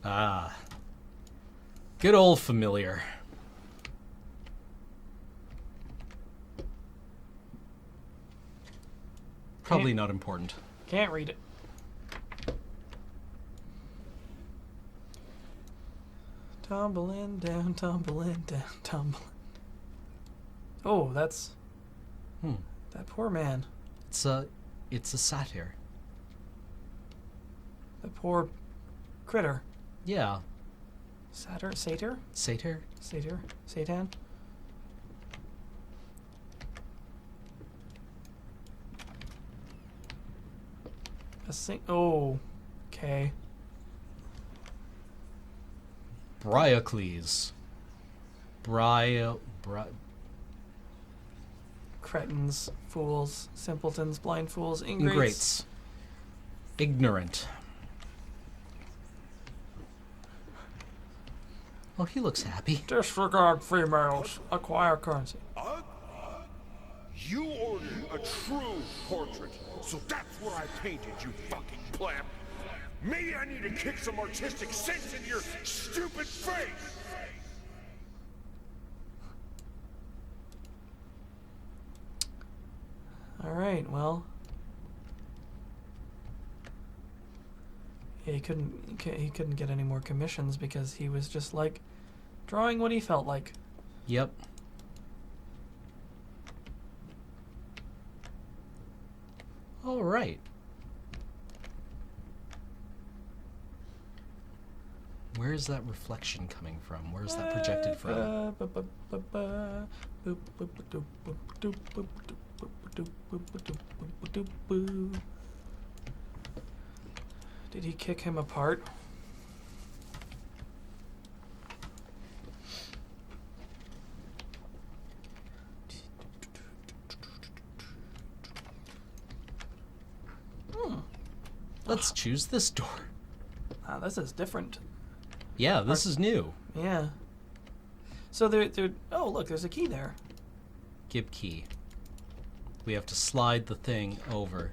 Ah. Good old familiar. Probably not important. Can't read it. Tumbling down, tumbling down, tumbling. Oh, that's that poor man. It's a satyr. That poor critter. Yeah. Satyr? Satyr? Satyr? Satan? Oh, okay. Briocles. Cretins, fools, simpletons, blind fools, ingrates. Ingrates. Ignorant. Oh, he looks happy. Disregard females. Acquire currency. You ordered a true portrait, so that's what I painted, you fucking pleb. Maybe I need to kick some artistic sense in your stupid face. All right. Well, yeah, he couldn't get any more commissions because he was just like drawing what he felt like. Yep. All right. Where is that reflection coming from? Where is that projected from? Did he kick him apart? Let's choose this door. Ah, this is different. Yeah, this is new. Yeah. So there. Oh, look, there's a key there. Gib key. We have to slide the thing over.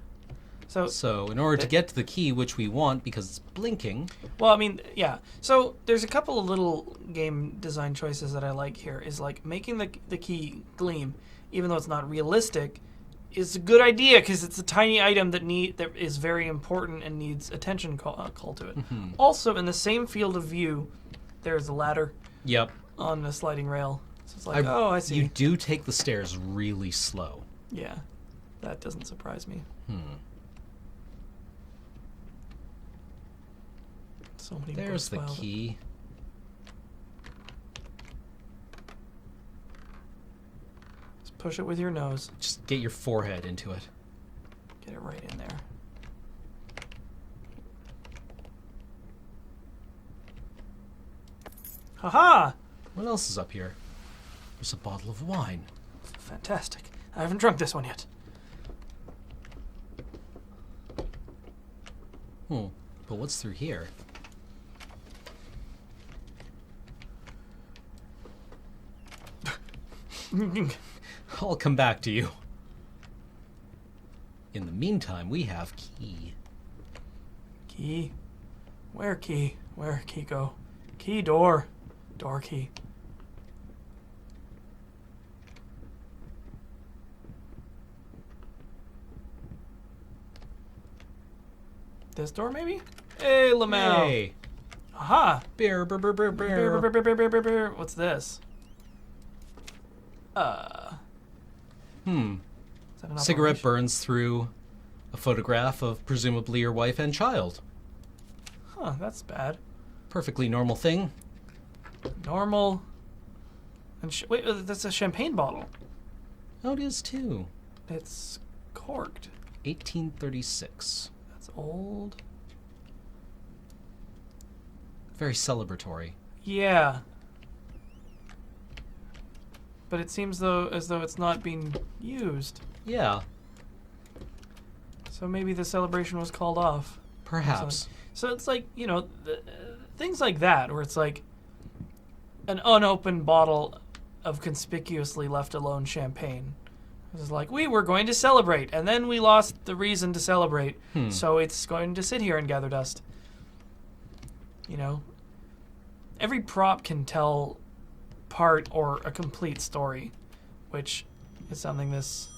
So So in order to get to the key, which we want because it's blinking, well, I mean, yeah. So there's a couple of little game design choices that I like here. Is like making the key gleam, even though it's not realistic, is a good idea because it's a tiny item that is very important and needs attention call to it. Also, in the same field of view, there's a ladder yep. on a sliding rail. So it's like, oh, I see. You do take the stairs really slow. Yeah, that doesn't surprise me. So many. There's the books piled up. key. Just push it with your nose. Just get your forehead into it. Get it right in there. Haha! What else is up here? There's a bottle of wine. Fantastic. I haven't drunk this one yet. But what's through here? I'll come back to you. In the meantime, we have key. Key? Where key? Where key go? Key door. Door key. This door, maybe? Hey, Lamau. Hey! Aha! Beer, beer, beer, beer, Beer, beer. beer, beer, beer, beer, beer. What's this? Is that an Cigarette operation? burns through a photograph of presumably your wife and child. Huh, that's bad. Perfectly normal thing. Normal. And wait, that's a champagne bottle. Oh, it is too. It's corked. 1836. That's old. Very celebratory. Yeah. But it seems as though it's not being used. Yeah, So maybe the celebration was called off. perhaps. So it's like, things like that, where it's like an unopened bottle of conspicuously left alone champagne. It's like, we were going to celebrate, and then we lost the reason to celebrate, so it's going to sit here and gather dust. Every prop can tell part or a complete story, which is something this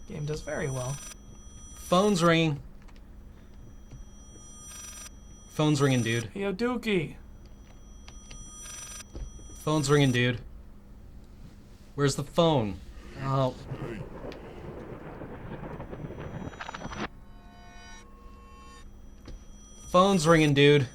game does very well. Phone's ringing. Phone's ringing, dude. Yo, Dookie. Phone's ringing, dude. Where's the phone? Oh. Phone's ringing, dude.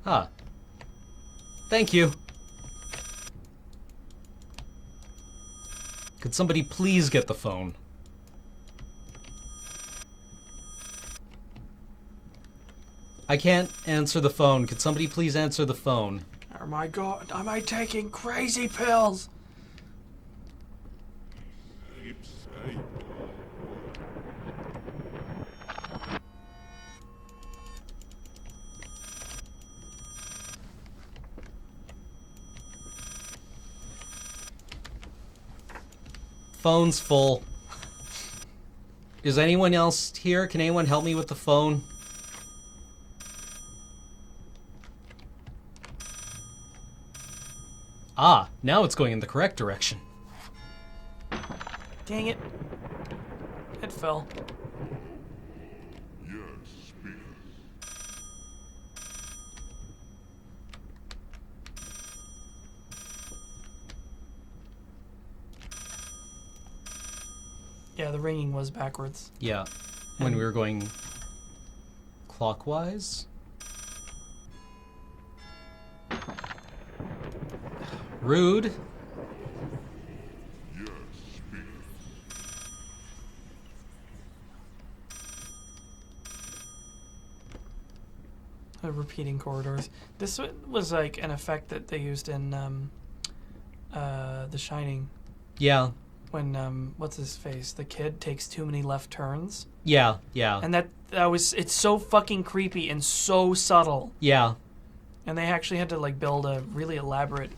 Huh. Thank you. Could somebody please get the phone? I can't answer the phone. Could somebody please answer the phone? Oh my god, am I taking crazy pills? Phone's full. Is anyone else here? Can anyone help me with the phone? Ah, now it's going in the correct direction. Dang it. It fell. Yeah, the ringing was backwards. Yeah, when we were going clockwise. Rude. Repeating corridors. This was like an effect that they used in The Shining. Yeah, When what's his face? The kid takes too many left turns. yeah, yeah, And it's so fucking creepy and so subtle. yeah, And they actually had to like build a really elaborate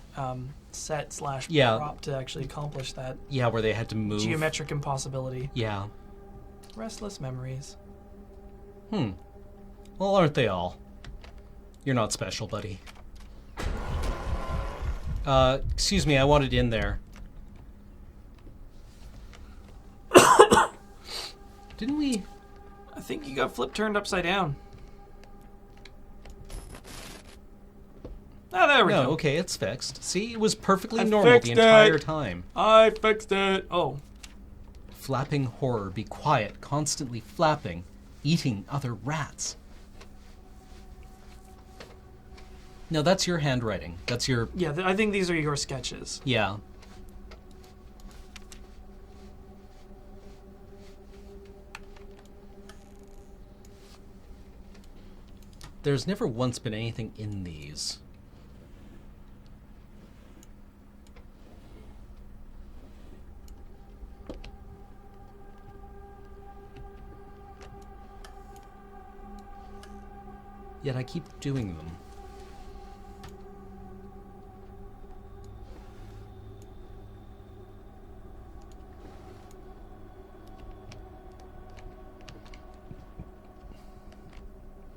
set / Yeah. prop to actually accomplish that yeah, where they had to move. geometric impossibility. Yeah. Restless memories. Well, aren't they all? You're not special, buddy. Excuse me, I wanted in there. Didn't we? I think you got flip turned upside down. Ah, there we No, go. okay, it's fixed. See, it was perfectly I normal the fixed entire it. time. I fixed it. Oh, Flapping horror, be quiet, constantly flapping, eating other rats. No, that's your handwriting. That's your, yeah. I think these are your sketches. yeah. There's never once been anything in these. Yet I keep doing them.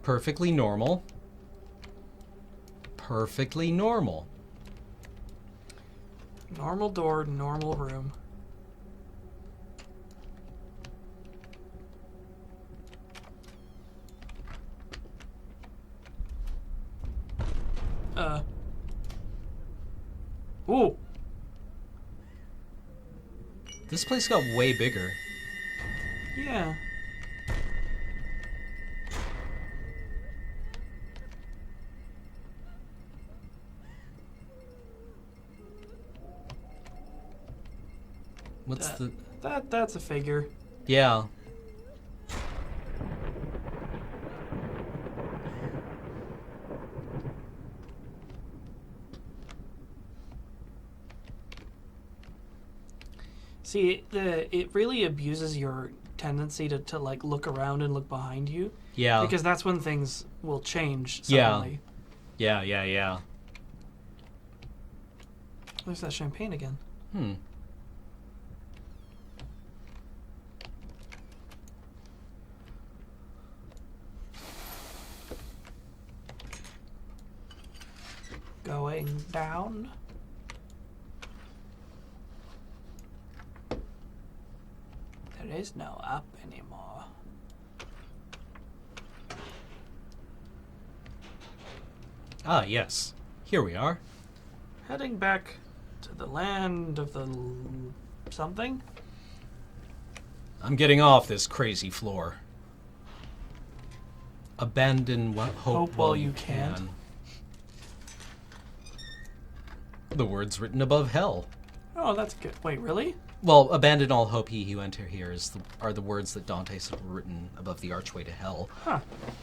Perfectly normal. Perfectly normal. Normal door, normal room. Ooh. This place got way bigger. Yeah. What's the... That's a figure. Yeah. See, it really abuses your tendency to like look around and look behind you. Yeah. Because that's when things will change Yeah. suddenly. Yeah. There's that champagne again. going down. There is no up anymore. Ah, yes. Here we are. Heading back to the land of the something. I'm getting off this crazy floor. Abandon what hope while you can't. The words written above hell. Oh, that's good. Wait, really? Well, abandon all hope, he who enter here are the words that Dante said were written above the archway to hell. Huh.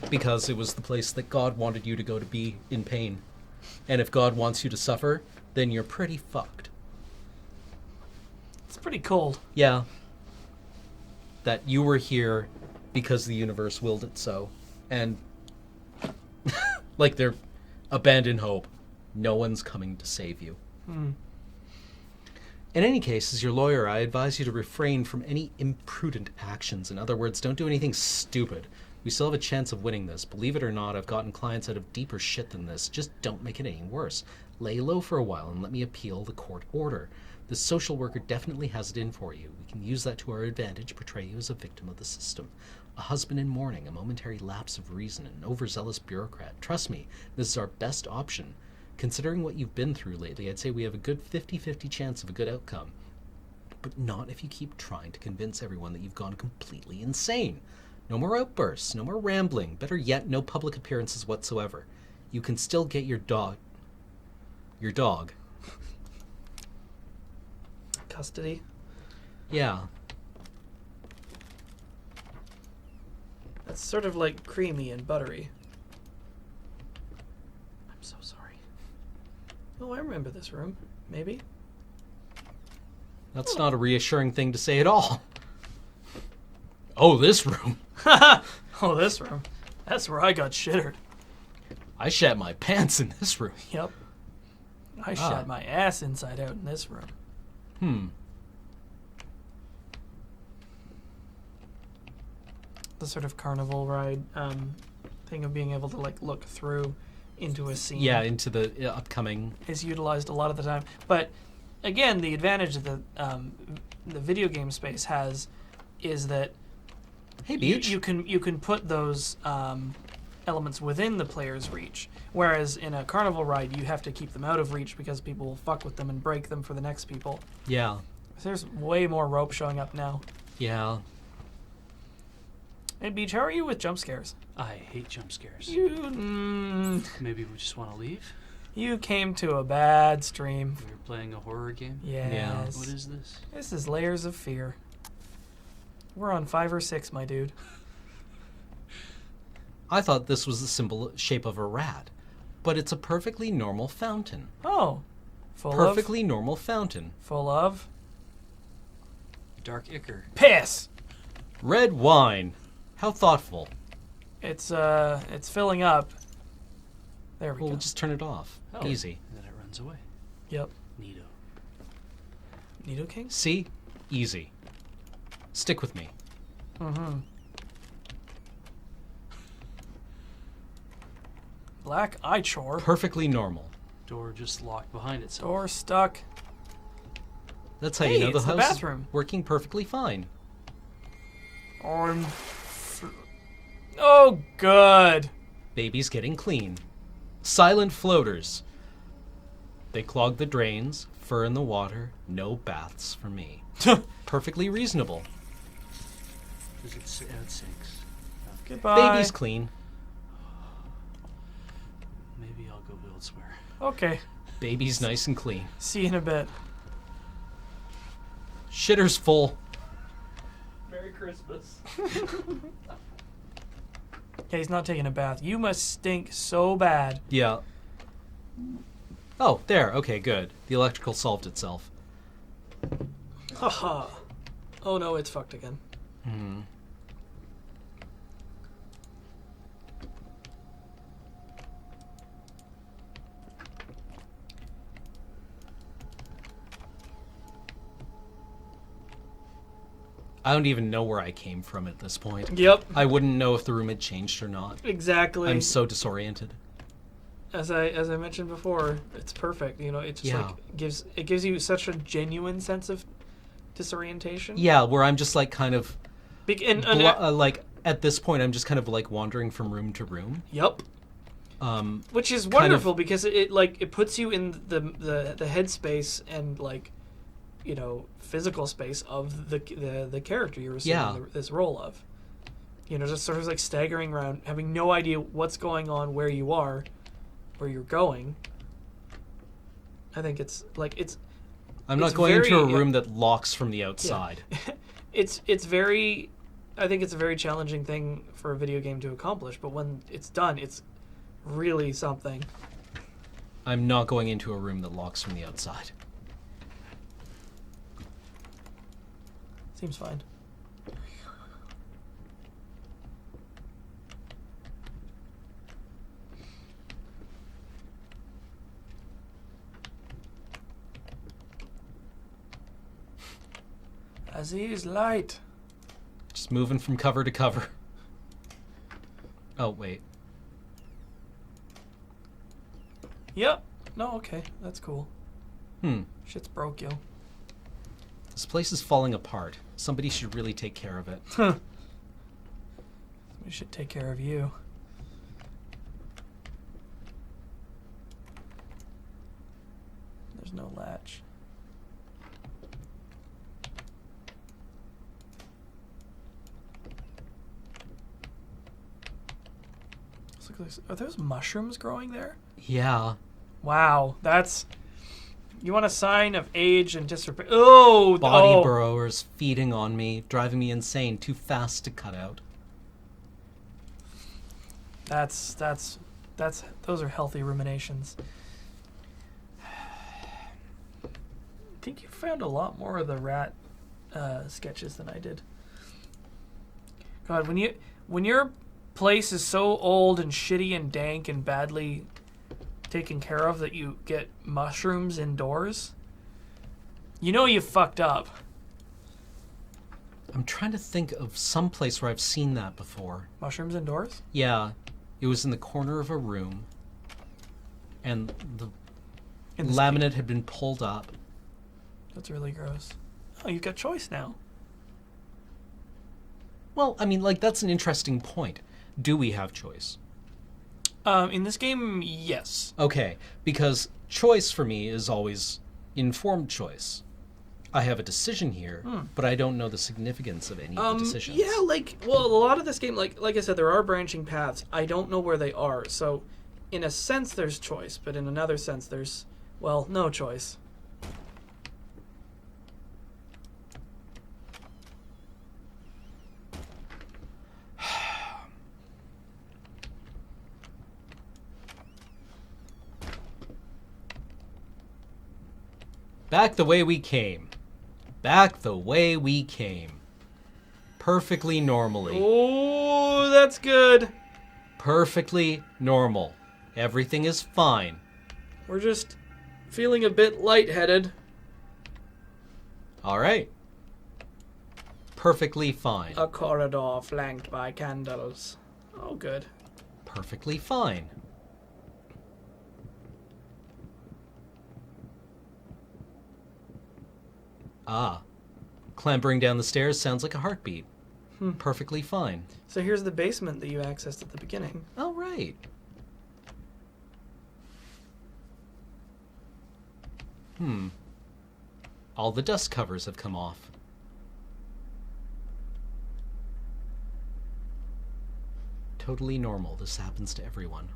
Because it was the place that God wanted you to go to be in pain. And if God wants you to suffer, then you're pretty fucked. It's pretty cold. Yeah. That you were here because the universe willed it so. And like they're abandon hope. No one's coming to save you. In any case, as your lawyer, I advise you to refrain from any imprudent actions. In other words, don't do anything stupid. We still have a chance of winning this. Believe it or not, I've gotten clients out of deeper shit than this. Just don't make it any worse. Lay low for a while and let me appeal the court order. The social worker definitely has it in for you. We can use that to our advantage, portray you as a victim of the system. A husband in mourning, a momentary lapse of reason, an overzealous bureaucrat. Trust me, this is our best option. Considering what you've been through lately, I'd say we have a good 50-50 chance of a good outcome. But not if you keep trying to convince everyone that you've gone completely insane. No more outbursts, no more rambling. Better yet, no public appearances whatsoever. You can still get your dog. Custody. Yeah. That's sort of like creamy and buttery. I'm so sorry. Oh, I remember this room. Maybe. That's not a reassuring thing to say at all. Oh, this room. Oh, this room. That's where I got shittered. I shat my pants in this room. Yep. I shat my ass inside out in this room. The sort of carnival ride thing of being able to like look through into a scene. Yeah, into the upcoming. Is utilized a lot of the time. But again, the advantage that the video game space has is that Hey, Beach. you can put those elements within the player's reach. Whereas in a carnival ride, you have to keep them out of reach because people will fuck with them and break them for the next people. Yeah. There's way more rope showing up now. Yeah. Hey, Beach, how are you with jump scares? I hate jump scares. Maybe we just want to leave? You came to a bad stream. We were playing a horror game? Yes. What is this? This is Layers of Fear. We're on 5 or 6, my dude. I thought this was the symbol shape of a rat, but it's a perfectly normal fountain. Oh. Perfectly normal fountain. Full of? Dark Ichor. Piss! Red wine. How thoughtful. It's filling up. There we Well, go. we'll just turn it off. Oh. Easy. And then it runs away. Yep. Neato. Nido King? See? Easy. Stick with me. Black eye chore. Perfectly normal. Door just locked behind itself. Door stuck. That's how Hey, you know the it's the house bathroom. is working perfectly fine. Oh, good. Baby's getting clean. Silent floaters. They clog the drains, fur in the water, no baths for me. Perfectly reasonable. Does it sinks. Goodbye. Baby's clean. Maybe I'll go elsewhere. Okay. Baby's nice and clean. See you in a bit. Shitter's full. Merry Christmas. Yeah, he's not taking a bath. You must stink so bad. Yeah. Oh, there. Okay, good. The electrical solved itself. Haha. Oh no, it's fucked again. I don't even know where I came from at this point. Yep. I wouldn't know if the room had changed or not. Exactly. I'm so disoriented. as I mentioned before, it's perfect. You know, it just like gives you such a genuine sense of disorientation. Yeah, where I'm just like kind of And like at this point I'm just kind of like wandering from room to room. Yep. Which is wonderful because it puts you in the headspace and like, you know, physical space of the character you're assuming this role of. You know, just sort of like staggering around, having no idea what's going on, where you are, where you're going. I think it's like I'm not going into a room that locks from the outside. Yeah. It's very, I think it's a very challenging thing for a video game to accomplish, but when it's done, it's really something. I'm not going into a room that locks from the outside. Seems fine. Aziz, light. Just moving from cover to cover. Oh, wait. Yep. No, okay. That's cool. Hmm. Shit's broke, yo. This place is falling apart. Somebody should really take care of it. We should take care of you. There's no latch. Are those mushrooms growing there? Yeah. Wow, that's... You want a sign of age and disrepair? Oh! Body burrowers feeding on me, driving me insane, too fast to cut out. Those are healthy ruminations. I think you found a lot more of the rat sketches than I did. God, when your place is so old and shitty and dank and badly taken care of that you get mushrooms indoors, you know you fucked up. I'm trying to think of some place where I've seen that before. Mushrooms indoors? Yeah. It was in the corner of a room, and the laminate had been pulled up. That's really gross. Oh, you've got choice now. Well, I mean, like, that's an interesting point. Do we have choice? In this game, yes. Okay, because choice for me is always informed choice. I have a decision here, but I don't know the significance of any of the decisions. Yeah, a lot of this game, like I said, there are branching paths. I don't know where they are. So, in a sense, there's choice, but in another sense, there's, well, no choice. Back the way we came. Back the way we came. Perfectly normally. Oh, that's good. Perfectly normal. Everything is fine. We're just feeling a bit lightheaded. All right. Perfectly fine. A corridor flanked by candles. Oh, good. Perfectly fine. Ah. Clambering down the stairs sounds like a heartbeat. Perfectly fine. So here's the basement that you accessed at the beginning. Oh, right. All the dust covers have come off. Totally normal. This happens to everyone.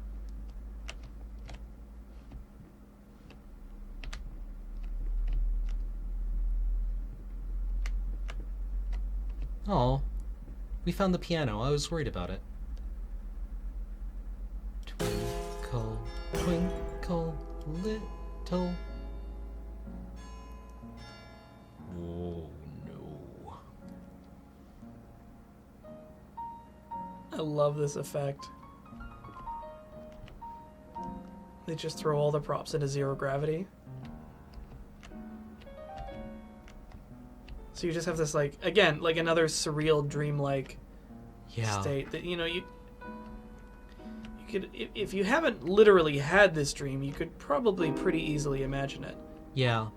Oh, we found the piano. I was worried about it. Twinkle, twinkle, little. Oh, no. I love this effect. They just throw all the props into zero gravity. So you just have this, like, again, like another surreal, dreamlike state that, you know, you could, if you haven't literally had this dream, you could probably pretty easily imagine it. Yeah.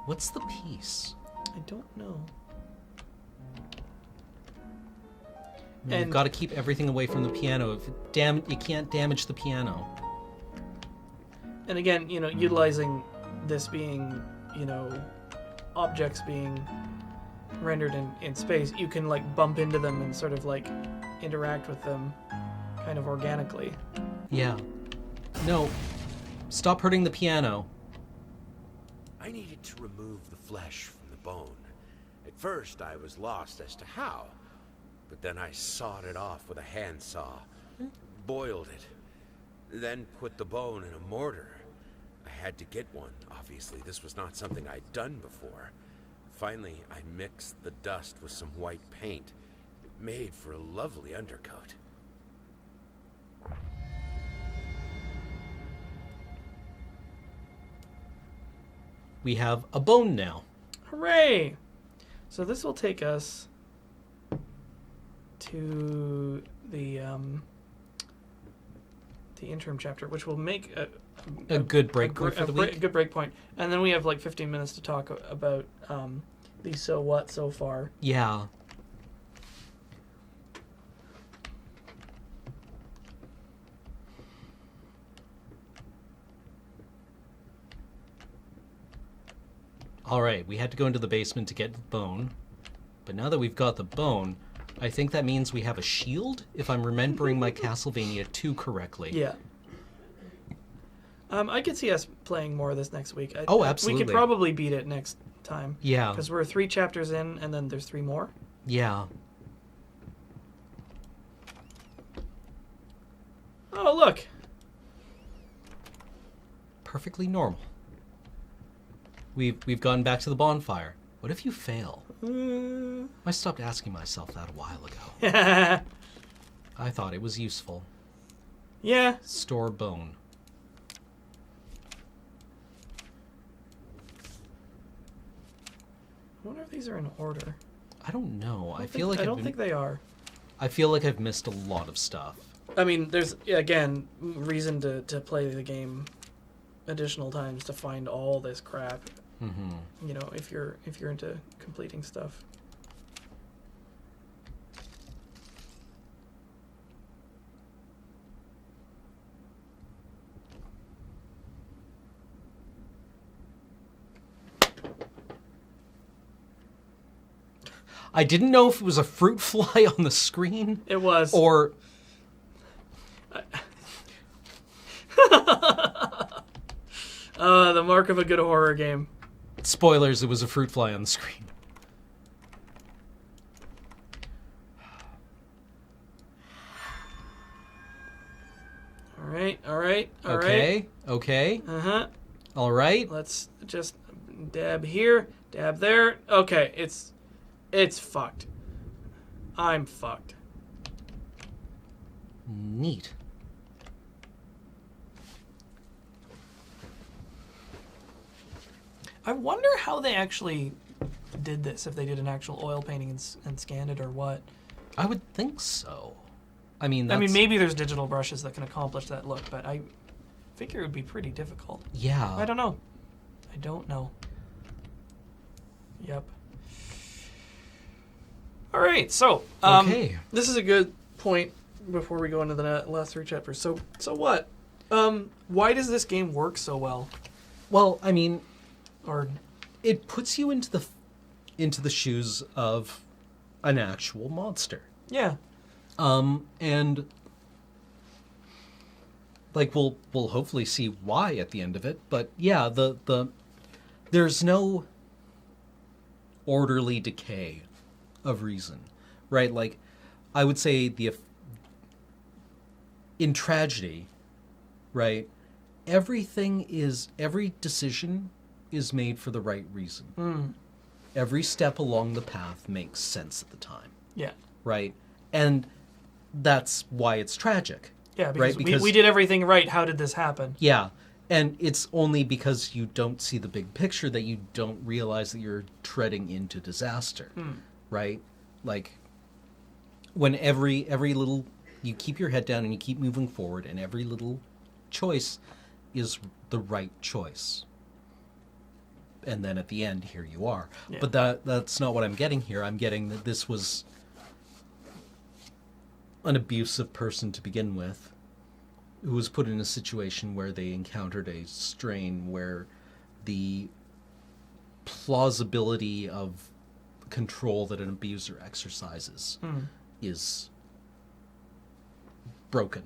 What's the piece? I don't know. You've And- got to keep everything away from the piano. If you can't damage the piano. And again, utilizing this being, objects being rendered in space, you can like bump into them and sort of like interact with them kind of organically. Yeah. No. Stop hurting the piano. I needed to remove the flesh from the bone. At first, I was lost as to how, but then I sawed it off with a handsaw, boiled it, then put the bone in a mortar. I had to get one. Obviously, this was not something I'd done before. Finally, I mixed the dust with some white paint. It made for a lovely undercoat. We have a bone now. Hooray! So this will take us to the interim chapter, which will make A good break point for the week. good break point. And then we have like 15 minutes to talk about the so what so far. Yeah. All right, we had to go into the basement to get the bone. But now that we've got the bone, I think that means we have a shield, if I'm remembering my Castlevania 2 correctly. Yeah. I could see us playing more of this next week. Oh, We absolutely. could probably beat it next time. Yeah. Because we're 3 chapters in, and then there's 3 more. Yeah. Oh, look. Perfectly normal. We've gone back to the bonfire. What if you fail? I stopped asking myself that a while ago. I thought it was useful. Yeah. Store bone. I wonder if these are in order. I don't know. I I feel like don't think they are. I feel like I've missed a lot of stuff. I mean, there's, again, reason to play the game additional times to find all this crap. Mm-hmm. If you're into completing stuff. I didn't know if it was a fruit fly on the screen It was. or The mark of a good horror game. spoilers, it was a fruit fly on the screen. All right. Okay. Uh-huh. All right. Let's just dab here, dab there. Okay, it's fucked. I'm fucked. Neat. I wonder how they actually did this, if they did an actual oil painting and scanned it or what. I would think so. I mean, Maybe there's digital brushes that can accomplish that look, but I figure it would be pretty difficult. yeah. I don't know. Yep. All right, so Okay. this is a good point before we go into the last 3 chapters. So what? Why does this game work so well? Well, I mean, Or it puts you into the shoes of an actual monster. yeah, And like we'll hopefully see why at the end of it, but yeah, the there's no orderly decay of reason, right? Like I would say in tragedy, right? Every decision is made for the right reason. Every step along the path makes sense at the time, yeah, right? And that's why it's tragic. yeah. Right, Because we did everything right. How did this happen? Yeah. And it's only because you don't see the big picture that you don't realize that you're treading into disaster. Right? Like, when every little, you keep your head down and you keep moving forward, and every little choice is the right choice. And then at the end, here you are. Yeah. But that's not what I'm getting here. I'm getting that this was an abusive person to begin with, who was put in a situation where they encountered a strain where the plausibility of control that an abuser exercises is broken.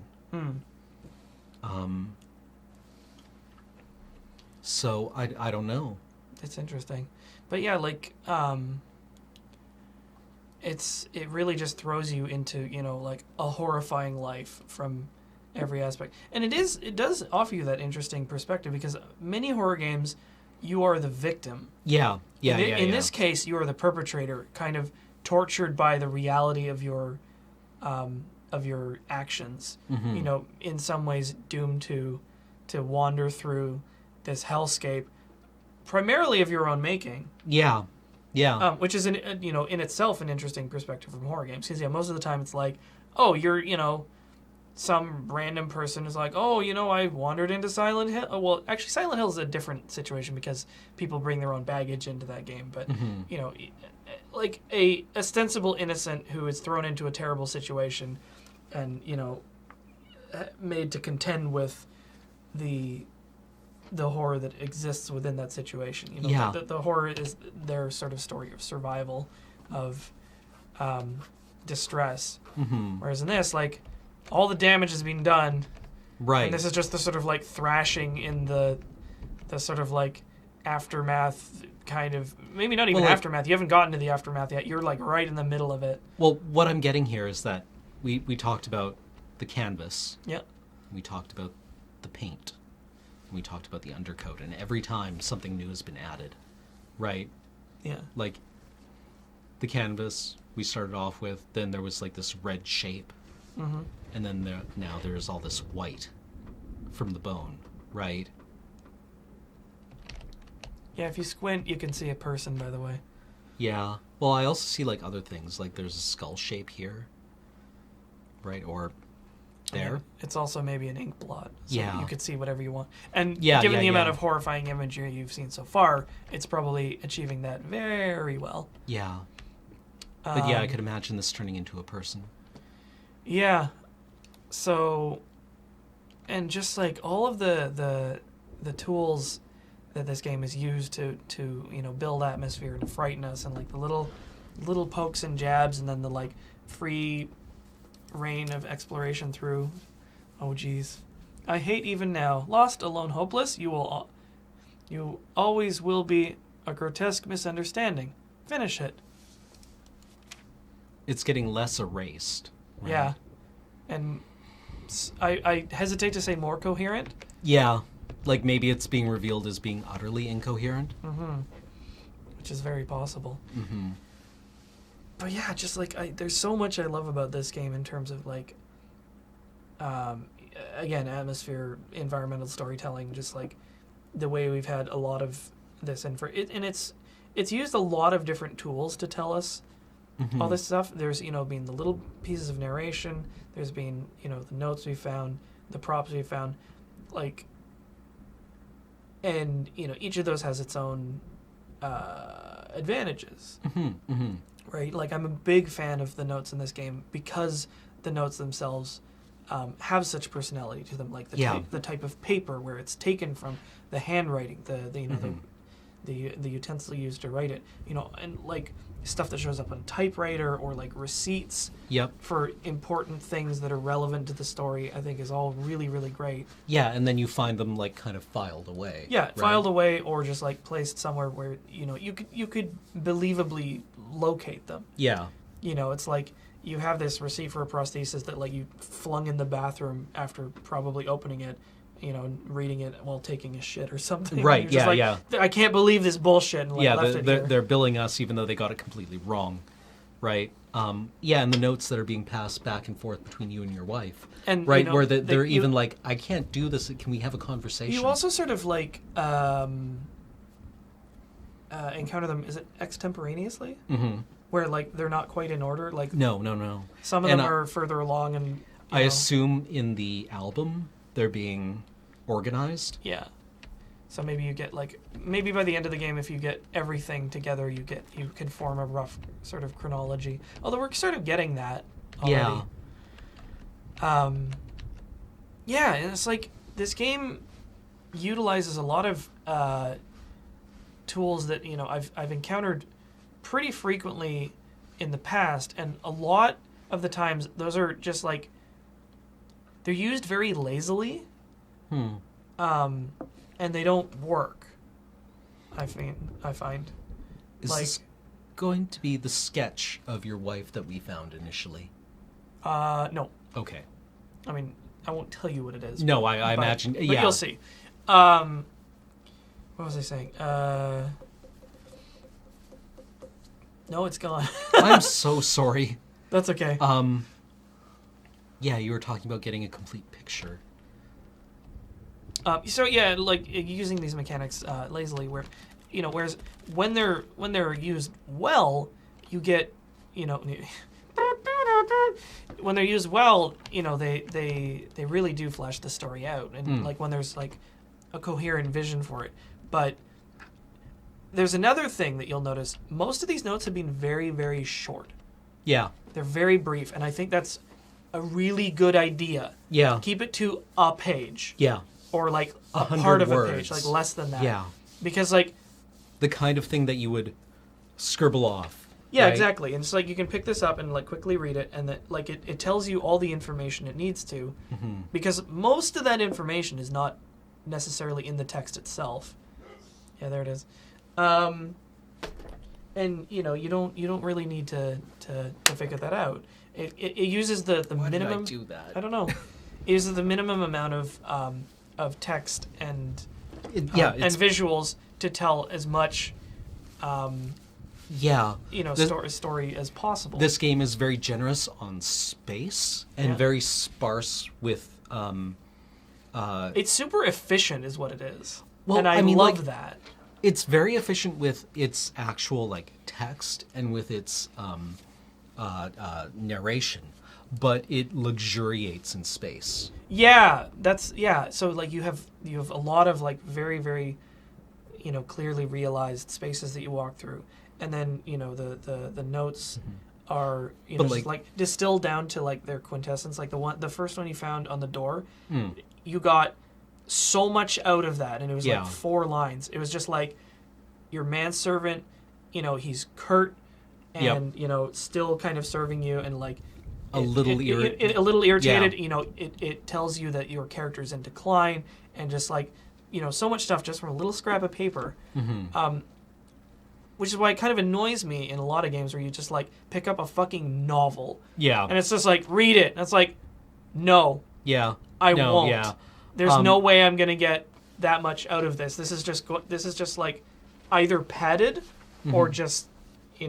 So I don't know. It's interesting, but yeah, like it really just throws you into, you know, like a horrifying life from every aspect, and it does offer you that interesting perspective, because many horror games, you are the victim. Yeah. In this case, you are the perpetrator, kind of tortured by the reality of your actions. Mm-hmm. You know, in some ways doomed to wander through this hellscape, primarily of your own making. Yeah. Which is, in itself an interesting perspective from horror games. Because, most of the time it's like, oh, you're, some random person is like, oh, I wandered into Silent Hill. Oh, well, actually, Silent Hill is a different situation because people bring their own baggage into that game. But, like a ostensible innocent who is thrown into a terrible situation and, made to contend with the horror that exists within that situation. The horror is their sort of story of survival, of distress. Mm-hmm. Whereas in this, like, all the damage has been done, Right. and this is just the sort of like thrashing in the sort of like aftermath kind of, maybe not even Well, like- aftermath. You haven't gotten to the aftermath yet. You're like right in the middle of it. Well, what I'm getting here is that we talked about the canvas. Yeah. We talked about the paint. We talked about the undercoat, and every time something new has been added, right? Yeah. Like the canvas we started off with, then there was like this red shape, and then now there's all this white from the bone, right? Yeah, if you squint, you can see a person, by the way. Yeah. Well, I also see like other things, like there's a skull shape here, right? Or there. It's also maybe an ink blot. So Yeah. you could see whatever you want. And Yeah, given yeah, the amount yeah. of horrifying imagery you've seen so far, it's probably achieving that very well. Yeah. But yeah, I could imagine this turning into a person. Yeah. So, and just like all of the tools that this game has used to build atmosphere and to frighten us, and like the little pokes and jabs, and then the like free reign of exploration through. Oh geez, I hate even now. Lost, alone, hopeless. You always will be a grotesque misunderstanding. Finish it. It's getting less erased. Right? Yeah, and I hesitate to say more coherent. Yeah. Like maybe it's being revealed as being utterly incoherent. Which is very possible. Mm-hmm. But yeah, just like there's so much I love about this game in terms of like, again, atmosphere, environmental storytelling, just like the way we've had a lot of this, and it's used a lot of different tools to tell us all this stuff. There's been the little pieces of narration. There's been the notes we found, the props we found, like. And, each of those has its own advantages, right? Like, I'm a big fan of the notes in this game because the notes themselves have such personality to them. Like, the type of paper where it's taken from, the handwriting, the utensil used to write it, and, like, stuff that shows up on typewriter or, like, receipts for important things that are relevant to the story, I think is all really, really great. Yeah, and then you find them like kind of filed away. Yeah, right? filed away or just like placed somewhere where you could believably locate them. Yeah. It's like you have this receipt for a prosthesis that like you flung in the bathroom after probably opening it, and reading it while taking a shit or something. Right. You're just Yeah. like, I can't believe this bullshit. And like, left it here. They're billing us even though they got it completely wrong, right? And the notes that are being passed back and forth between you and your wife, And, right, where they're even like, I can't do this. Can we have a conversation? You also sort of like encounter them. Is it extemporaneously? where like they're not quite in order. Like No. some of And them are further along, and I know, assume in the album they're being organized. yeah. So maybe you get like maybe by the end of the game, if you get everything together, you can form a rough sort of chronology. Although we're sort of getting that already. Yeah, and it's like this game utilizes a lot of tools that I've encountered pretty frequently in the past, and a lot of the times those are just like they're used very lazily, and they don't work. I find. Is like, this going to be the sketch of your wife that we found initially? No. Okay. I mean, I won't tell you what it is. No, I but- imagine. but Yeah. you'll see. What was I saying? No, it's gone. I'm so sorry. That's okay. Yeah, you were talking about getting a complete picture. So yeah, like using these mechanics lazily, where whereas when they're used well, you get when they're used well, they really do flesh the story out, and like when there's like a coherent vision for it. But there's another thing that you'll notice: most of these notes have been very, very short. Yeah. They're very brief, and I think that's a really good idea. Yeah. Keep it to a page. Yeah. Or like a 100 part of words. a page, like less than that. Yeah. Because like The kind of thing that you would scribble off. yeah, right? exactly. And it's like you can pick this up and like quickly read it, and that like it tells you all the information it needs to. Mm-hmm. Because most of that information is not necessarily in the text itself. Yeah, there it is. And you don't really need to figure that out. It uses the Why minimum. did I do that? I don't know. It uses the minimum amount of text and and and visuals to tell as much yeah. story as possible. This game is very generous on space and Yeah. very sparse with it's super efficient is what it is. Well, and I I mean, love like- that. it's very efficient with its actual like text and with its narration, but it luxuriates in space. Yeah, so like you have a lot of like very, very clearly realized spaces that you walk through, and then the notes are But, just like distilled down to like their quintessence. Like the first one you found on the door, you got so much out of that, and it was Yeah. like 4 lines. It was just like your manservant, he's curt and still kind of serving you, and like A little a little irritated. Yeah. It tells you that your character's in decline, and just like so much stuff just from a little scrap of paper. Which is why it kind of annoys me in a lot of games where you just like pick up a fucking novel Yeah. and it's just like read it. And it's like, no, Yeah. I No, won't. yeah. There's no way I'm gonna get that much out of this. This is just like either padded or just You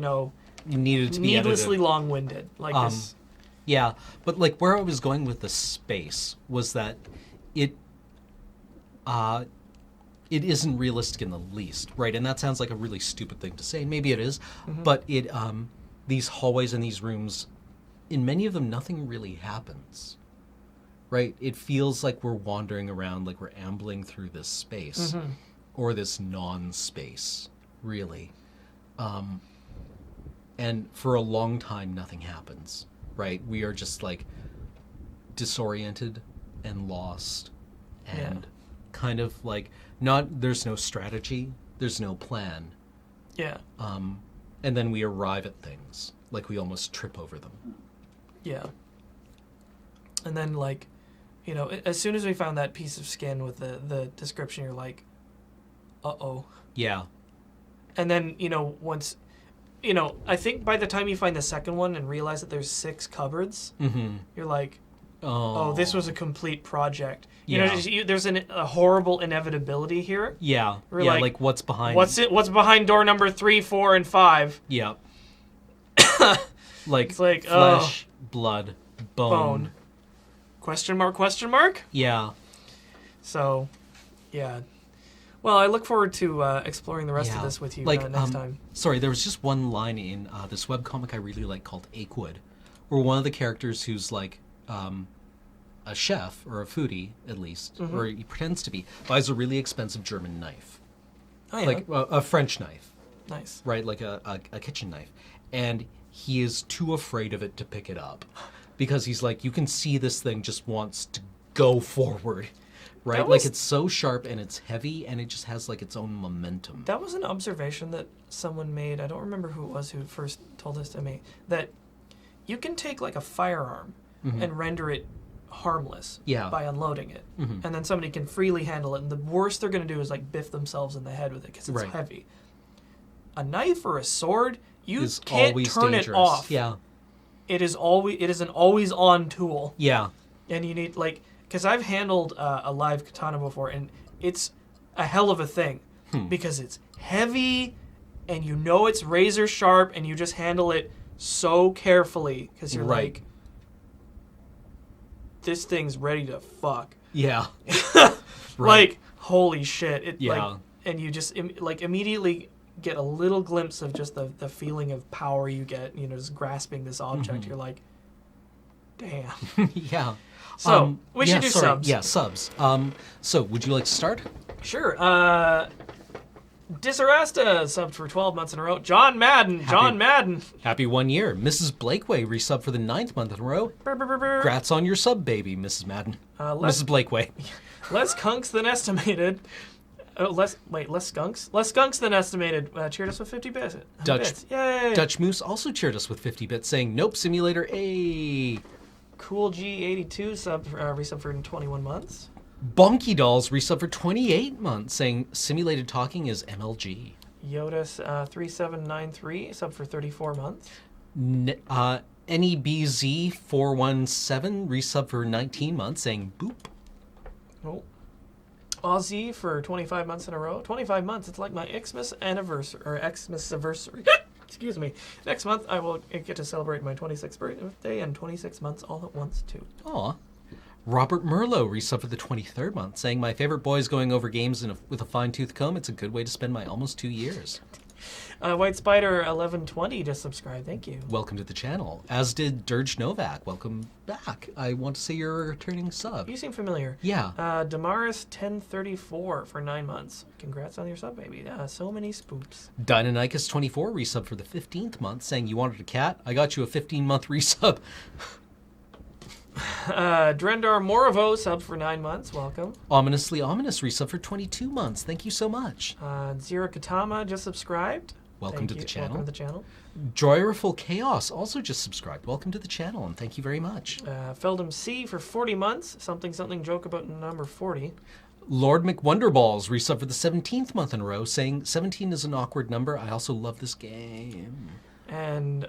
needed to be needlessly edited. long-winded. Like this. Yeah, but like where I was going with the space was that it isn't realistic in the least, right? And that sounds like a really stupid thing to say. Maybe it is, but it these hallways and these rooms, in many of them, nothing really happens, right? It feels like we're wandering around, like we're ambling through this space or this non-space, really. And for a long time, nothing happens, right? We are just like disoriented and lost and kind of like there's no strategy, there's no plan. Yeah. And then we arrive at things, like we almost trip over them. Yeah. And then like, as soon as we found that piece of skin with the description, you're like, uh-oh. Yeah. And then, once, I think by the time you find the second one and realize that there's 6 cupboards, you're like, oh, this was a complete project. There's a horrible inevitability here. Yeah. We're yeah, like, like what's behind What's behind door number 3, 4, and 5? Yeah. Like, It's like, flesh, blood, Bone. Question mark? Yeah. So, yeah. Well, I look forward to exploring the rest of this with you next time. Sorry, there was just one line in this webcomic I really like called Achewood, where one of the characters who's like a chef, or a foodie at least, or he pretends to be, buys a really expensive German knife. Oh, yeah. Like a French knife, Nice. right? Like a kitchen knife. And he is too afraid of it to pick it up. Because he's like, you can see this thing just wants to go forward. Right? That was- Like it's so sharp and it's heavy and it just has like its own momentum. That was an observation that someone made. I don't remember who it was who first told this to me. That you can take like a firearm and render it harmless Yeah. by unloading it. And then somebody can freely handle it. And the worst they're going to do is like biff themselves in the head with it because it's Right. heavy. A knife or a sword, you Is can't always turn dangerous. it off. Yeah. It is an always on tool. Yeah. And you need like, because I've handled a live katana before, and it's a hell of a thing because it's heavy, and you know it's razor sharp, and you just handle it so carefully because you're Right. like, this thing's ready to fuck. Yeah. Like, holy shit! It Yeah. like, and you just like immediately get a little glimpse of just the feeling of power you get. You know, just grasping this object. You're like, damn. Yeah. So, we should do sorry. subs. Yeah, subs. So would you like to start? Sure. Disarasta subbed for 12 months in a row. John Madden. John Madden. Happy 1 year. Mrs. Blakeway resubbed for the 9th month in a row. Brr, brr, brr, brr. Congrats on your sub, baby, Mrs. Madden. Les- Mrs. Blakeway. Less kunks than estimated. Less skunks? Less skunks than estimated. Cheered us with 50 bits. Dutch- Yay. Dutch Moose also cheered us with 50 bits, saying, "Nope, Simulator A." Cool G82 resub for 21 months. Bonky Dolls resubbed for 28 months, saying, "Simulated talking is MLG." Yodas 3793 sub for 34 months. NEBZ417 resub for 19 months, saying, "Boop." Oh. Aussie for 25 months in a row. 25 months. It's like my Xmas anniversary. Excuse me. Next month, I will get to celebrate my 26th birthday and 26 months all at once, too. Aw. Robert Merlot resubbed for the 23rd month, saying, "My favorite boys going over games with a fine-tooth comb. It's a good way to spend my almost 2 years." White Spider 1120 just subscribed. Thank you. Welcome to the channel. As did Dirge Novak. Welcome back. I want to say you're a returning sub. You seem familiar. Yeah. Damaris 1034 for 9 months. Congrats on your sub, baby. So many spoops. Deinonychus 24 resub for the 15th month, saying, "You wanted a cat? I got you a 15-month resub." Drendar Moravo subbed for 9 months. Welcome. Ominously Ominous resub for 22 months. Thank you so much. Zero Katama just subscribed. Welcome Thank to the you. channel. Welcome to the channel. Joyriful Chaos also just subscribed. Welcome to the channel, and thank you very much. Feldham C for 40 months. Something joke about number 40. Lord McWonderballs resub for the 17th month in a row, saying, 17 is an awkward number. I also love this game. And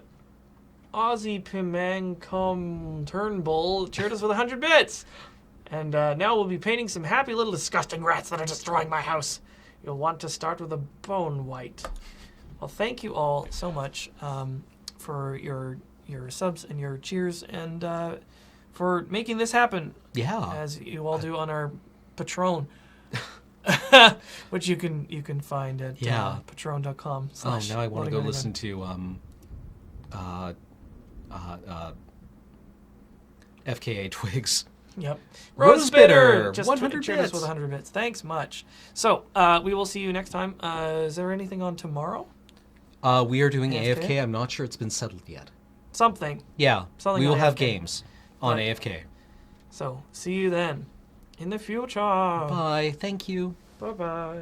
Aussie Pimangcom Turnbull cheered us with 100 bits. And now we'll be painting some happy little disgusting rats that are destroying my house. You'll want to start with a bone white. Well, thank you all so much for your subs and your cheers and for making this happen. Yeah. As you all do on our Patreon, which you can find at patreon.com. Oh, now I want to go listen to FKA Twigs. Yep. Rose Bitter, just 100 cheered us bits. with 100 bits. Thanks much. So we will see you next time. Is there anything on tomorrow? We are doing AFK? AFK. I'm not sure it's been settled yet. Something. Yeah, Something we will on have AFK. games on Right. AFK. So see you then in the future. Bye. Thank you. Bye bye.